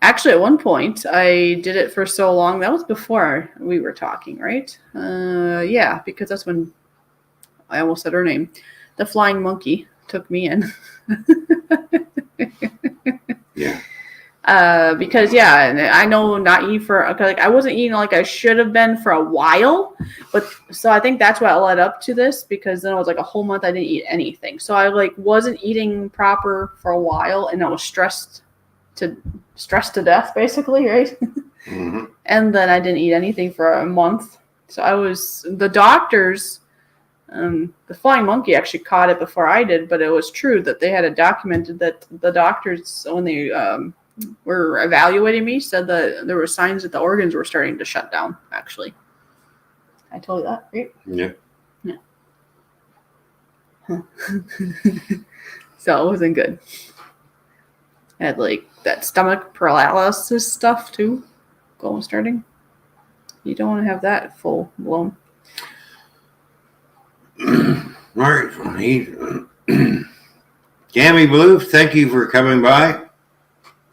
Actually, at one point, I did it for so long. That was before we were talking, right? Yeah, because that's when I almost said her name. The flying monkey took me in. Yeah. Because yeah, and I know not eat for like I wasn't eating like I should have been for a while, but so I think that's what led up to this because then it was like a whole month I didn't eat anything, so I like wasn't eating proper for a while, and I was stressed to death basically, right? Mm-hmm. And then I didn't eat anything for a month, so I was the doctors. The flying monkey actually caught it before I did, but it was true that they had it documented that the doctors when they were evaluating me said that there were signs that the organs were starting to shut down. Actually, I told you that, right? Yeah. So it wasn't good. I had like that stomach paralysis stuff too, starting. You don't want to have that full blown. All right. Gammy Blue, thank you for coming by.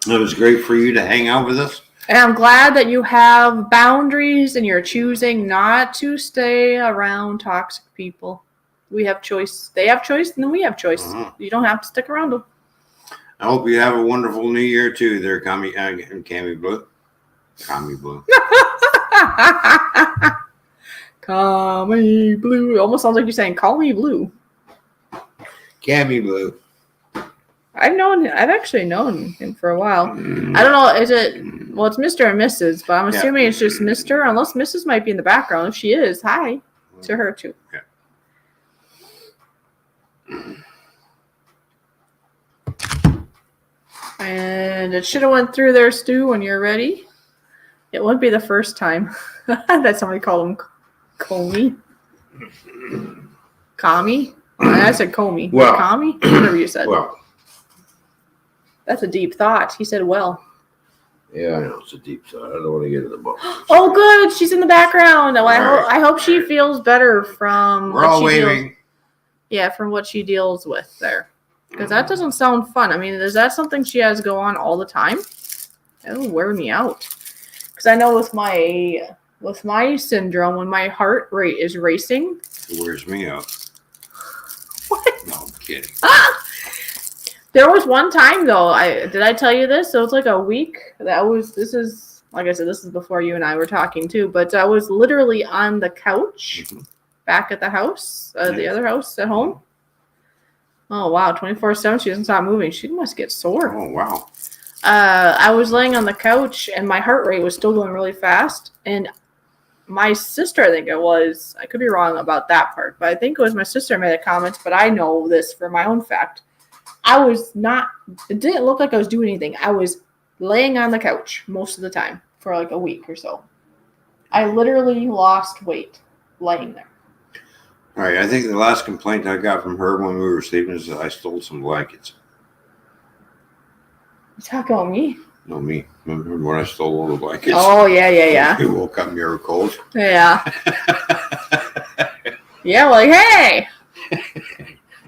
It was great for you to hang out with us. And I'm glad that you have boundaries and you're choosing not to stay around toxic people. We have choice. They have choice, and then we have choice. Uh-huh. You don't have to stick around them. I hope you have a wonderful new year too there, Cammy Blue. Cammy Blue. Call me blue. It almost sounds like you're saying, call me blue. Cammy Blue. I've actually known him for a while. I don't know, is it, well, it's Mr. and Mrs., but I'm assuming it's just Mr., unless Mrs. might be in the background. If she is, hi to her too. Yeah. And it should have went through there, Stu, when you're ready. It wouldn't be the first time that somebody called him Comey. Kami? I said Comey. Well, Kami? Whatever you said. Well, That's a deep thought. He said, well. Yeah, I know. It's a deep thought. I don't want to get in the book. Oh, good. She's in the background. Well, Right. I hope she feels better from we're all waving. from what she deals with there. Because that doesn't sound fun. I mean, is that something she has go on all the time? That would wear me out. Because I know with my syndrome, when my heart rate is racing. It wears me out. What? No, I'm kidding. There was one time though. Did I tell you this? So it's like a week. This is like I said. This is before you and I were talking too. But I was literally on the couch back at the house, the other house at home. Oh wow, 24/7. She doesn't stop moving. She must get sore. Oh wow. I was laying on the couch and my heart rate was still going really fast. And my sister, I think it was, I could be wrong about that part, but I think it was my sister made a comment, but I know this for my own fact. It didn't look like I was doing anything. I was laying on the couch most of the time for like a week or so. I literally lost weight laying there. All right. I think the last complaint I got from her when we were sleeping is that I stole some blankets. You talking about me? No, me. Remember when I stole all the blankets? Oh, yeah. You woke up and you were cold. Yeah. Yeah, like, hey!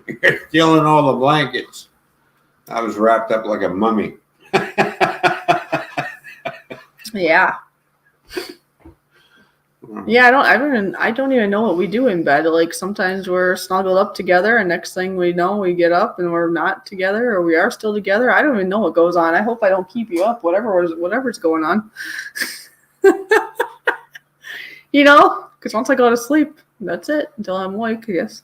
You're stealing all the blankets. I was wrapped up like a mummy. Yeah. Yeah, I don't even know what we do in bed. Like sometimes we're snuggled up together and next thing we know we get up and we're not together or we are still together. I don't even know what goes on. I hope I don't keep you up, whatever's going on. You know, because once I go to sleep, that's it until I'm awake, I guess.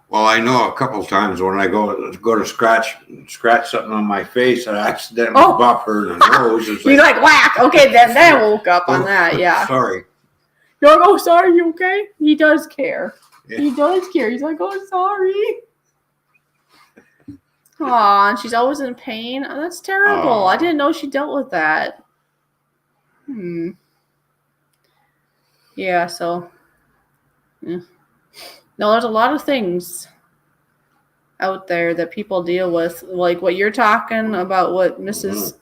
Well, I know a couple times when I go to scratch something on my face, I accidentally bop her in the nose. It's You're like, whack. Okay, then I woke up on that. Yeah. Sorry. You're like, oh, sorry, you okay? He does care. Yeah. He does care. He's like, oh, sorry. Aw, and she's always in pain. Oh, that's terrible. Oh. I didn't know she dealt with that. Yeah, so. Yeah. No, there's a lot of things out there that people deal with, like what you're talking about, what Mrs.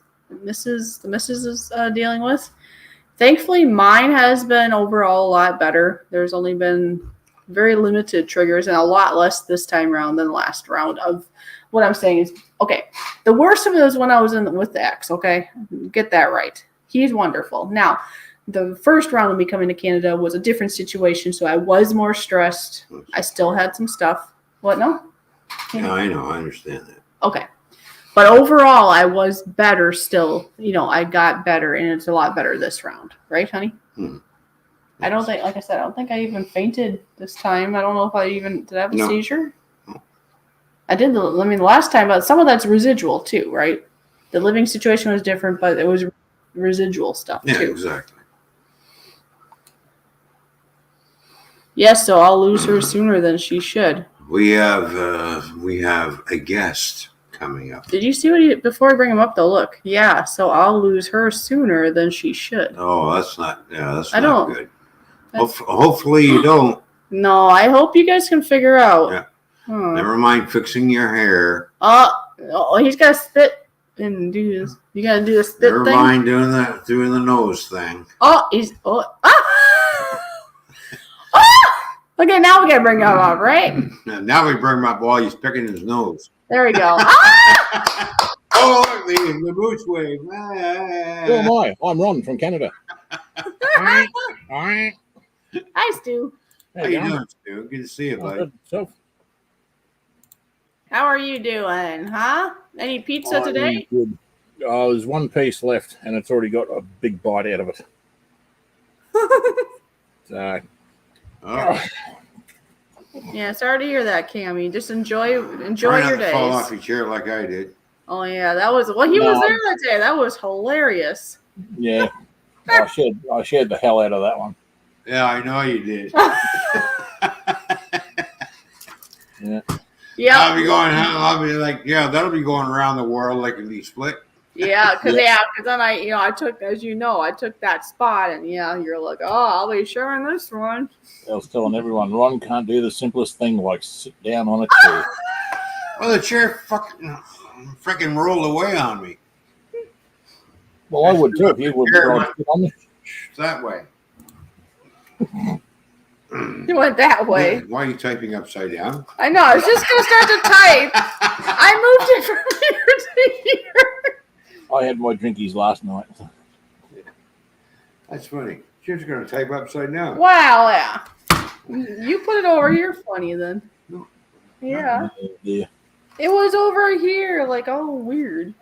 is dealing with. Thankfully, mine has been overall a lot better. There's only been very limited triggers and a lot less this time around than last round. Of what I'm saying is, okay, the worst of it was when I was with the ex. Okay, get that right. He's wonderful. Now, the first round of me coming to Canada was a different situation, so I was more stressed. I still had some stuff. What? No? Yeah, I know. I understand that. Okay. But overall, I was better still. I got better, and it's a lot better this round. Right, honey? I don't think, like I said, I don't think I even fainted this time. I don't know if did I have a No. seizure? I did, the last time, but some of that's residual too, right? The living situation was different, but it was residual stuff Yeah, too. exactly. Yes, so I'll lose her sooner than she should. We have a guest coming up. Did you see before I bring him up though? Look, yeah, so I'll lose her sooner than she should. Oh, that's not I not don't- good. Hopefully you don't. No, I hope you guys can figure out. Yeah. Huh. Never mind fixing your hair. Oh, he's got to spit and do this. You got to do the spit Never thing. mind doing the nose thing. Okay, now we got to bring him up, right? Now we bring him up while he's picking his nose. There we go. Oh, look, the moose wave. Ah. Who am I? I'm Ron from Canada. Hi, Stu. How you doing, Stu? Good to see you, buddy. How are you doing, huh? Any pizza today? Good. There's one piece left, and it's already got a big bite out of it. So, Oh, Yeah, sorry to hear that, Cammy. Just enjoy try your not to fall days. off your chair like I did. Oh yeah, that was he was there that day. That was hilarious. yeah, I shared the hell out of that one. Yeah, I know you did. Yeah. I'll be like, yeah, that'll be going around the world like a leaf split. Yeah, because then I took, as you know, I took that spot, and you're like, oh, I'll be sharing this one. I was telling everyone, Ron can't do the simplest thing like sit down on a chair. Well, the chair freaking rolled away on me. Well, I would too if you would Here, sit on me. It's that way. You went that way. Why are you typing upside down? I know. I was just gonna start to type. I moved it from here to here. I had my drinkies last night. That's funny. You're just going to type upside down. Wow, yeah. You put it over here funny then. No. Yeah. Yeah. It was over here, like, oh, weird.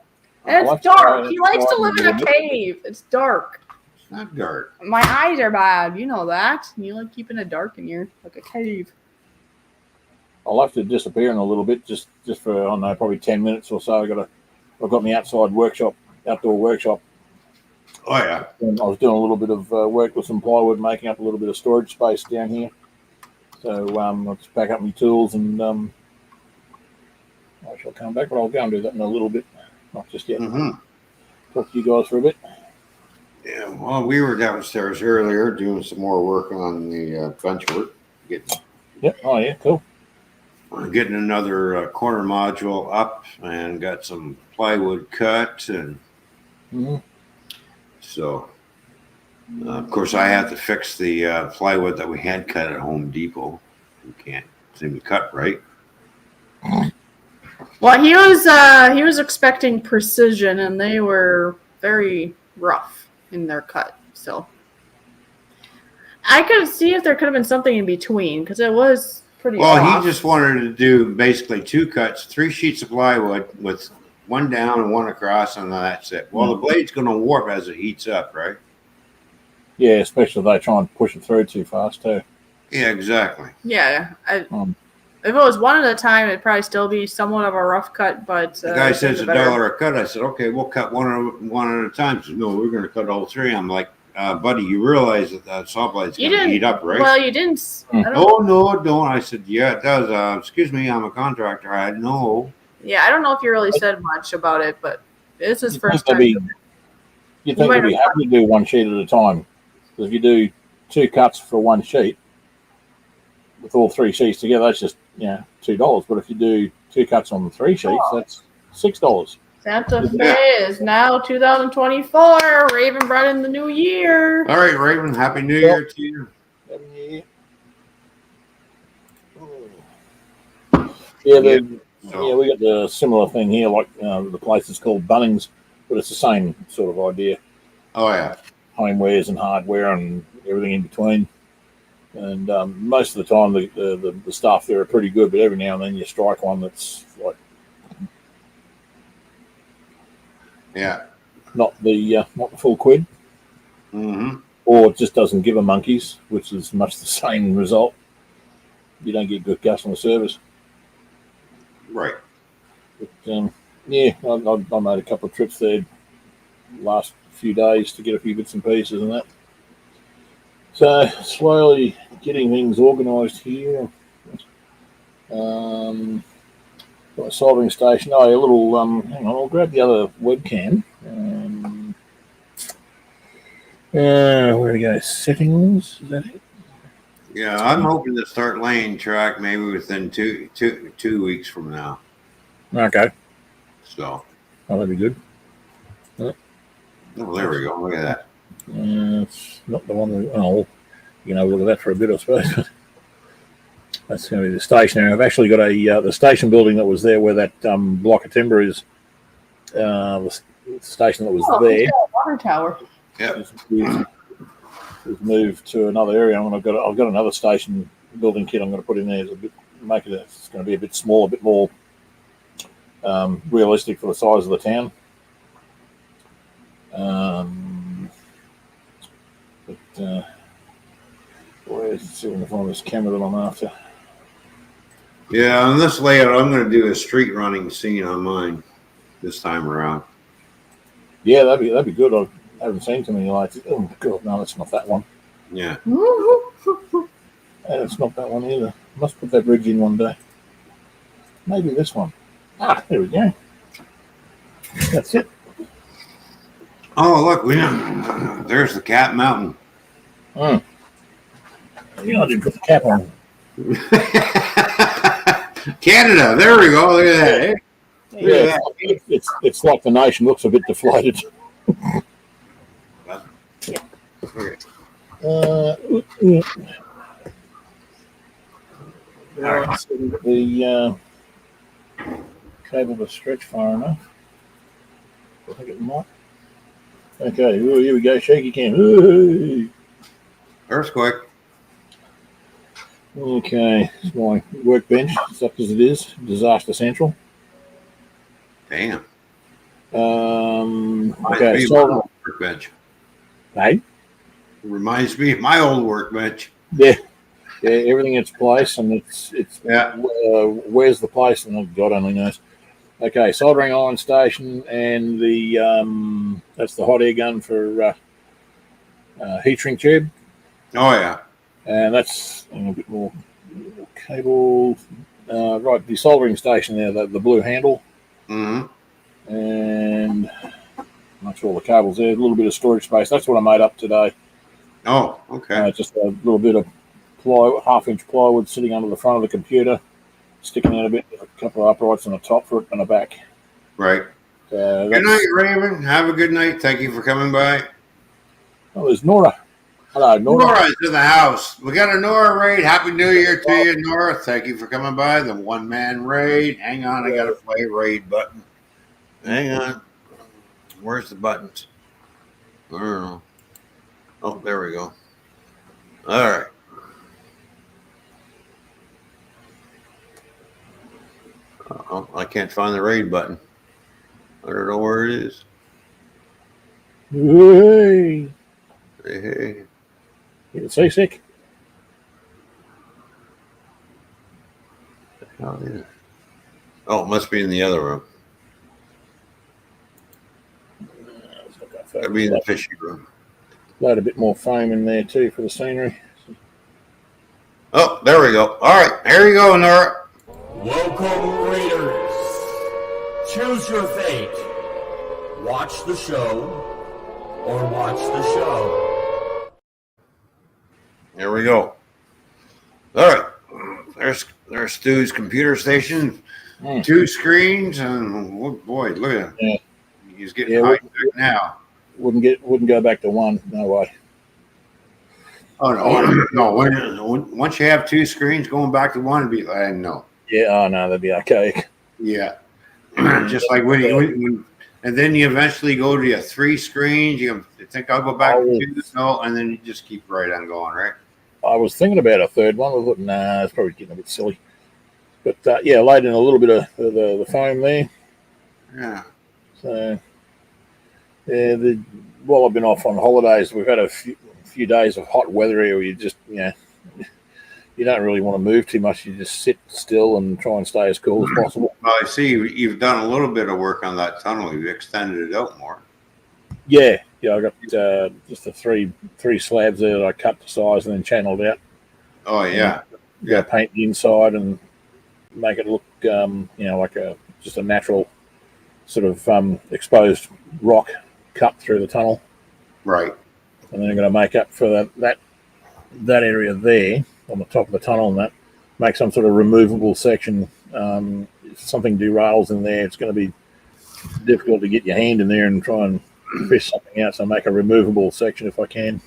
And Oh, it's that's dark. right. He likes to It's live in a dark. cave. It's dark. It's not dark. My eyes are bad. You know that. You like keeping it dark in here, like a cave. I'll have to disappear in a little bit, just for, I don't know, probably 10 minutes or so. I've got my outdoor workshop. Oh, yeah. And I was doing a little bit of work with some plywood, making up a little bit of storage space down here. So I'll just pack up my tools and I shall come back, but I'll go and do that in a little bit. Not just yet. Mm-hmm. Talk to you guys for a bit. Yeah, well, we were downstairs earlier doing some more work on the bench work. Yep. Oh, yeah, cool. Getting another corner module up and got some plywood cut. And Mm-hmm. so, of course, I had to fix the plywood that we had cut at Home Depot. We can't seem to cut right. Well, he was expecting precision, and they were very rough in their cut. So I could see if there could have been something in between, because it was pretty. Well, rough. he just wanted to do basically 2 cuts, 3 sheets of plywood with 1 down and 1 across, and that's it. Well, the blade's going to warp as it heats up, right? Yeah, especially if they try and push it through too fast, too. Yeah, exactly. Yeah, if it was one at a time, it'd probably still be somewhat of a rough cut. But The guy says better. $1 a cut. I said, okay, we'll cut one at a time. He says, no, we're going to cut all 3. I'm like, buddy, you realize that saw blade's You going to didn't- heat up, right? Well, you didn't. I don't, Oh, no, it don't. I said, yeah, it does. Excuse me, I'm a contractor. I know. yeah, I don't know if you really said much about it, but it's his first time. You'd think might they'd be have- happy to do 1 sheet at a time. Because if you do 2 cuts for 1 sheet, with all 3 sheets together, that's just $2. But if you do 2 cuts on the 3 sheets, that's $6. Santa Fe is now 2024. Raven brought in the new year. All right, Raven, Happy New Year to you. Yeah, So, we got the similar thing here. Like the place is called Bunnings, but it's the same sort of idea. oh, yeah. Homewares and hardware and everything in between. And most of the time, the staff there are pretty good, but every now and then you strike one that's like Yeah. not the full quid, Mm-hmm. or it just doesn't give a monkeys, which is much the same result. You don't get good customer service. Right. But yeah, I made a couple of trips there last few days to get a few bits and pieces and that. So slowly getting things organised here. Got a soldering station. Oh, a little. Hang on, I'll grab the other webcam. Where we go? Settings. Is that it? Yeah, I'm hoping to start laying track maybe within two weeks from now. Okay. So. Oh, that'd be good. Oh, there we go. Look at that. It's not the one. You know, look at that for a bit, I suppose. That's going to be the station area. I've actually got the station building that was there where that block of timber is. The station that was there. Yeah, water tower. Yep. Is moved to another area. I've got another station building kit I'm going to put in there. It's going to be a bit smaller, a bit more realistic for the size of the town. Let's see if I can find this camera that I'm after. Yeah, on this layout, I'm going to do a street running scene on mine this time around. Yeah, that'd be good. I haven't seen too many lights. Oh god, no, that's not that one. Yeah. And it's not that one either. Must put that bridge in one day. Maybe this one. Ah, there we go. That's it. Oh, look, there's the Cat Mountain. Yeah, I didn't put the cap on. Canada, there we go. Look at that. Eh? Yeah, it's like the nation looks a bit deflated. Okay. The cable to stretch far enough. I think it might. Okay, here we go. Shaky cam. Ooh. Earthquake. Okay, it's my workbench, such as it is. Disaster Central. Damn. Okay, so workbench. Hey? Reminds me of my old workbench. Yeah, everything in its place, and it's Yeah. Where's the place? And God only knows. Okay, soldering iron station, and the that's the hot air gun for heat shrink tube, Oh yeah. and that's a bit more cable. Right, the soldering station there, the blue handle, Mm-hmm. and not sure all the cables there. A little bit of storage space. That's what I made up today. Oh, okay. Just a little bit of plywood, half-inch plywood sitting under the front of the computer, sticking out a bit, a couple of uprights on the top for it and the back. Right. Good night, Raven. Have a good night. Thank you for coming by. Oh, there's Nora. Hello, Nora. Nora's in the house. We got a Nora raid. Happy New Year to you, Nora. Thank you for coming by. The one-man raid. Hang on, I got to play raid button. Hang on. Where's the buttons? I don't know. Oh, there we go. All right. I can't find the raid button. I don't know where it is. Hey. Hey. You seasick? Oh, yeah. Oh, it must be in the other room. That'd be in the fishy room. Load a bit more foam in there too for the scenery. Oh, there we go. All right, here you go, Nora. Welcome, Raiders. Choose your fate. Watch the show or watch the show. There we go. All right. There's Stu's computer station. 2 screens, and oh boy, look at him. Yeah. He's getting high tech now. Wouldn't go back to one. No way. Oh no, no. Once you have 2 screens, going back to one would be like no. Yeah. Oh no, that'd be archaic. Yeah. Just like when and then you eventually go to your 3 screens. You think I'll go back to 2, no, and then you just keep right on going, right? I was thinking about a third one. I thought, nah, it's probably getting a bit silly. But yeah, laid in a little bit of the foam there. Yeah. So Yeah, while I've been off on holidays, we've had a few days of hot weather here where you just, you don't really want to move too much. You just sit still and try and stay as cool as possible. Well, I see you've done a little bit of work on that tunnel. You've extended it out more. Yeah, I got just the three slabs there that I cut to size and then channeled out. Oh yeah, Yeah, paint the inside and make it look, like just a natural sort of exposed rock cut through the tunnel. right. And then I'm going to make up for that area there on the top of the tunnel and that make some sort of removable section. If something derails in there, it's going to be difficult to get your hand in there and try and fish something out. So make a removable section if I can.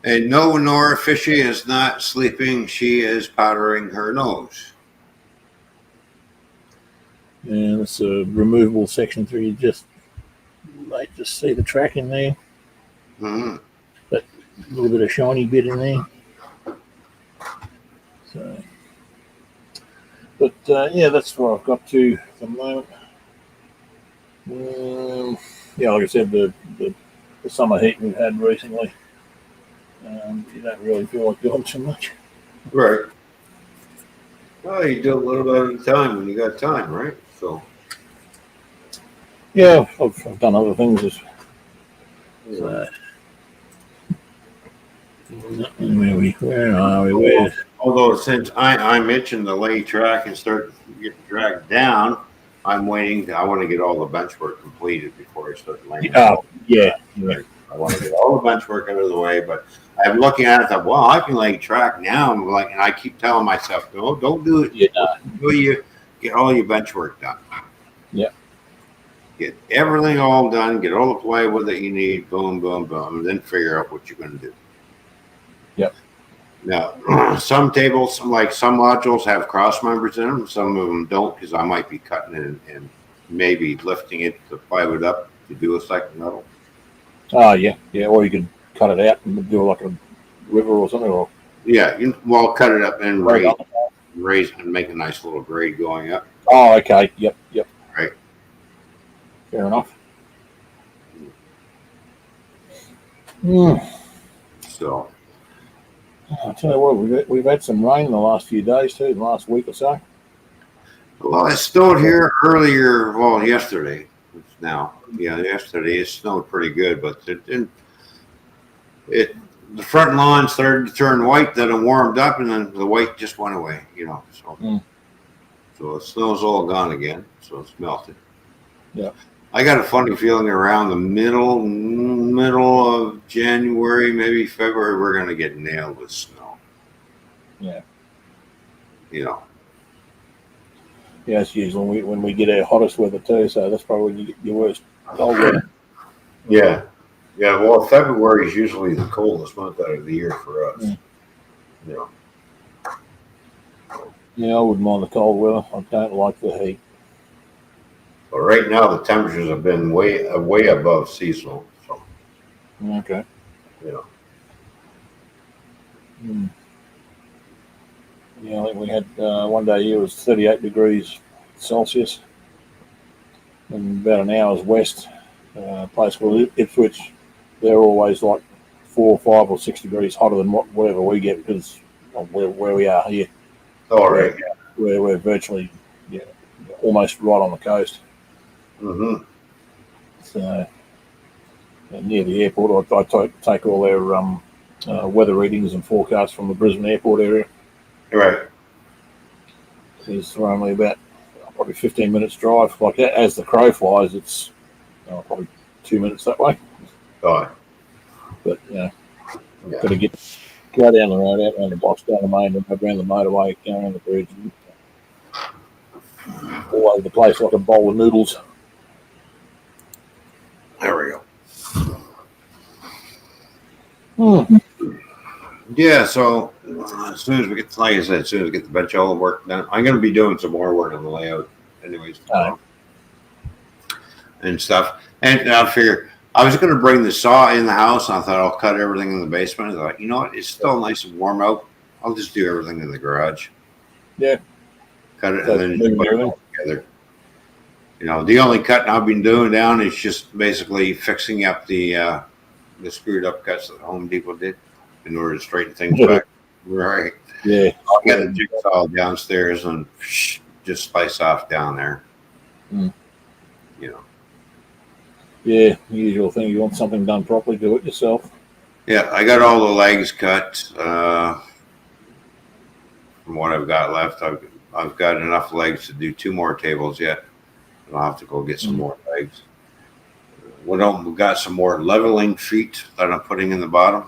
And no, Nora Fishy is not sleeping. She is powdering her nose. And it's a removable section through. You just might just see the track in there. Mm-hmm. A little bit of shiny bit in there. So, but that's what I've got to at the moment. Like I said, the summer heat we've had recently, you don't really feel like doing too much. Right. Well, you do a little bit at a time when you got time, right? So. Yeah, I've done other things. So, where are we? Although since I mentioned the lay track and start getting dragged down, I'm waiting. I want to get all the bench work completed before I start laying. Oh, yeah. I want to get all the bench work out of the way, but I'm looking at it. Thought, well, I can lay track now. And I keep telling myself, no, don't do it. Yeah. Until you get all your bench work done. Yeah. Get everything all done. Get all the plywood that you need. Boom, boom, boom. And then figure out what you're going to do. Yep. Now, some tables, like some modules, have cross members in them. Some of them don't, because I might be cutting it and maybe lifting it to plywood up to do a second metal. Oh, yeah. Or you could cut it out and do like a river or something. Or Cut it up and raise and make a nice little grade going up. Oh, okay. Yep. Right. Fair enough. So. I'll tell you what, we've had some rain in the last few days too, the last week or so. Well, it snowed here earlier. Well, yesterday. Yesterday it snowed pretty good, but the front lawn started to turn white. Then it warmed up, and then the white just went away. So the snow's all gone again. So it's melted. Yeah. I got a funny feeling around the middle of January, maybe February, we're going to get nailed with snow. Yeah. Yeah, it's usually when we get our hottest weather too, so that's probably when you get your worst cold weather. Yeah. Well, February is usually the coldest month out of the year for us. Yeah, I wouldn't mind the cold weather. I don't like the heat. But right now, the temperatures have been way above seasonal. So. Okay. Yeah. I think we had one day here was 38 degrees Celsius, and about an hour's west, a place called Ipswich. They're always like 4 or 5 or 6 degrees hotter than whatever we get because of where we are here. All right. We're virtually almost right on the coast. Mm-hmm. So near the airport, I take all their weather readings and forecasts from the Brisbane airport area. Right. It's only about probably 15 minutes drive. Like as the crow flies, it's probably 2 minutes that way. Oh. But got to go down the road, out around the box, down the main, and go around the motorway, go around the bridge, all over the place like a bowl of noodles. There we go. Yeah, so as soon as we get, like I said, as soon as we get the bench all the work done, I'm going to be doing some more work on the layout anyways. And stuff. And I figure I was going to bring the saw in the house, and I thought I'll cut everything in the basement. I thought, you know what? It's still nice and warm out. I'll just do everything in the garage. Yeah. Cut it and then put it all together. You know, the only cutting I've been doing down is just basically fixing up the screwed up cuts that Home Depot did in order to straighten things back. Right. Yeah. I'll get a jigsaw downstairs and just slice off down there. Mm. You know. Yeah, the usual thing. You want something done properly, do it yourself. Yeah, I got all the legs cut. From what I've got left, I've got enough legs to do 2 more tables yet. I'll have to go get some more legs. We've got some more leveling feet that I'm putting in the bottom.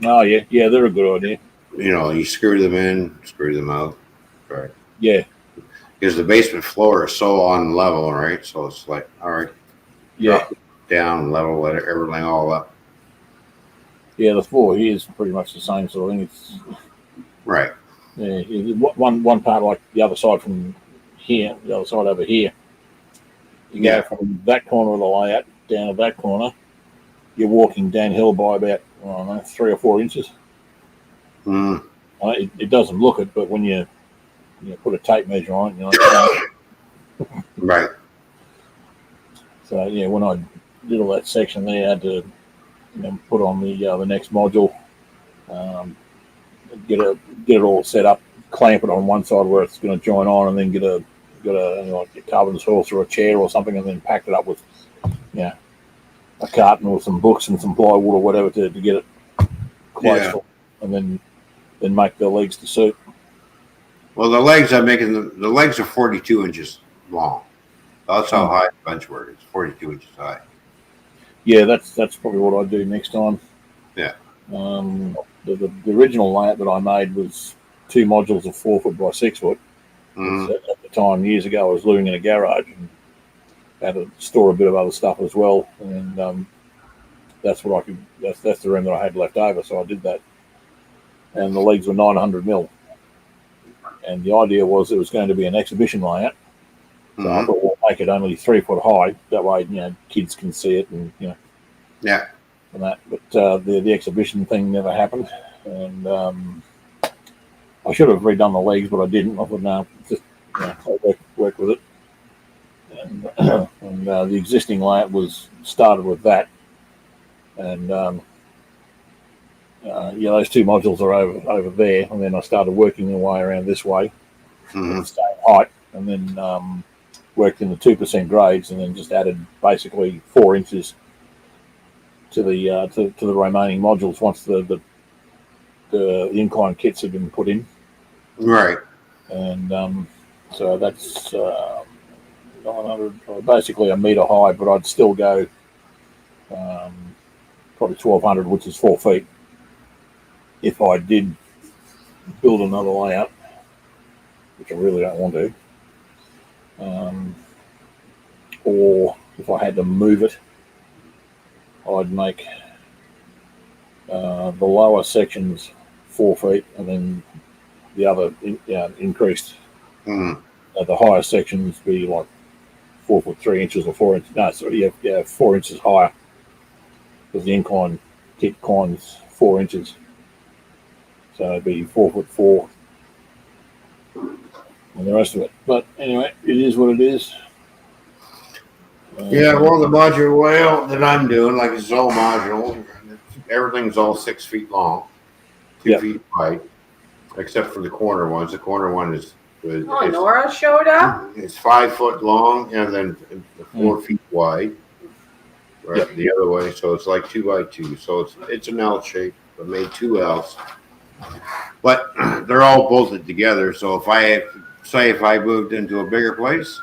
Oh, yeah. Yeah, they're a good idea. You know, you screw them in, screw them out. Right. Yeah. Because the basement floor is so on level, right? So it's like, all right. Yeah. Down, level, let everything all up. Yeah, the floor here is pretty much the same sort of thing. It's Right. one part like the other side from here, the other side over here. You go from that corner of the layout down to that corner, you're walking downhill by about, I don't know, 3 or 4 inches. Mm. It doesn't look it, but when you put a tape measure on it, you know. Right. So yeah, when I did all that section there, I had to put on the next module, get it all set up, clamp it on one side where it's going to join on, and then get a like a carbon source or a chair or something, and then packed it up with a carton or some books and some plywood or whatever to get it close, and then make the legs to suit. Well, the legs I'm making, the legs are 42 inches long. That's how high the bench work is, 42 inches high. Yeah, that's probably what I do next time. Yeah. The original layout that I made was 2 modules of 4 foot by 6 foot. Mm-hmm. At the time, years ago, I was living in a garage and had to store a bit of other stuff as well. And that's what I could. That's the room that I had left over, so I did that. And the legs were 900 mil. And the idea was it was going to be an exhibition layout. So I thought we'll make it only 3 foot high. That way, kids can see it and Yeah. and that. But the exhibition thing never happened, and I should have redone the legs, but I didn't. I thought, no, just I'll work with it. And the existing layout was started with that, and those 2 modules are over there, and then I started working my way around this way, the same height, and then worked in the 2% grades, and then just added basically 4 inches to the remaining modules once the incline kits had been put in. Right. And so that's 900, basically a metre high, but I'd still go probably 1,200, which is 4 feet, if I did build another layout, which I really don't want to. Or if I had to move it, I'd make the lower sections 4 feet, and then the other increased. The higher sections be like 4 foot 3 inches or 4 inches. No, sorry, 4 inches higher, because the incline kit climbs 4 inches, so it'd be 4 foot 4, and the rest of it. But anyway, it is what it is. Yeah, well, the modular layout that I'm doing, like it's all modular. Everything's all 6 feet long, 2 feet wide, except for the corner ones. The corner one is Nora showed up. It's 5 foot long and then 4 feet wide. Right, the other way, so it's like 2 by 2. So it's an L shape. I made 2 L's, but they're all bolted together. So if I moved into a bigger place,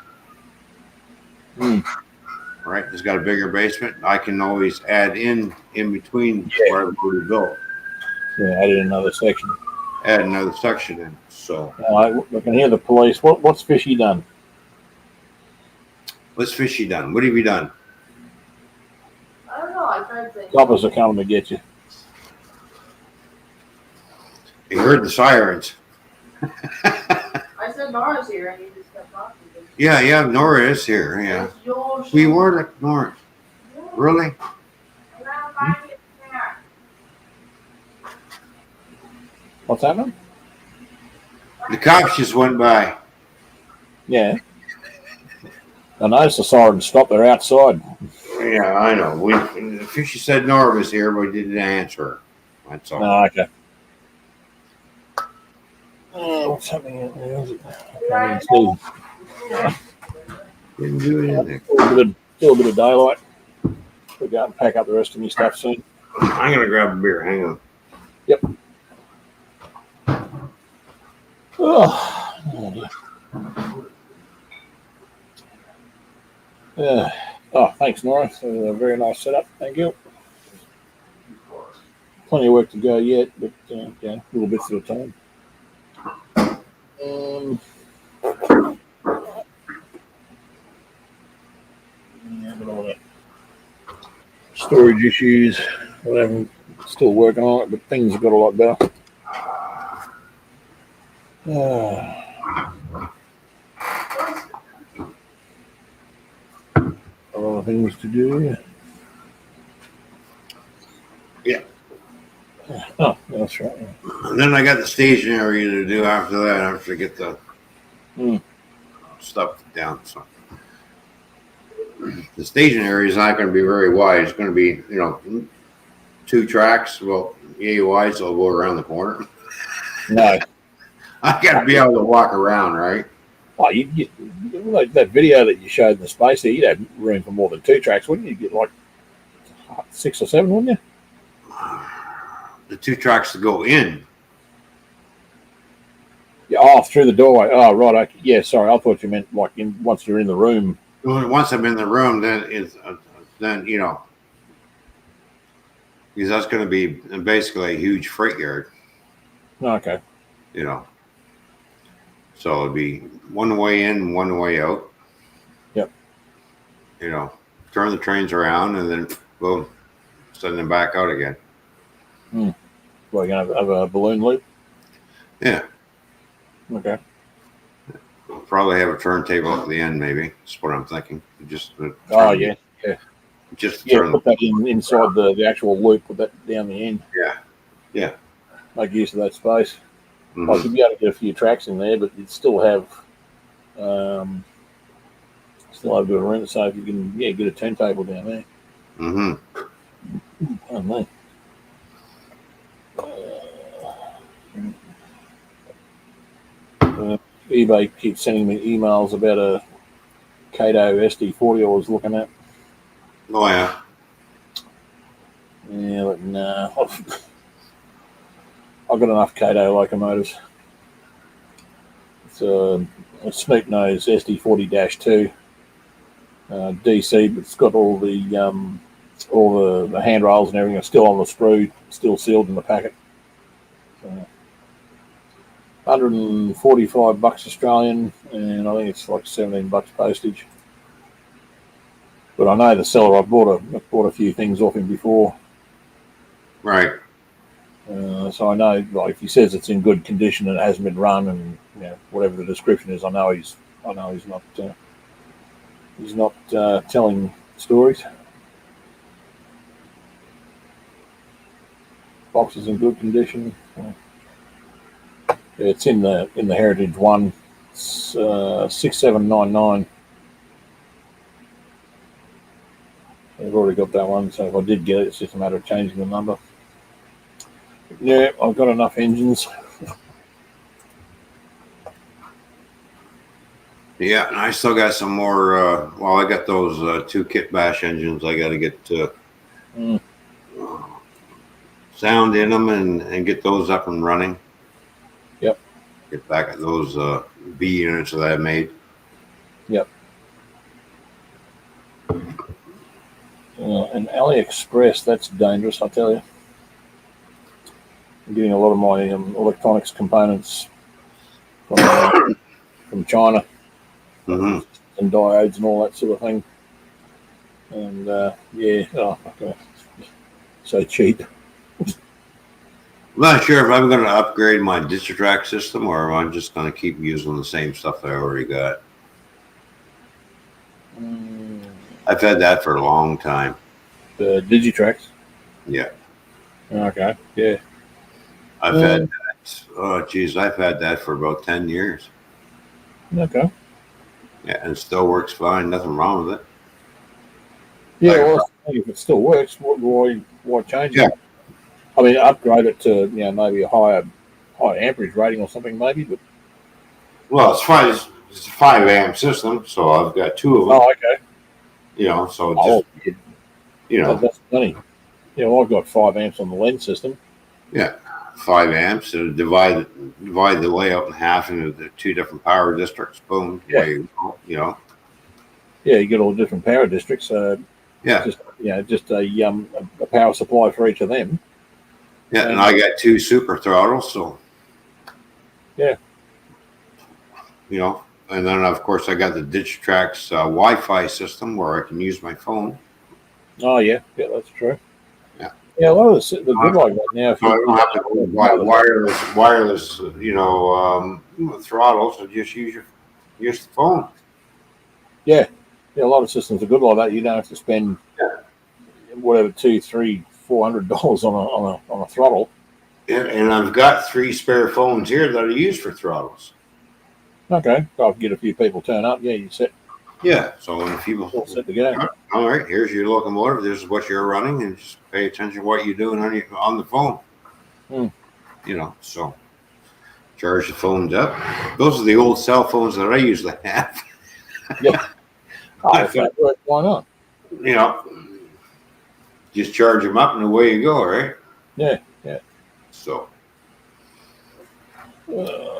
right, it's got a bigger basement, I can always add in between where I've already built. Yeah, added another section. Add another section in. So I can hear the police. What's Fishy done? what's Fishy done? What have you done? I don't know. I tried to. Coppers are coming to get you. You heard the sirens. I said Nora's here, and you just kept talking. Yeah, Nora is here. Yeah, we were like Nora. Really? What's happening? The cops just went by. Yeah. I noticed the siren stopped. They're outside. Yeah, I know. She said Nora was here, but we didn't answer her. That's all. No, okay. What's happening out there? I can't even see. Didn't do anything. Still a bit of daylight. We'll go out and pack up the rest of my stuff soon. I'm gonna grab a beer. Hang on. Oh, thanks, Nora. A very nice setup. Thank you. Plenty of work to go yet, but yeah, little bits at a time. Yeah, but all that storage issues, whatever. Still working on it, but things have got a lot better. A lot of things to do. Yeah. Oh, that's right. And then I got the stationery to do after that. After I get the stuff down. So the stationery is not going to be very wide. It's going to be, 2 tracks. Well, yay wide, so I'll go around the corner. No. I got to be able to walk around, right? Oh, like that video that you showed in the space there, you'd have room for more than 2 tracks, wouldn't you? You'd get like 6 or 7, wouldn't you? The 2 tracks to go in. Yeah, through the doorway. Oh, right. Okay. Yeah, sorry. I thought you meant like once you're in the room. Once I'm in the room, then because that's going to be basically a huge freight yard. Okay. So it'd be one way in, one way out. Yep. Turn the trains around and then boom, send them back out again. Well, you're going to have a balloon loop? Yeah. Okay. We'll probably have a turntable at the end, maybe. That's what I'm thinking. Just Yeah. Just Yeah, turn. put that inside the actual loop, put that down the end. Yeah. Make use of that space. Mhm. Like you'd be able to get a few tracks in there, but you'd still have a room. So if you can, get a turntable down there. Mm-hmm. Oh man. eBay keeps sending me emails about a Kato SD40 I was looking at. Oh yeah. Yeah, but no. I've got enough Kato locomotives. It's a Snoop Nose SD40-2 DC, but it's got all the handrails and everything are still on the sprue, still sealed in the packet. So, $145 Australian, and I think it's like $17 postage. But I know the seller. I've bought a few things off him before. Right. So I know, like, if he says it's in good condition and it hasn't been run, and whatever the description is, I know he's not telling stories. Box is in good condition. It's in the Heritage one. It's 6799. I've already got that one, so if I did get it, it's just a matter of changing the number. Yeah, I've got enough engines. Yeah, and I still got some more. I got those 2 kit bash engines. I got to get sound in them and get those up and running. Yep. Get back at those B units that I made. Yep. And AliExpress, that's dangerous, I tell you. I'm getting a lot of my electronics components from China, Mm-hmm. and diodes and all that sort of thing. And so cheap. I'm not sure if I'm going to upgrade my Digitrack system or if I'm just going to keep using the same stuff that I already got. I've had that for a long time. The Digitracks. Yeah. Okay. Yeah. I've had that. Oh, geez, I've had that for about 10 years. Okay. Yeah, and it still works fine. Nothing wrong with it. Yeah, Like- well, that's the thing, if it still works, why change Yeah. it? I mean, upgrade it to maybe a higher amperage rating or something, maybe. But Well, it's a 5 amp system, so I've got two of them. oh, okay. So Oh, just that's plenty. Yeah, well, I've got 5 amps on the lens system. 5 amps and divide the layout in half into the two different power districts. Boom. Yeah. Way you go, Yeah, you get all the different power districts. Yeah. Just a power supply for each of them. Yeah, and I got two super throttles, so Yeah. And then of course I got the Digitrax Wi-Fi system where I can use my phone. Oh yeah, that's true. Yeah. Yeah, a lot of the good like that now. So I don't have to go wireless, throttles. I just use the phone. Yeah, a lot of systems are good like that. You don't have to spend whatever $200, $300, $400 on a throttle. And I've got 3 spare phones here that I use for throttles. Okay, I'll get a few people turn up. Yeah, you set Yeah. So when people all set to go. all right, here's your locomotive. This is what you're running, and just pay attention to what you're doing on the phone. Hmm. So charge the phones up. Those are the old cell phones that I usually have. Oh, if that works, why not? Just charge them up and away you go, right? Yeah. So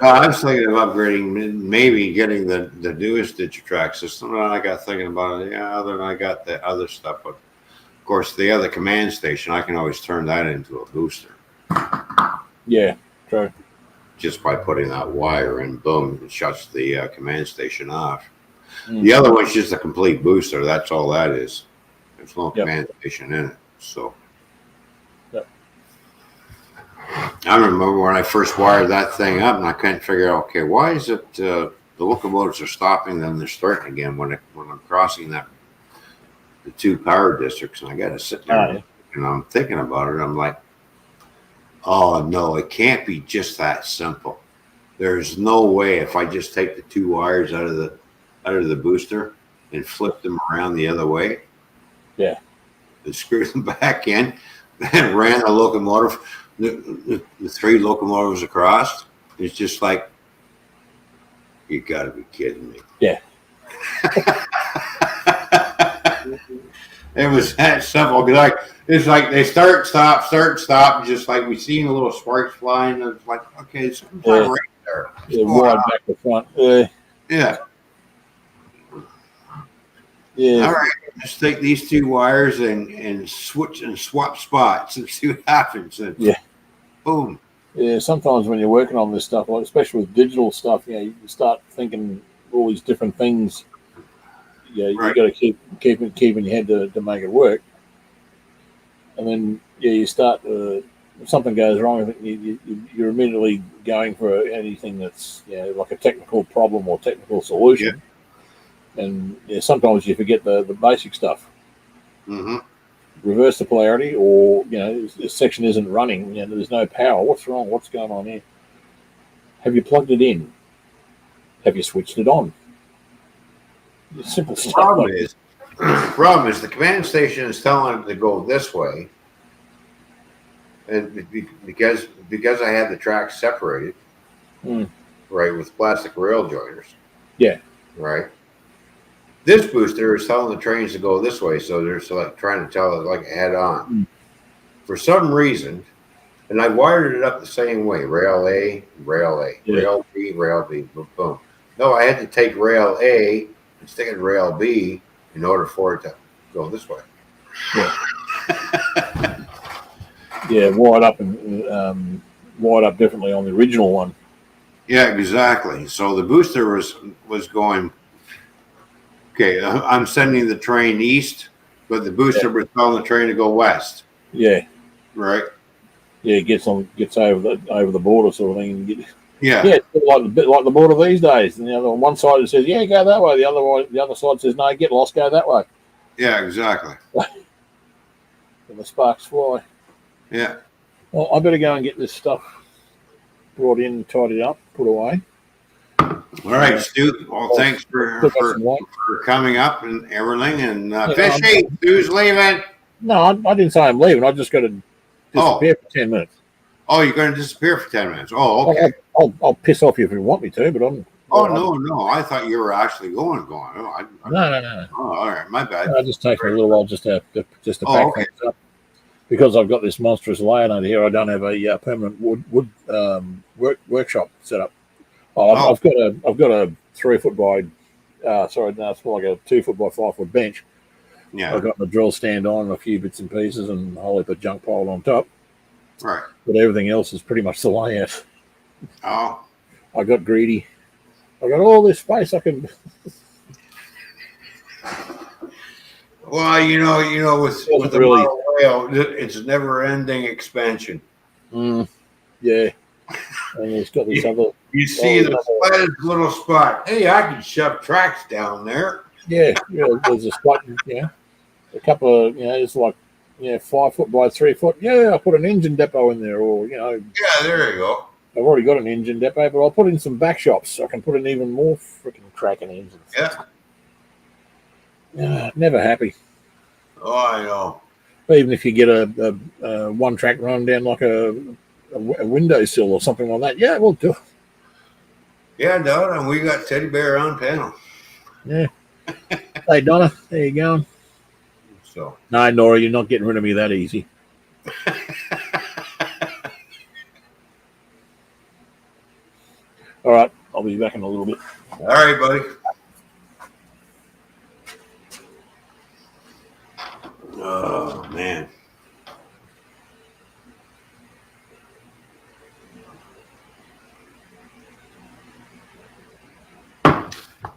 I was thinking of upgrading, maybe getting the newest Digitrax system. And I got thinking about it. Yeah, then I got the other stuff, but of course the other command station, I can always turn that into a booster Yeah, true. just by putting that wire in. Boom, it shuts the command station off. Mm. The other one's just a complete booster. That's all that is. There's no Yep. command station in it. So. Yep. I remember when I first wired that thing up, and I couldn't figure out, okay, why is it the locomotives are stopping, then they're starting again when I'm crossing the two power districts, and I got to sit there and I'm thinking about it. I'm like, oh no, it can't be just that simple. There's no way if I just take the 2 wires out of the booster and flip them around the other way. Yeah. And screw them back in, then ran the locomotive. The 3 locomotives across. It's just like, you got to be kidding me. Yeah. It was that simple. It's like they start, stop, just like we seen a little sparks flying. It's like, okay, something's not right there. Yeah, wide back to front. Yeah. Yeah. All right. Let's take these 2 wires and swap spots and see what happens. And Yeah. Boom. Yeah, sometimes when you're working on this stuff, like especially with digital stuff, you start thinking all these different things. Yeah, you Right. got to keep in your head to make it work. And then you start. If something goes wrong, you're immediately going for anything that's like a technical problem or technical solution. Yeah. And sometimes you forget the basic stuff. Mm-hmm. Reverse the polarity, or this section isn't running. There's no power. What's wrong? What's going on here? Have you plugged it in? Have you switched it on? Simple stuff. Problem is the command station is telling it to go this way, and because I had the tracks separated, right, with plastic rail joiners. Yeah. Right. This booster is telling the trains to go this way, so they're trying to tell it like head on. For some reason, and I wired it up the same way: rail A, rail A, rail B, boom, boom. No, I had to take rail A and stick it in rail B in order for it to go this way. Yeah, wired up and wired up differently on the original one. Yeah, exactly. So the booster was going. Okay, I'm sending the train east, but the booster was telling the train to go west. Yeah. Right. Yeah, it gets over the border sort of thing. Yeah. Yeah, it's a bit like the border these days. And on one side it says, "Yeah, go that way." The other side says, "No, get lost, go that way." Yeah, exactly. And the sparks fly. Yeah. Well, I better go and get this stuff brought in, tidied up, put away. All right, Stu. Well, thanks Still got some light. for coming up and everything. And Yeah, Fishy, Stu's leaving. No, I didn't say I'm leaving. I just got to disappear for 10 minutes. Oh, you're going to disappear for 10 minutes. Oh, okay. I'll piss off you if you want me to, but I'm. Oh, no. I thought you were actually going. Oh, No. Oh, all right. My bad. It just takes me a little while just to pack okay. things up. Because I've got this monstrous layout under here, I don't have a permanent wood workshop set up. I've got a 3 foot by it's more like a 2 foot by 5 foot bench. Yeah. I've got my drill stand on and a few bits and pieces and a whole heap of junk pile on top. Right. But everything else is pretty much the layout. Oh. I got greedy. I got all this space I can. Well, with the really Model Rail, it's a never-ending expansion. Yeah. And it's got this other. You see the slightest little spot. Hey, I can shove tracks down there. Yeah. There's a spot. Yeah. A couple of it's like 5 foot by 3 foot. Yeah, I'll put an engine depot in there, or Yeah, there you go. I've already got an engine depot, but I'll put in some back shops so I can put in even more freaking cracking engines. Yeah. Never happy. Oh, I know. Even if you get a one track run down like a windowsill or something like that, yeah, we'll do it. Yeah, Donna, and we got Teddy Bear on panel. Yeah. Hey, Donna, there you going? So. No, Nora, you're not getting rid of me that easy. All right, I'll be back in a little bit. All right, buddy. Oh, man.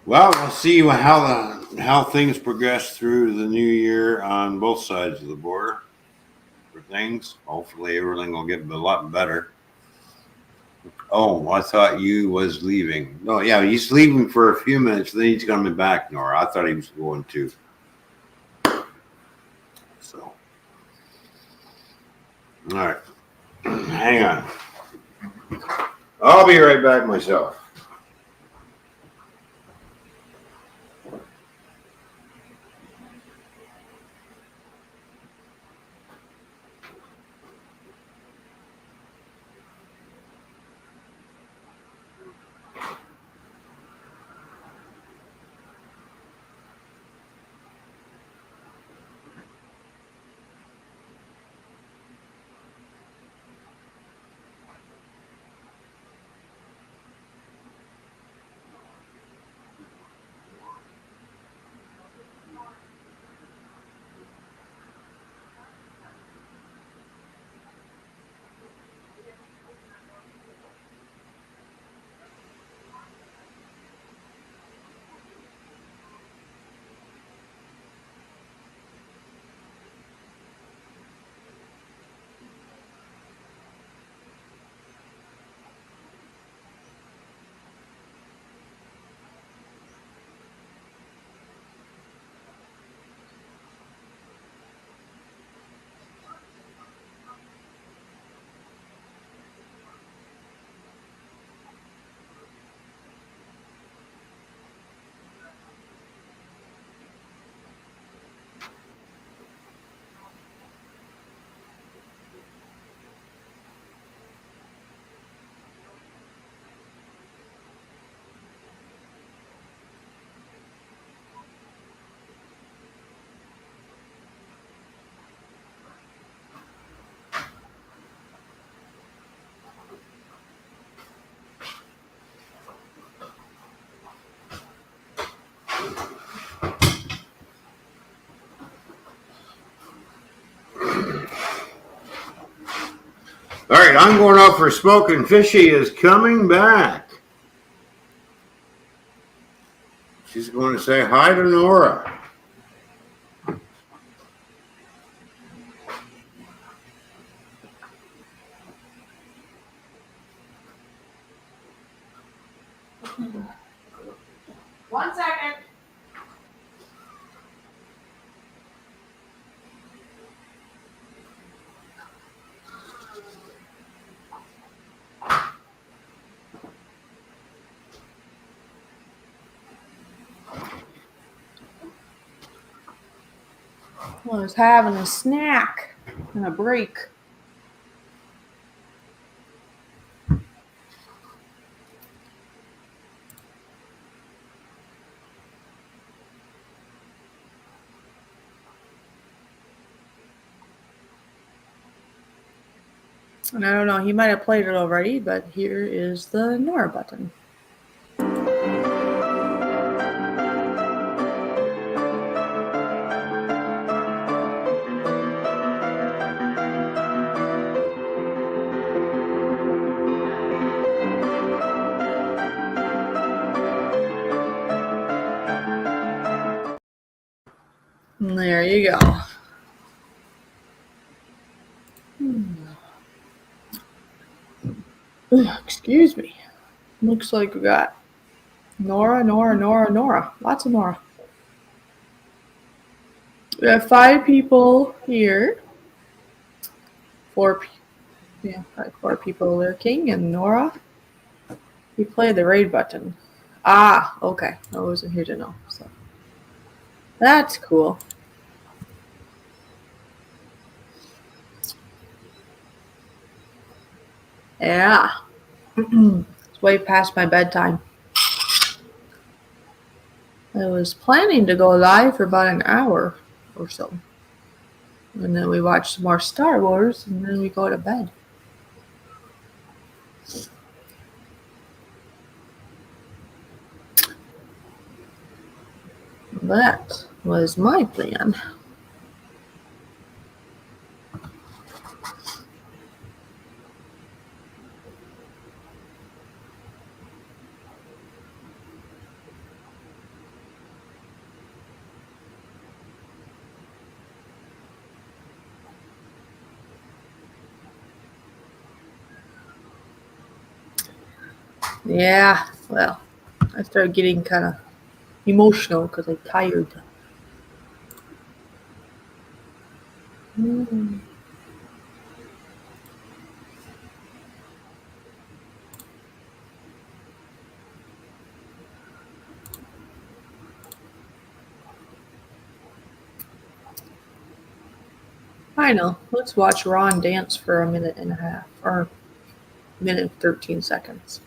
Well, we'll see how things progress through the new year on both sides of the border for things. Hopefully everything will get a lot better. Oh, I thought you was leaving. No, yeah, he's leaving for a few minutes, then he's coming back, Nora. I thought he was going to. So, all right. Hang on. I'll be right back myself. All right, I'm going out for a smoke, and Fishy is coming back. She's going to say hi to Nora. One second. I was having a snack and a break. And I don't know, he might have played it already, but here is the Nora button. And there you go. Excuse me. Looks like we got Nora. Lots of Nora. We have 5 people here. 4 people lurking, and Nora. You play the raid button. Ah, okay. I wasn't here to know. So that's cool. Yeah. It's way past my bedtime. I was planning to go live for about an hour or so. And then we watch some more Star Wars, and then we go to bed. That was my plan. Yeah, well, I started getting kind of emotional because I'm tired. I know. Let's watch Ron dance for a minute and a half, or a minute and 13 seconds.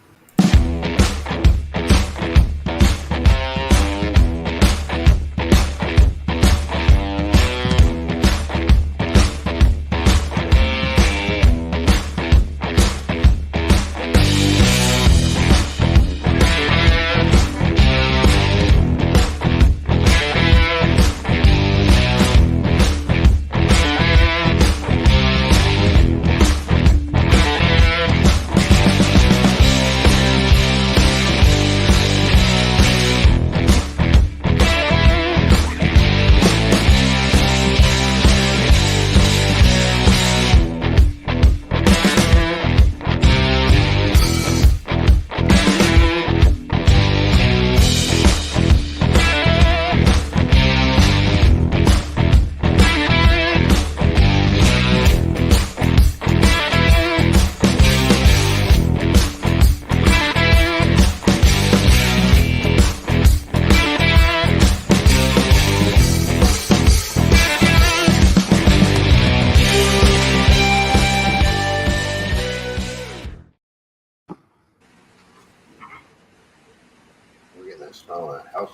We're getting that smell in that house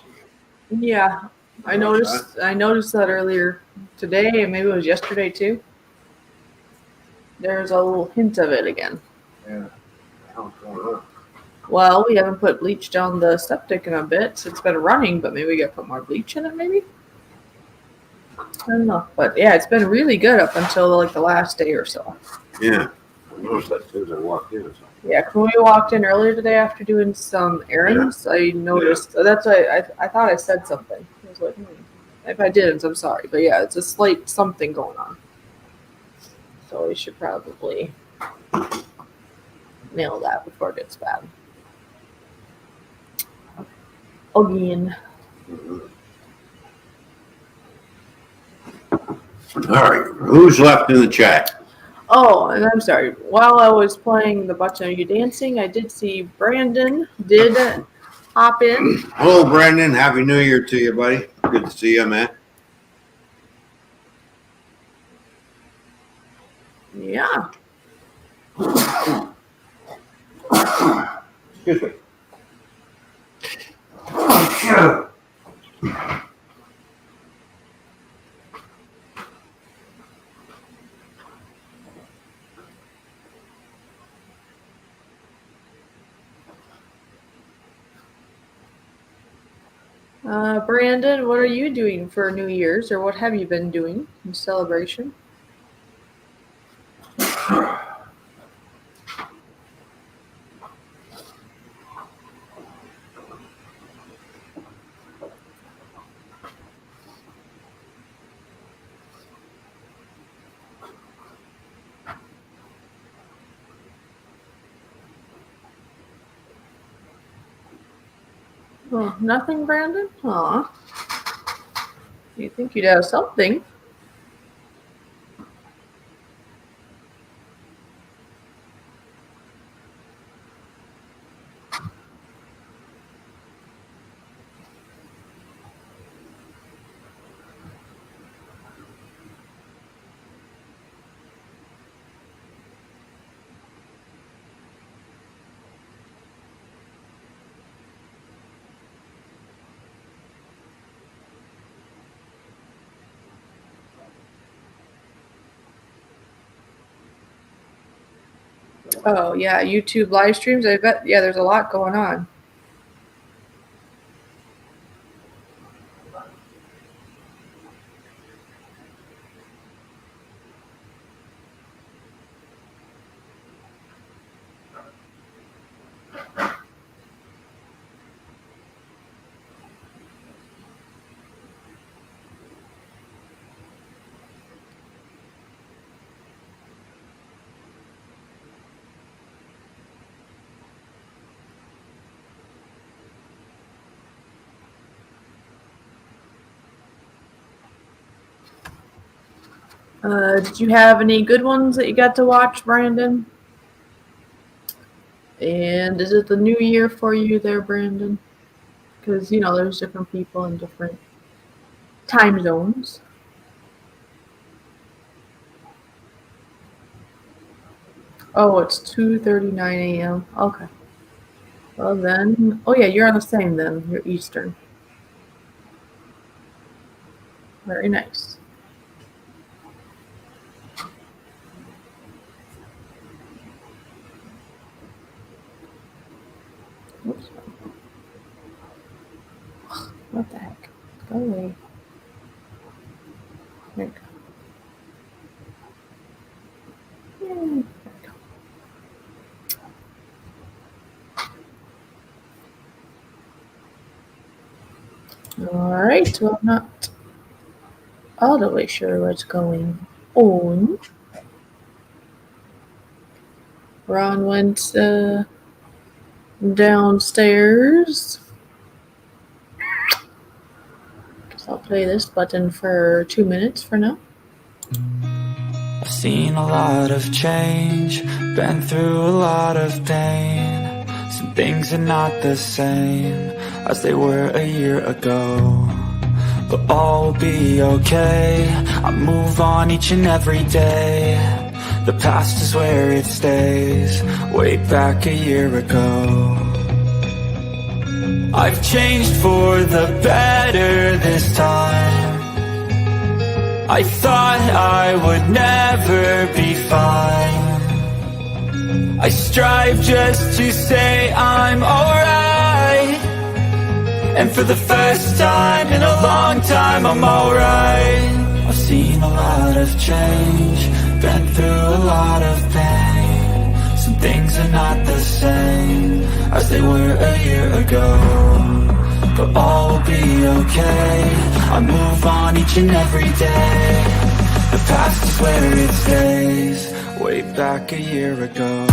again. Yeah, I noticed that earlier today, and maybe it was yesterday too. There's a little hint of it again. Yeah. How's going on? Well, we haven't put bleach down the septic in a bit. It's been running, but maybe we gotta put more bleach in it, maybe? I don't know. But yeah, it's been really good up until like the last day or so. Yeah. I noticed that as soon as I walked in. Yeah, 'cause when we walked in earlier today after doing some errands, I noticed. That's why I thought I said something. I was like, if I didn't, I'm sorry. But yeah, it's a slight something going on. So we should probably nail that before it gets bad. Again. All right. Who's left in the chat? Oh, and I'm sorry. While I was playing the button, are you dancing? I did see Brandon did hop in. Hello, Brandon. Happy New Year to you, buddy. Good to see you, man. Yeah. Excuse me. Brandon, what are you doing for New Year's, or what have you been doing in celebration? Oh, nothing, Brandon? Aw. You think you'd have something? Oh, yeah, YouTube live streams. I bet, yeah, there's a lot going on. Did you have any good ones that you got to watch, Brandon? And is it the new year for you there, Brandon? Because, you know, there's different people in different time zones. Oh, it's 2:39 a.m. Okay. Well then, oh yeah, you're on the same then. You're Eastern. Very nice. Oops. What the heck? Go away. There you go. Yay. Alright, well, I'm not all the way sure what's going on. Ron went downstairs. Guess I'll play this button for 2 minutes for now. I've seen a lot of change, been through a lot of pain. Some things are not the same as they were a year ago, but all will be okay. I move on each and every day. The past is where it stays, way back a year ago. I've changed for the better this time. I thought I would never be fine. I strive just to say I'm alright, and for the first time in a long time I'm alright. I've seen a lot of change, been through a lot of pain. Some things are not the same as they were a year ago, but all will be okay. I move on each and every day. The past is where it stays, way back a year ago.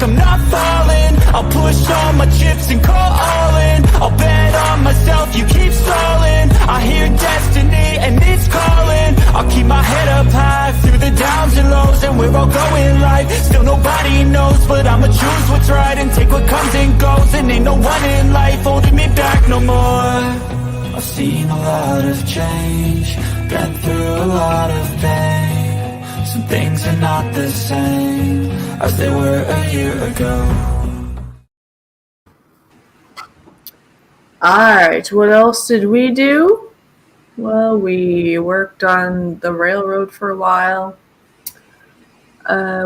I'm not falling. I'll push all my chips and call all in. I'll bet on myself, you I'll keep my head up high through the downs and lows, and we're all going live. Still nobody knows, but I'ma choose what's right and take what comes and goes. And ain't no one in life holding me back no more. I've seen a lot of change, been through a lot of pain. Some things are not the same as they were a year ago. Alright, what else did we do? Well, we worked on the railroad for a while.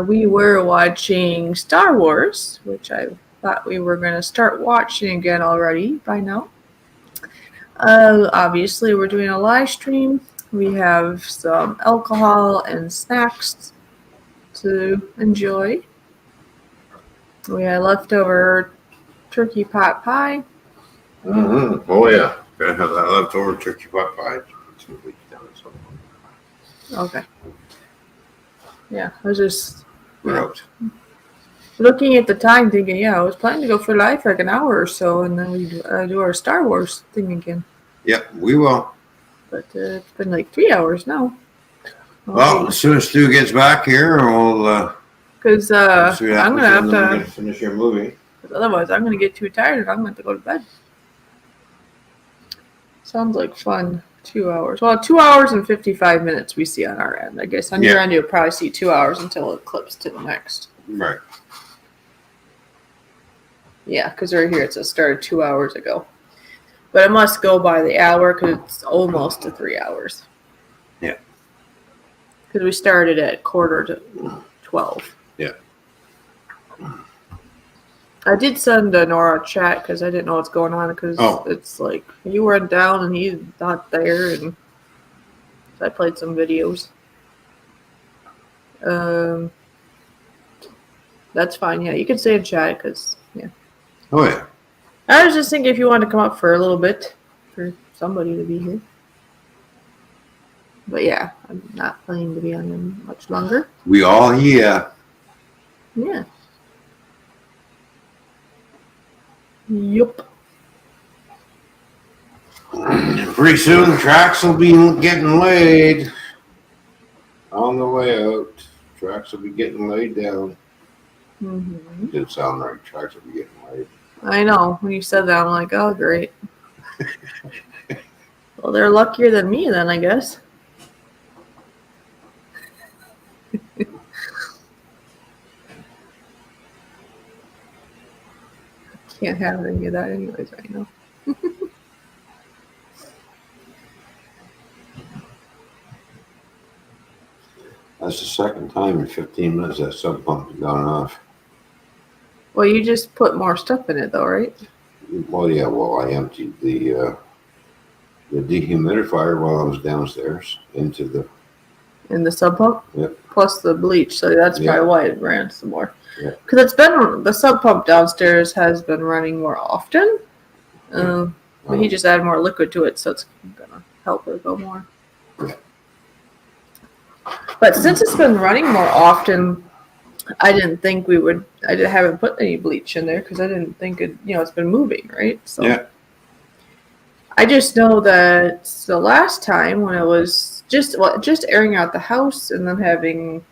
We were watching Star Wars, which I thought we were going to start watching again already by now. Obviously, we're doing a live stream. We have some alcohol and snacks to enjoy. We had leftover turkey pot pie. Mm-hmm. Oh yeah, gotta have that leftover turkey pot pie. Okay. Yeah, I was just Right. looking at the time thinking, yeah, I was planning to go for live for like an hour or so, and then we do our Star Wars thing again. Yep, we will. But it's been like 3 hours now. Well, as soon as Stu gets back here, we'll because see what I'm happens, gonna have and then we're to. gonna finish your movie. Cause otherwise, I'm gonna get too tired and I'm gonna have to go to bed. Sounds like fun. 2 hours. Well, 2 hours and 55 minutes we see on our end. I guess on your Yeah. end you'll probably see 2 hours until it clips to the next. Right. Yeah, because right here it says started 2 hours ago. But it must go by the hour because it's almost to 3 hours. Yeah. Because we started at 11:45. Yeah. I did send Nora a chat because I didn't know what's going on because it's like you went down and he's not there, and so I played some videos. That's fine. Yeah, you can stay in chat because yeah. Oh yeah. I was just thinking if you wanted to come up for a little bit for somebody to be here. But yeah, I'm not planning to be on them much longer. We all here. Yeah. Yup. Pretty soon, the tracks will be getting laid. On the way out, tracks will be getting laid down. Mm-hmm. Didn't sound right. Tracks will be getting laid. I know. When you said that, I'm like, oh, great. Well, they're luckier than me then, I guess. Can't have any of that anyways right now. That's the second time in 15 minutes that sub pump has gone off. Well, you just put more stuff in it, though, right? Well, yeah. Well, I emptied the dehumidifier while I was downstairs into the. In the sub pump? Yep. Plus the bleach, so that's Yeah. probably why it ran some more. Yeah. Because it's been, the sub pump downstairs has been running more often. But he just added more liquid to it, so it's gonna help it go more. Yeah. But since it's been running more often, I didn't think we would. Haven't put any bleach in there because I didn't think it. It's been moving, right? So Yeah. I just know that the last time when it was just airing out the house and then having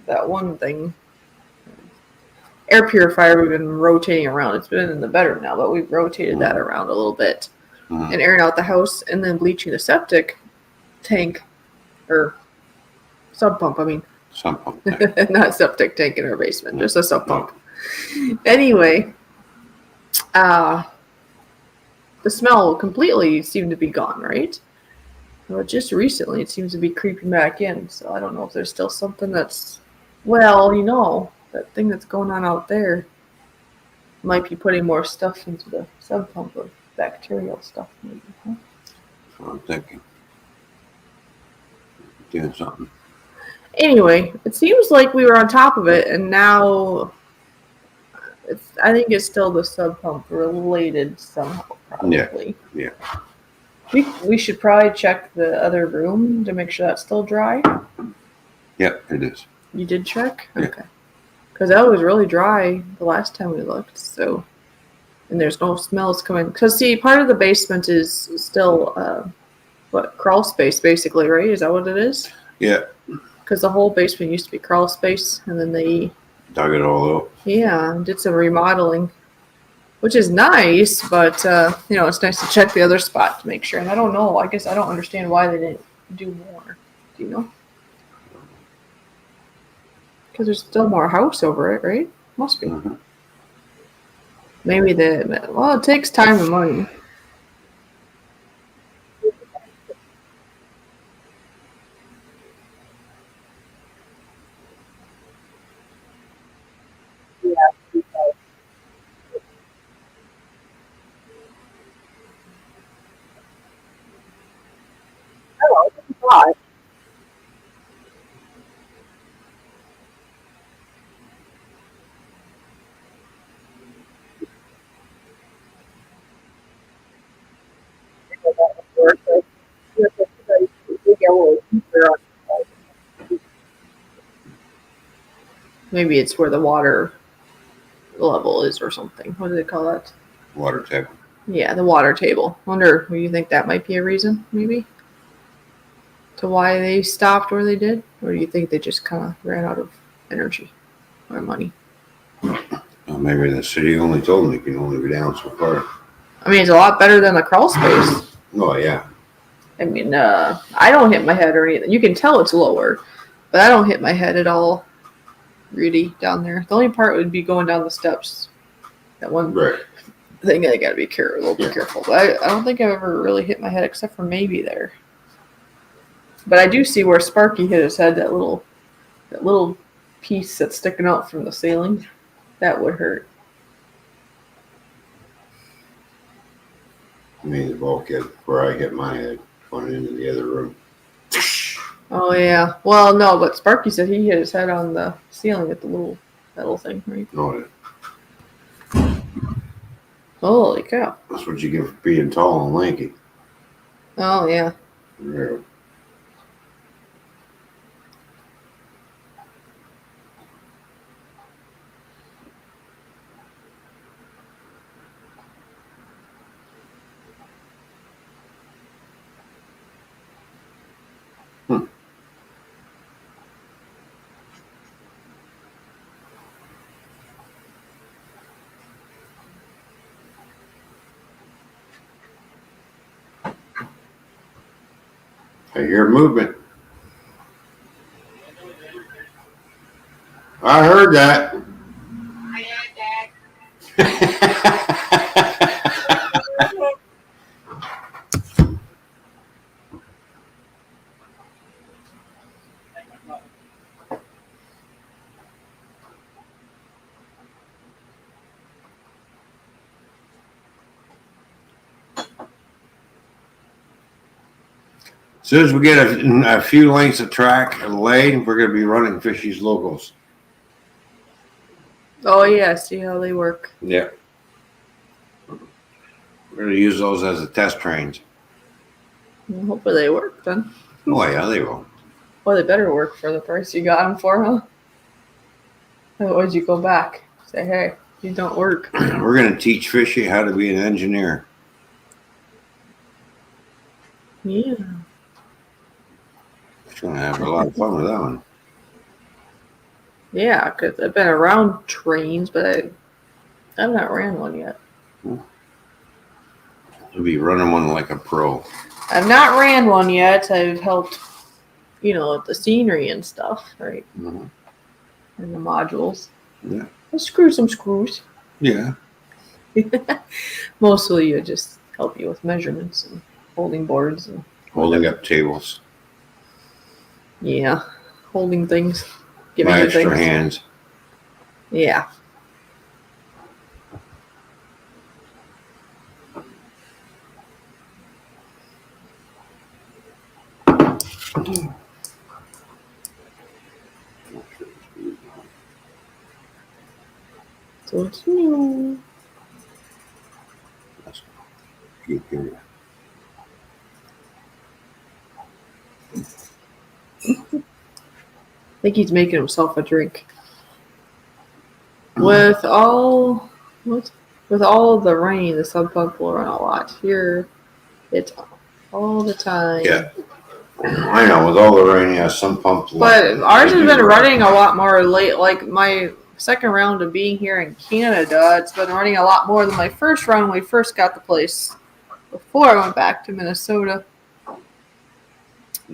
that one thing, air purifier, we've been rotating around. It's been in the bedroom now, but we've rotated that around a little bit. Mhm. And airing out the house and then bleaching the septic tank or sub pump. I mean, Sub pump. not septic tank in our basement, just a sub pump. Anyway, the smell completely seemed to be gone, right? Well, just recently it seems to be creeping back in. So I don't know if there's still something that's, that thing that's going on out there might be putting more stuff into the sub pump of bacterial stuff, maybe. Huh? That's what I'm thinking. Doing something. Anyway, it seems like we were on top of it, and now I think it's still the sub pump related somehow, probably. Yeah. We should probably check the other room to make sure that's still dry. Yep, it is. You did check? Yeah. Okay. Because that was really dry the last time we looked, so. And there's no smells coming. Because, see, part of the basement is still, crawl space, basically, right? Is that what it is? Yeah. Because the whole basement used to be crawl space, and then they Dug it all up. did some remodeling, which is nice. But it's nice to check the other spot to make sure. And I don't know. I guess I don't understand why they didn't do more. Do you know? Because there's still more house over it, right? Must be. Mhm. Maybe it takes time and money. Maybe it's where the water level is or something. What do they call that? Water tap. Yeah, the water table. Wonder, do you think that might be a reason, maybe? To why they stopped where they did? Or do you think they just kind of ran out of energy or money? Well, maybe the city only told them you can only go down so far. I mean, it's a lot better than the crawl space. Oh, yeah. I mean, I don't hit my head or anything. You can tell it's lower, but I don't hit my head at all, really, down there. The only part would be going down the steps. That one Right. thing I gotta be a little bit careful. But I don't think I've ever really hit my head except for maybe there. But I do see where Sparky hit his head, that little piece that's sticking out from the ceiling. That would hurt. I mean, the bulkhead where I hit my head going into the other room. Oh yeah. Well, no, but Sparky said he hit his head on the ceiling at the little metal thing, right? No, Holy cow. that's what you get for being tall and lanky. Oh yeah. Yeah. I hear movement. I heard that. As soon as we get a few lengths of track laid, we're going to be running Fishy's locals. Oh yeah, see how they work. Yeah. We're going to use those as the test trains. Well, hopefully they work then. Oh, yeah, they will. Well, they better work for the price you got them for, huh? Otherwise you go back. Say, hey, you don't work. We're going to teach Fishy how to be an engineer. Yeah. He's going to have a lot of fun with that one. Yeah, because I've been around trains, but I've not ran one yet. He'll be running one like a pro. I've not ran one yet. I've helped, with the scenery and stuff, right? Mhm. And the modules. Yeah. I screw some screws. Yeah. Mostly you just help you with measurements and holding boards and Holding up tables. holding things. Giving My you extra things. hands. Yeah. So it's new. Keep your I think he's making himself a drink. With all of the rain, the sub pump will run a lot. Here, it's all the time. Yeah. I know, with all the rain, yeah, some pumps. But ours has been running a lot more late. Like my second round of being here in Canada, it's been running a lot more than my first run when we first got the place before I went back to Minnesota.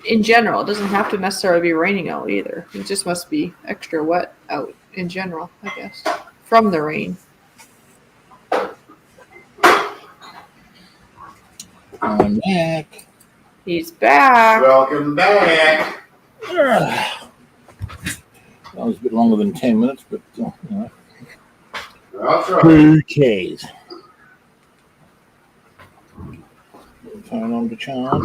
In general, it doesn't have to necessarily be raining out either. It just must be extra wet out in general, I guess, from the rain. I'm back. He's back. Welcome back. That was a bit longer than 10 minutes, but you know. That's right. Who cares? Phone on to charge.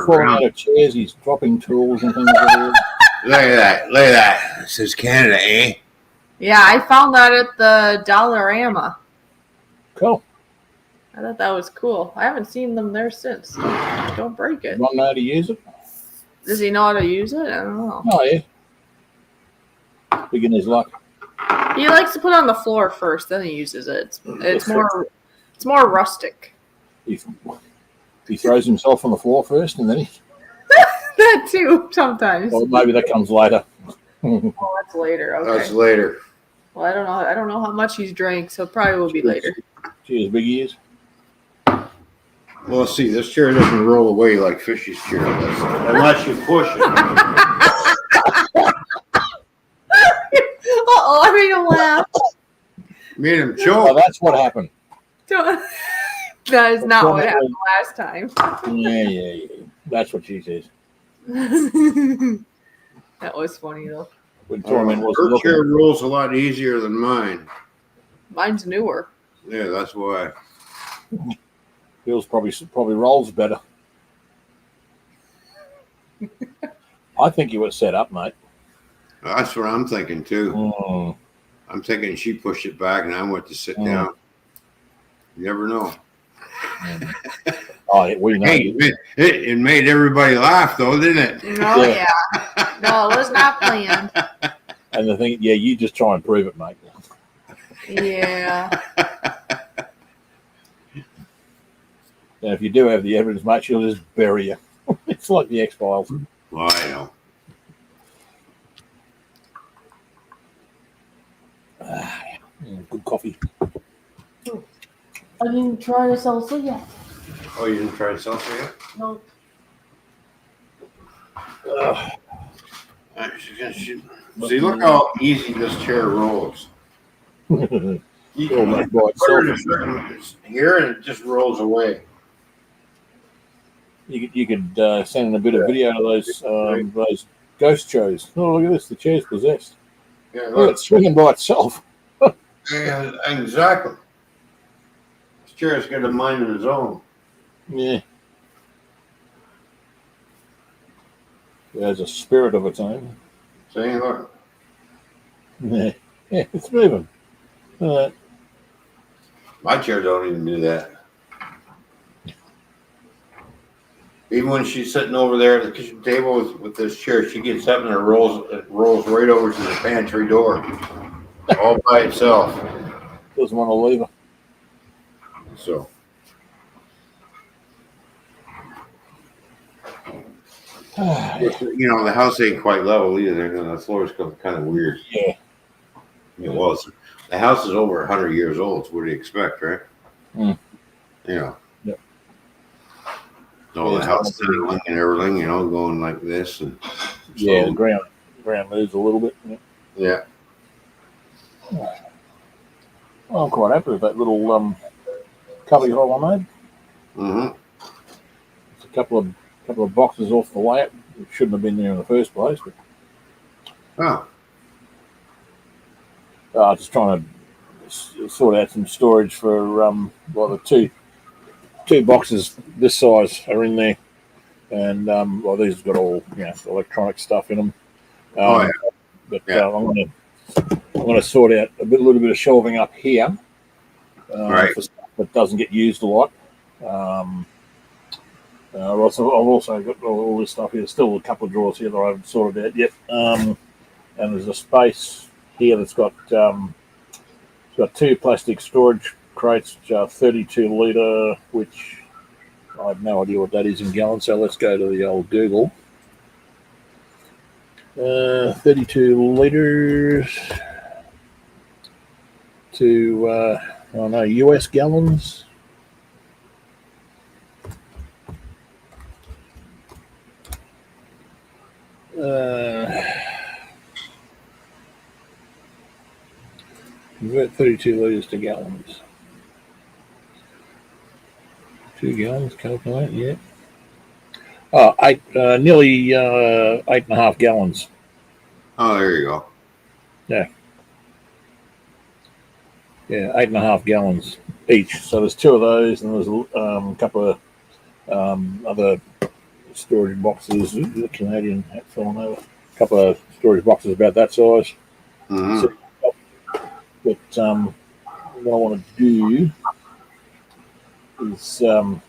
Falling out of chairs, he's dropping tools and things like that. Look at that. Look at that. This is Canada, eh? Yeah, I found that at the Dollarama. Cool. I thought that was cool. I haven't seen them there since. Don't break it. Not know how to use it? Does he know how to use it? I don't know. Oh, yeah. Beginner's luck. He likes to put it on the floor first, then he uses it. It's more rustic. He throws himself on the floor first, and then he. That too, sometimes. Or maybe that comes later. Oh, that's later. Okay. That's later. Well, I don't know. I don't know how much he's drank, so it probably will be later. Cheers, big ears. Well, see, this chair doesn't roll away like Fishy's chair does, unless you push it. Uh-oh, I made him laugh. Made him Oh, choke. that's what happened. That is not what happened last time. Yeah. That's what she says. That was funny, though. When Torment was Her chair looking. rolls a lot easier than mine. Mine's newer. Yeah, that's why. Bill's probably rolls better. I think you were set up, mate. That's what I'm thinking too. Mm. I'm thinking she pushed it back and I went to sit down. You never know. Oh, we know. Hey, it made everybody laugh though, didn't it? Oh, yeah. No, it was not planned. And the thing, yeah, you just try and prove it, mate. Yeah. And if you do have the evidence, mate, she'll just bury you. It's like the X-Files. Well, I know. Good coffee. I didn't try the salsa yet. Oh, you didn't try salsa yet? No. See, look how easy this chair rolls. You Oh, my can God. put it in a certain here and it just rolls away. You could send in a bit of video to those ghost shows. Oh, look at this. The chair's possessed. Yeah, Oh, look. it's swinging by itself. Yeah, exactly. This chair's got a mind of its own. Yeah. It has a spirit of its own. See, look. Yeah, it's moving. My chair don't even do that. Even when she's sitting over there at the kitchen table with this chair, she gets up and it rolls right over to the pantry door, all by itself. Doesn't want to leave her. So you know the house ain't quite level either. The floor's kind of weird. Yeah. Yeah, well, the house is over 100 years old. So what do you expect, right? Mm. You know. Yep. All the house settling and everything, you know, going like this and Yeah, so- the ground moves a little bit. Yeah. yeah. Oh, I'm quite happy with that little cubby hole I made. Mm-hmm. It's a couple of boxes off the way. It shouldn't have been there in the first place, but Oh, just trying to sort out some storage for well, the two boxes this size are in there, and well, these have got all electronic stuff in them. Oh, yeah. But Yeah. I'm gonna sort out a little bit of shelving up here, Right. for stuff that doesn't get used a lot. I've also got all this stuff here. There's still a couple of drawers here that I haven't sorted out yet. And there's a space here that's got got 2 plastic storage crates, which are 32 litre, which I have no idea what that is in gallons. So let's go to the old Google. 32 litres to US gallons. Convert 32 litres to gallons. 2 gallons, calculate, yeah. Oh, nearly 8.5 gallons. Oh, there you go. Yeah, 8.5 gallons each. So there's 2 of those, and there's a couple of other storage boxes. The Canadian hat falling over. A couple of storage boxes about that size. Mm-hmm. So, but what I want to do is I'm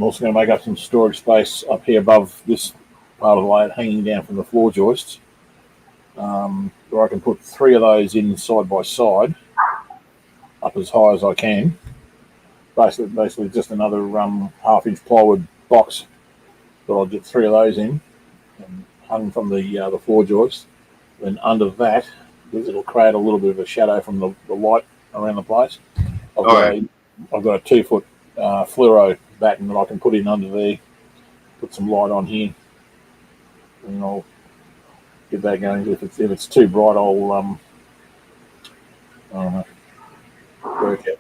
also going to make up some storage space up here above this part of the load, hanging down from the floor joists, where I can put 3 of those in side by side, up as high as I can. Basically just another half-inch plywood box, but I'll get 3 of those in, and hung from the floor joist. Then under that, it'll create a little bit of a shadow from the light around the place. I've got a 2-foot fluoro batten that I can put in under there, put some light on here, and I'll get that going. If it's too bright, I'll I don't know, work out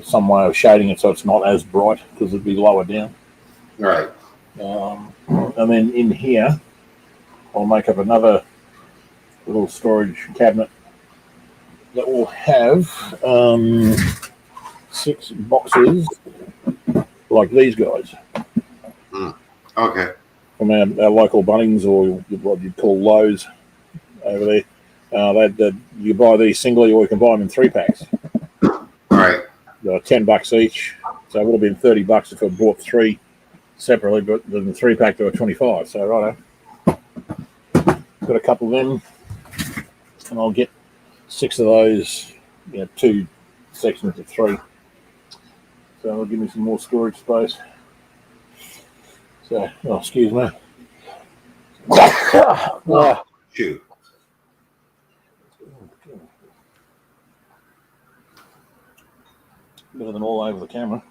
some way of shading it so it's not as bright, because it'd be lower down. Right. And then in here, I'll make up another little storage cabinet that will have 6 boxes like these guys. Okay. From our local Bunnings, or what you'd call Lowe's over there. You buy these singly, or you can buy them in 3-packs. Right. They're $10 each, so it would have been $30 if I bought 3 separately, but the 3-pack they were $25. So righto, got a couple of them, and I'll get 6 of those. 2 sections of 3. So it'll give me some more storage space. So, excuse me. Shoot. Better than all over the camera.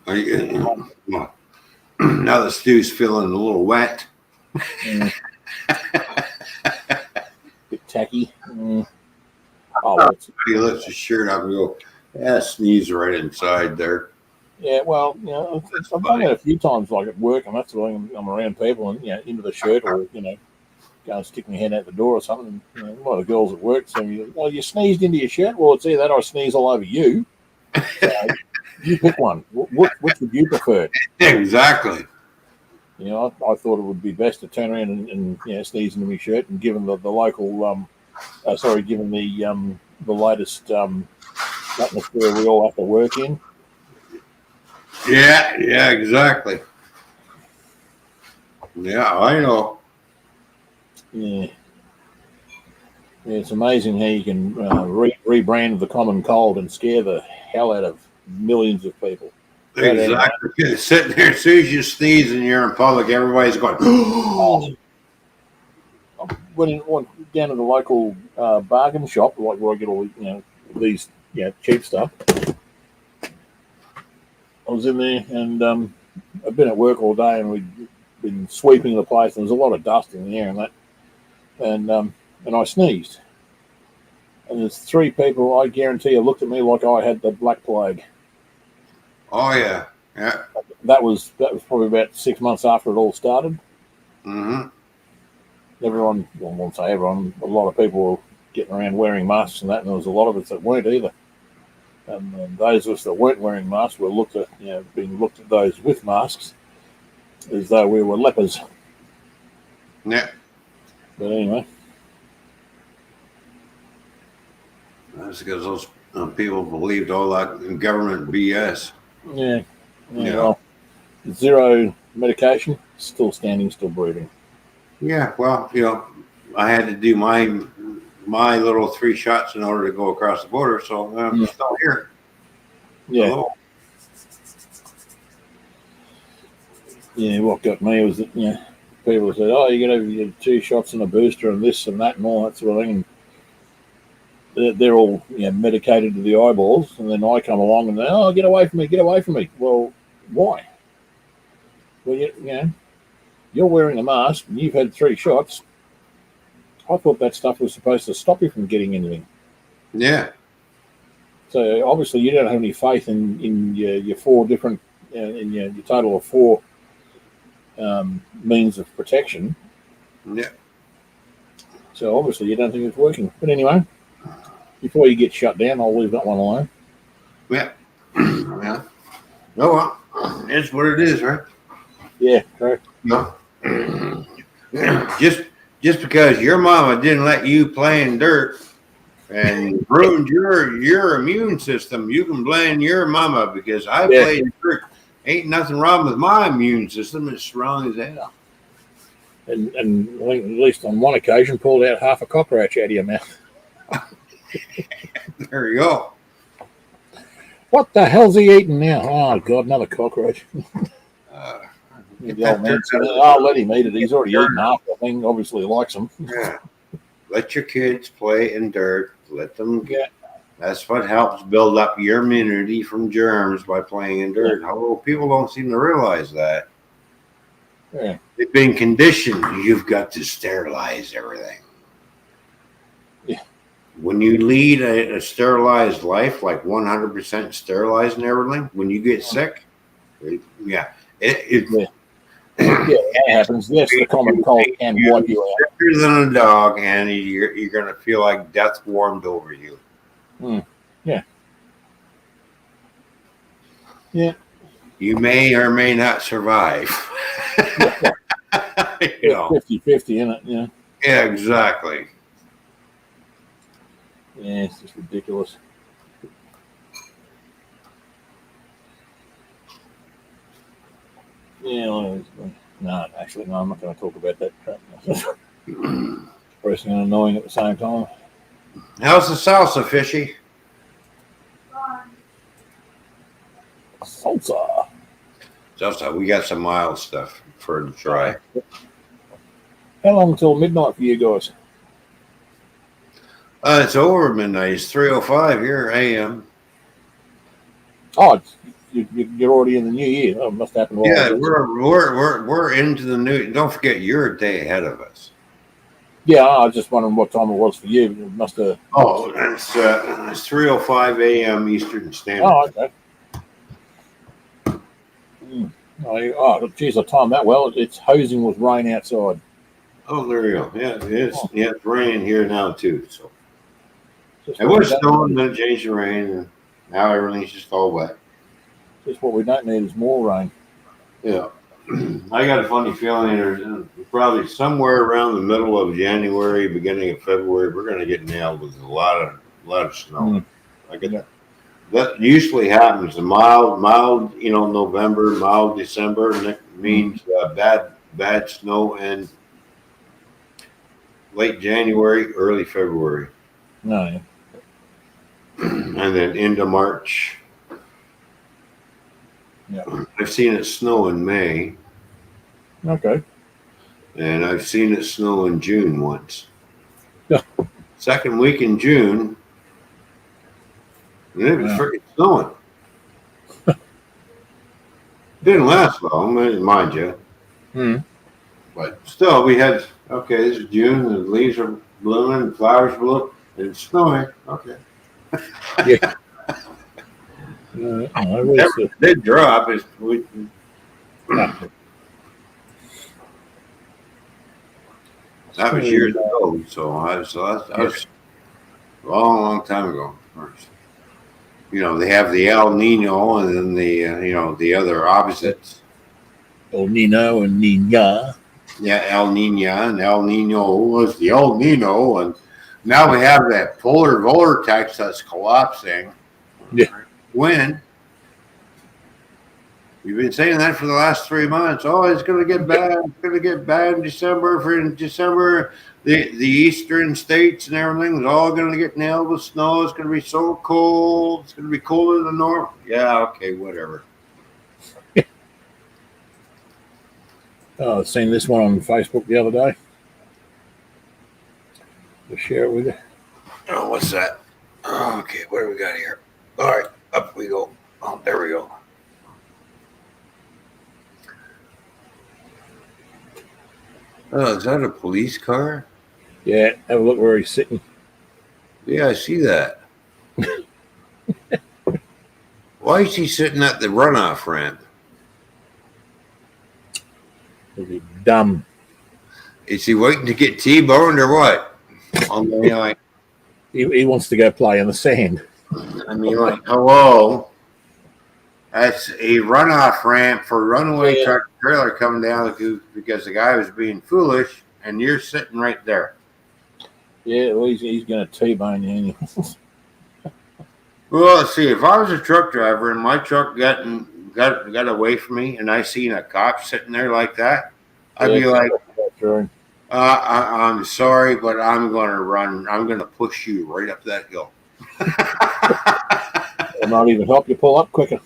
Are you, now the stew's feeling a little wet. Bit tacky. Oh, He lifts his shirt up and go, sneeze right inside there. yeah, well, I've done that a few times, like at work, and that's when I'm around people, and into the shirt, or go and stick my head out the door or something. A lot of girls at work say, "Well, you sneezed into your shirt." Well, it's either that or I sneeze all over you. You pick one. Which would you prefer? Exactly. I thought it would be best to turn around and sneeze into my shirt, and given the local, given the latest atmosphere we all have to work in. Yeah, exactly. Yeah, I know. Yeah, it's amazing how you can rebrand the common cold and scare the hell out of millions of people. Exactly. Sitting there, as soon as you sneeze and you're in public, everybody's going, I went down to the local bargain shop, like where I get all these cheap stuff. I was in there, and I've been at work all day, and we've been sweeping the place, and there's a lot of dust in the air and that. And I sneezed. And there's 3 people, I guarantee you, looked at me like I had the Black Plague. oh, yeah. Yeah. That was probably about 6 months after it all started. Mm-hmm. Everyone, well, I won't say everyone, a lot of people were getting around wearing masks and that, and there was a lot of us that weren't either. And those of us that weren't wearing masks were being looked at, those with masks, as though we were lepers. Yeah. But anyway. That's because those people believed all that government BS. Yeah. Well, 0 medication, still standing, still breathing. Yeah, well, I had to do my my little 3 shots in order to go across the border. So I'm still here. Yeah. Hello. Yeah, what got me was that, people said, oh, you're going to have 2 shots and a booster and this and that and all that sort of thing. And they're all medicated to the eyeballs. And then I come along and they, oh, get away from me, get away from me. Well, why? Well, you're wearing a mask and you've had 3 shots. I thought that stuff was supposed to stop you from getting anything. Yeah. So obviously you don't have any faith in your 4 different, in your total of 4 means of protection. Yeah. So obviously you don't think it's working. But anyway, before you get shut down, I'll leave that one alone. Yeah. Yeah. Oh, well, it's what it is, right? Yeah, correct. No. Just because your mama didn't let you play in dirt and ruined your immune system, you can blame your mama because I played in dirt. Ain't nothing wrong with my immune system. It's strong as hell. And I think at least on one occasion pulled out half a cockroach out of your mouth. There you go. What the hell's he eating now? Oh God, another cockroach. The old man said, I'll let him eat it. He's already eaten half the thing. Obviously he likes them. Yeah. Let your kids play in dirt. Let them get. That's what helps build up your immunity from germs by playing in dirt. However, people don't seem to realize that. Yeah. They've been conditioned. You've got to sterilize everything. Yeah. When you lead a sterilized life, like 100% sterilized and everything, when you get sick, it that happens. That's the common cold and wipe you out. Sicker than a dog, and you're going to feel like death warmed over you. Yeah. Yeah. You may or may not survive. You know. 50-50 in it, yeah. Yeah, exactly. Yeah, it's just ridiculous. Yeah, no, actually, no, I'm not going to talk about that crap. Depressing and annoying at the same time. How's the salsa, Fishy? Salsa. Salsa, we got some mild stuff for her to try. How long until midnight for you guys? It's over midnight. It's 3:05 here a.m. Oh, you're already in the new year. Oh, it must happen. Yeah, we're into the new. Don't forget, you're a day ahead of us. Yeah, I was just wondering what time it was for you. It must have. Oh, it's 3:05 a.m. Eastern Standard. Oh, okay. Oh, geez, I timed that well. It's hosing with rain outside. Oh, there you go. Yeah, it is. Yeah, it's raining here now too. So Just it what was we don't snowing, need. then it changed to rain, and now everything's just all wet. Just what we don't need is more rain. Yeah. I got a funny feeling there's probably somewhere around the middle of January, beginning of February, we're going to get nailed with a lot of snow. I get that usually happens. A mild, November, mild December, and that means bad snow in late January, early February, No, yeah. and then into March. Yeah. I've seen it snow in May, Okay. and I've seen it snow in June once. Yeah. Second week in June, and it was freaking snowing. Didn't last long, mind you. But still, we had, okay, this is June, the leaves are blooming, the flowers bloom, and it's snowing. Okay. Yeah. It did drop. That was years ago, so that's a long time ago. They have the El Nino and then the other opposites. El Nino and Nina. Yeah, El Nina and El Nino was the El Nino, and now we have that polar vortex that's collapsing. Yeah. When We've been saying that for the last 3 months. Oh, it's going to get bad. It's going to get bad in December. In December, the eastern states and everything is all going to get nailed with snow. It's going to be so cold. It's going to be colder than normal. Yeah, okay, whatever. Oh, I've seen this one on Facebook the other day. I'll share it with you. Oh, what's that? Oh, okay, what do we got here? All right, up we go. Oh, there we go. Oh, is that a police car? Yeah, have a look where he's sitting. Yeah, I see that. Why is he sitting at the runoff ramp? He's dumb. Is he waiting to get T-boned or what? I mean, like, He wants to go play in the sand. Hello. That's a runoff ramp for runaway truck trailer coming down because the guy was being foolish, and you're sitting right there. Yeah, well, he's going to T-bone you. Well, let's see. If I was a truck driver and my truck got away from me, and I seen a cop sitting there like that, I'd be like, I'm sorry, but I'm going to run. I'm going to push you right up that hill. It might even help you pull up quicker.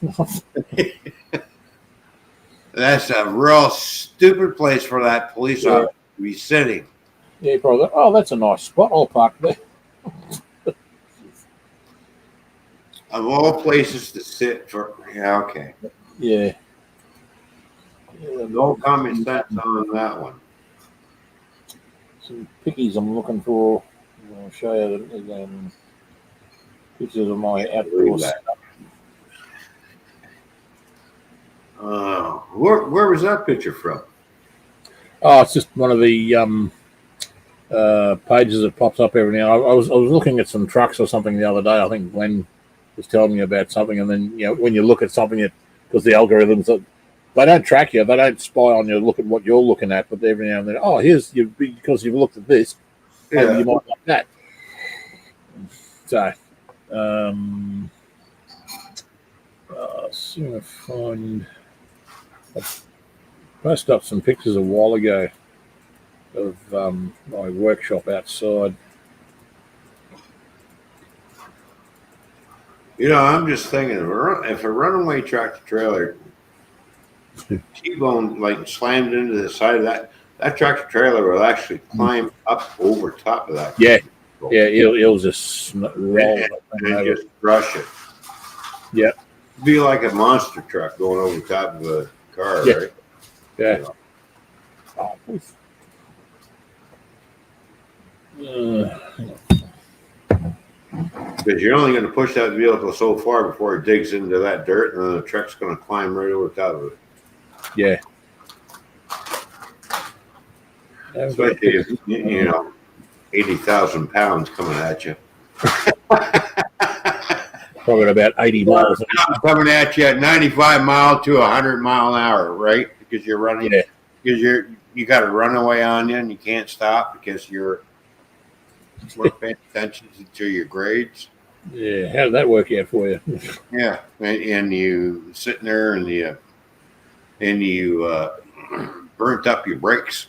That's a real stupid place for that police officer to be sitting. Yeah, you probably. Oh, that's a nice spot. I'll park there. Of all places to sit for, yeah, okay. Yeah. No common sense on that one. Some pickies I'm looking for. I'll show you the pictures of my outdoor setup. Where was that picture from? Oh, it's just one of the pages that pops up every now. I was looking at some trucks or something the other day. I think Glenn was telling me about something, and then when you look at something, because the algorithms they don't track you, they don't spy on you. Look at what you're looking at, but every now and then, because you've looked at this, you might like that. So, soon I find. I posted up some pictures a while ago of my workshop outside. I'm just thinking, if a runaway tractor trailer T-bone slammed into the side of that tractor trailer will actually climb up over top of that. Yeah, it'll just roll and just crush it. Yeah, be like a monster truck going over the top of a car, right? Yeah. Because you're only going to push that vehicle so far before it digs into that dirt, and then the truck's going to climb right over the top of it. Yeah. Especially if, 80,000 pounds coming at you. Probably at about 80 miles. Coming at you at 95 mile to 100 mile an hour, right? Because you're running, because you got a runaway on you and you can't stop because you're paying attention to your grades. Yeah, how did that work out for you? Yeah, and you sitting there and you burnt up your brakes.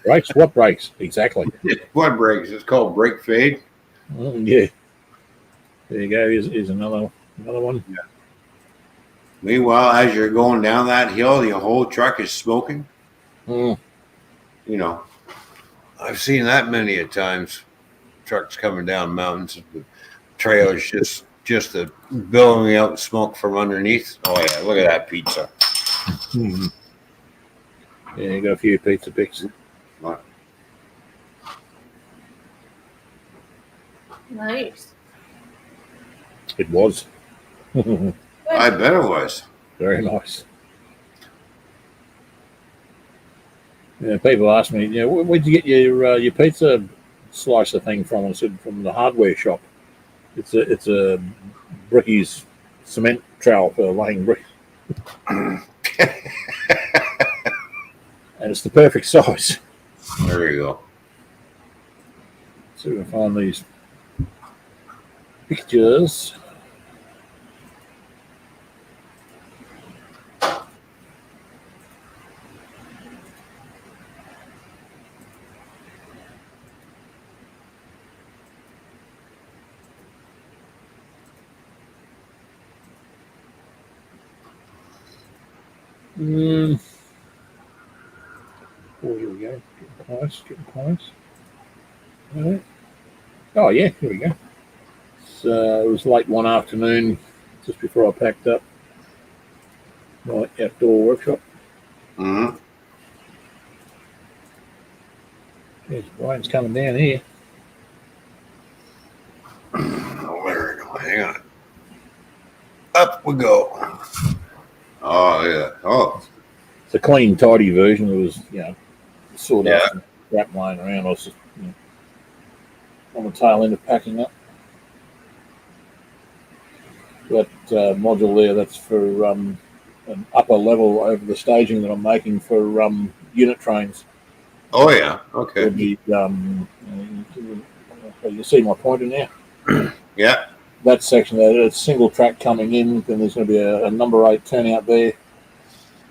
Brakes? What brakes? Exactly. What brakes? It's called brake fade. Yeah. There you go. Here's another one. Yeah. Meanwhile, as you're going down that hill, the whole truck is smoking. Mm. I've seen that many a times. Trucks coming down mountains, the trailers just billowing out smoke from underneath. Oh yeah, look at that pizza. Mm-hmm. Yeah, you got a few pizza pics. Nice. It was. I bet it was. Very nice. Yeah, people ask me, where'd you get your pizza slicer thing from? I said, from the hardware shop. It's a brickies cement trowel for laying bricks. And it's the perfect size. There you go. So we can find these pictures. Oh, here we go. Getting close. Oh, yeah, here we go. So it was late one afternoon, just before I packed up my outdoor workshop. Mm-hmm. There's Brian's coming down here. Oh, there we go. Hang on. Up we go. Oh, yeah. Oh, It's a clean, tidy version. It was, sort of Yeah. crap lying around. I was just on the tail end of packing up. That module there, that's for an upper level over the staging that I'm making for unit trains. oh yeah. It'll Okay. be, you see my pointer now? Yeah. That section there, it's single track coming in, then there's going to be a number 8 turnout there,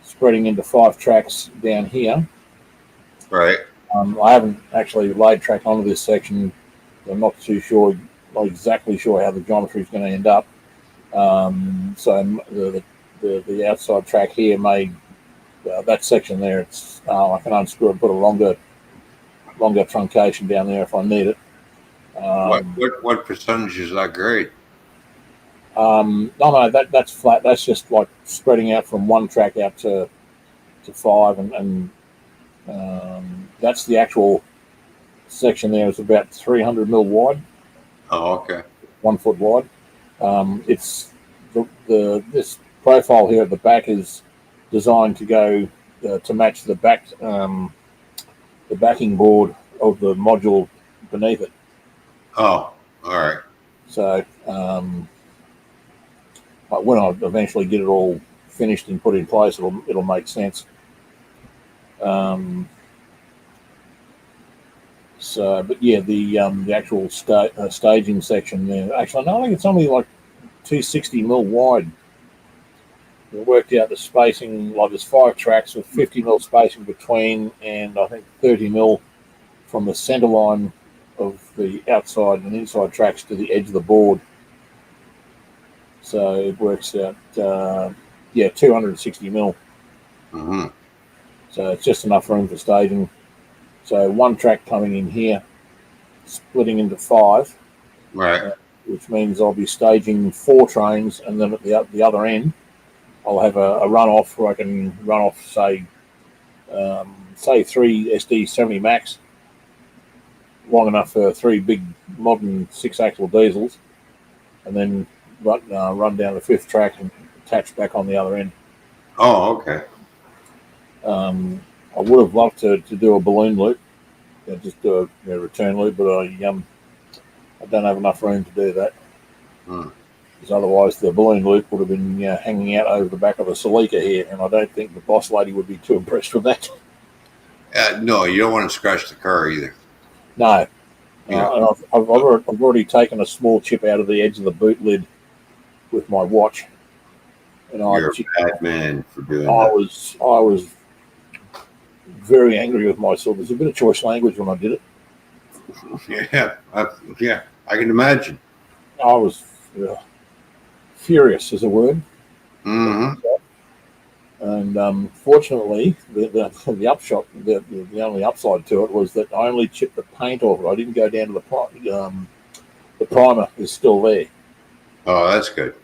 spreading into 5 tracks down here. Right. I haven't actually laid track onto this section. I'm not exactly sure how the geometry is going to end up. So the outside track here may, that section there, it's I can unscrew and put a longer truncation down there if I need it. What percentage is that grade? No, that's flat. That's just like spreading out from one track out to 5, and that's the actual section there. It's about 300 mil wide, Oh, okay. 1 foot wide. It's this profile here at the back is designed to go to match the backing board of the module beneath it. Oh, all right. So when I eventually get it all finished and put in place, it'll make sense. But yeah, the actual staging section there. Actually, no, I think it's only like 260 mil wide. We worked out the spacing. Like there's 5 tracks with 50 mil spacing between, and I think 30 mil from the center line of the outside and inside tracks to the edge of the board. So it works out, 260 mil. Mm-hmm. So it's just enough room for staging. So 1 track coming in here, splitting into 5, Right. which means I'll be staging 4 trains, and then at the other end, I'll have a runoff where I can run off, say 3 SD70 Max, long enough for 3 big modern 6-axle diesels, and then run down the 5th track and attach back on the other end. Oh, okay. I would have loved to do a balloon loop, just do a return loop, but I don't have enough room to do that. Because otherwise the balloon loop would have been hanging out over the back of a Celica here, and I don't think the boss lady would be too impressed with that. No, you don't want to scratch the car either. No. Yeah. And I've already taken a small chip out of the edge of the boot lid with my watch. And You're a bad man for doing I that. was very angry with myself. There's a bit of choice language when I did it. Yeah. I can imagine. I was furious is a word. Mm-hmm. And fortunately, the upshot, the only upside to it was that I only chipped the paint off it. I didn't go down to the primer is still there, Oh, that's good.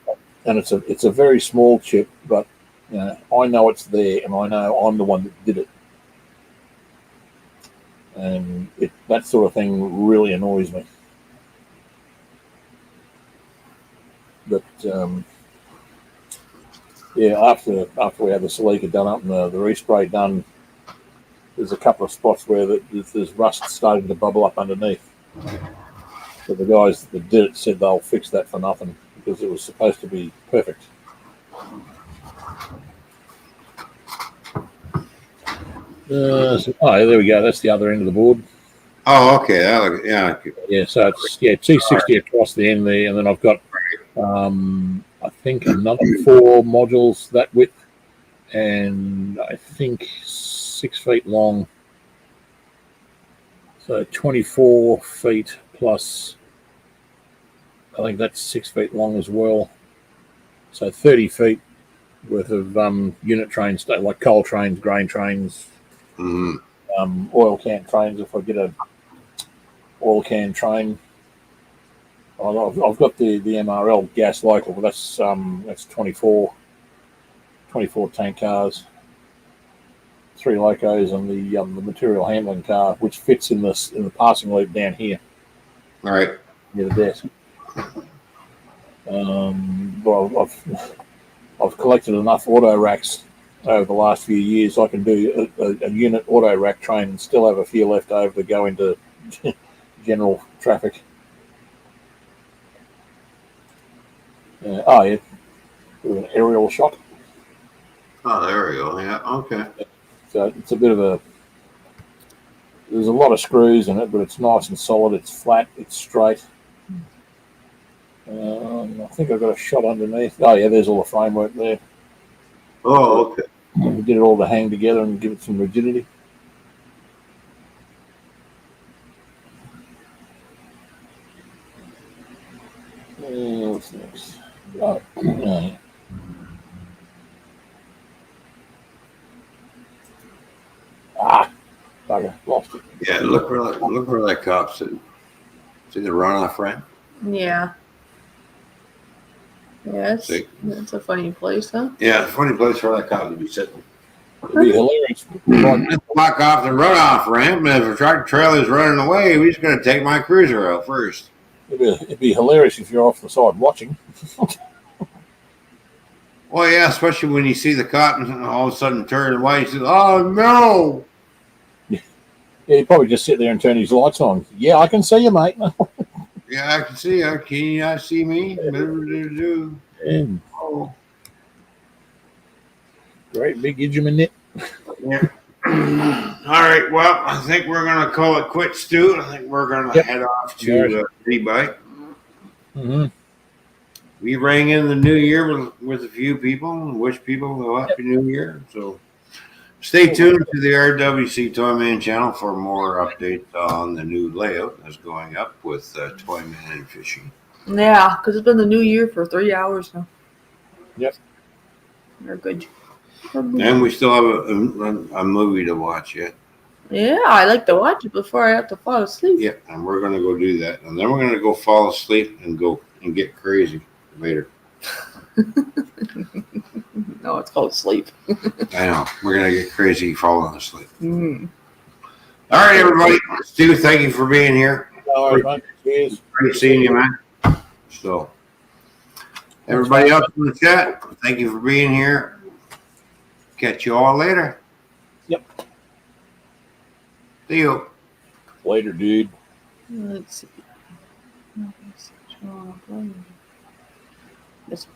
and it's a very small chip, but I know it's there, and I know I'm the one that did it, and that sort of thing really annoys me. But after we had the Celica done up and the respray done, there's a couple of spots where there's rust starting to bubble up underneath. But the guys that did it said they'll fix that for nothing because it was supposed to be perfect. There we go. That's the other end of the board. Oh, okay. Yeah. Yeah, so it's 260 across the end there, and then I've got I think another 4 modules that width, and I think 6 feet long. So 24 feet plus, I think that's 6 feet long as well. So 30 feet worth of unit trains, like coal trains, grain trains, Mhm. oil can trains. If I get a oil can train, I've got the MRL gas local, but that's 24 tank cars, 3 locos, and the material handling car, which fits in the passing loop down here All right. near the desk. Well, I've collected enough auto racks over the last few years. I can do a unit auto rack train and still have a few left over to go into general traffic. Oh yeah, with an aerial shot. Oh, there we go. Yeah. Okay. So it's a bit of a. There's a lot of screws in it, but it's nice and solid. It's flat. It's straight. I think I've got a shot underneath. Oh yeah, there's all the framework there. Oh, okay. We did it all to hang together and give it some rigidity. What's next? Oh, yeah. Bugger, lost it. Yeah. Look where that cop's sitting. See the runoff ramp? Yeah. Yes. See? That's a funny place, huh? Yeah. Funny place for that cop to be sitting. It'd be hilarious. Block off the runoff ramp, and if a tractor trailer's running away, we're just going to take my cruiser out first. It'd be hilarious if you're off the side watching. Well, yeah, especially when you see the cop and all of a sudden turn away. He says, "Oh no!" Yeah, he'd probably just sit there and turn his lights on. Yeah, I can see you, mate. Yeah, I can see you. Can you not see me? Oh. Great big Idgerman net. Yeah. All right. Well, I think we're going to call it quits, Stu. I think we're going to head off to D-Bike. Mm-hmm. We rang in the new year with a few people and wish people a happy new year. So stay tuned to the RWC Toyman channel for more updates on the new layout that's going up with Toyman and Fishing. Yeah, because it's been the new year for 3 hours now. Yep. They're good. And we still have a movie to watch yet. Yeah, I like to watch it before I have to fall asleep. Yeah, and we're going to go do that. And then we're going to go fall asleep and go and get crazy later. No, it's called sleep. I know. We're going to get crazy falling asleep. Mm. All right, everybody. Stu, thank you for being here. All right, mate. Cheers. Great seeing you, man. So, everybody else in the chat, thank you for being here. Catch you all later. Yep. See you. Later, dude. Let's see. This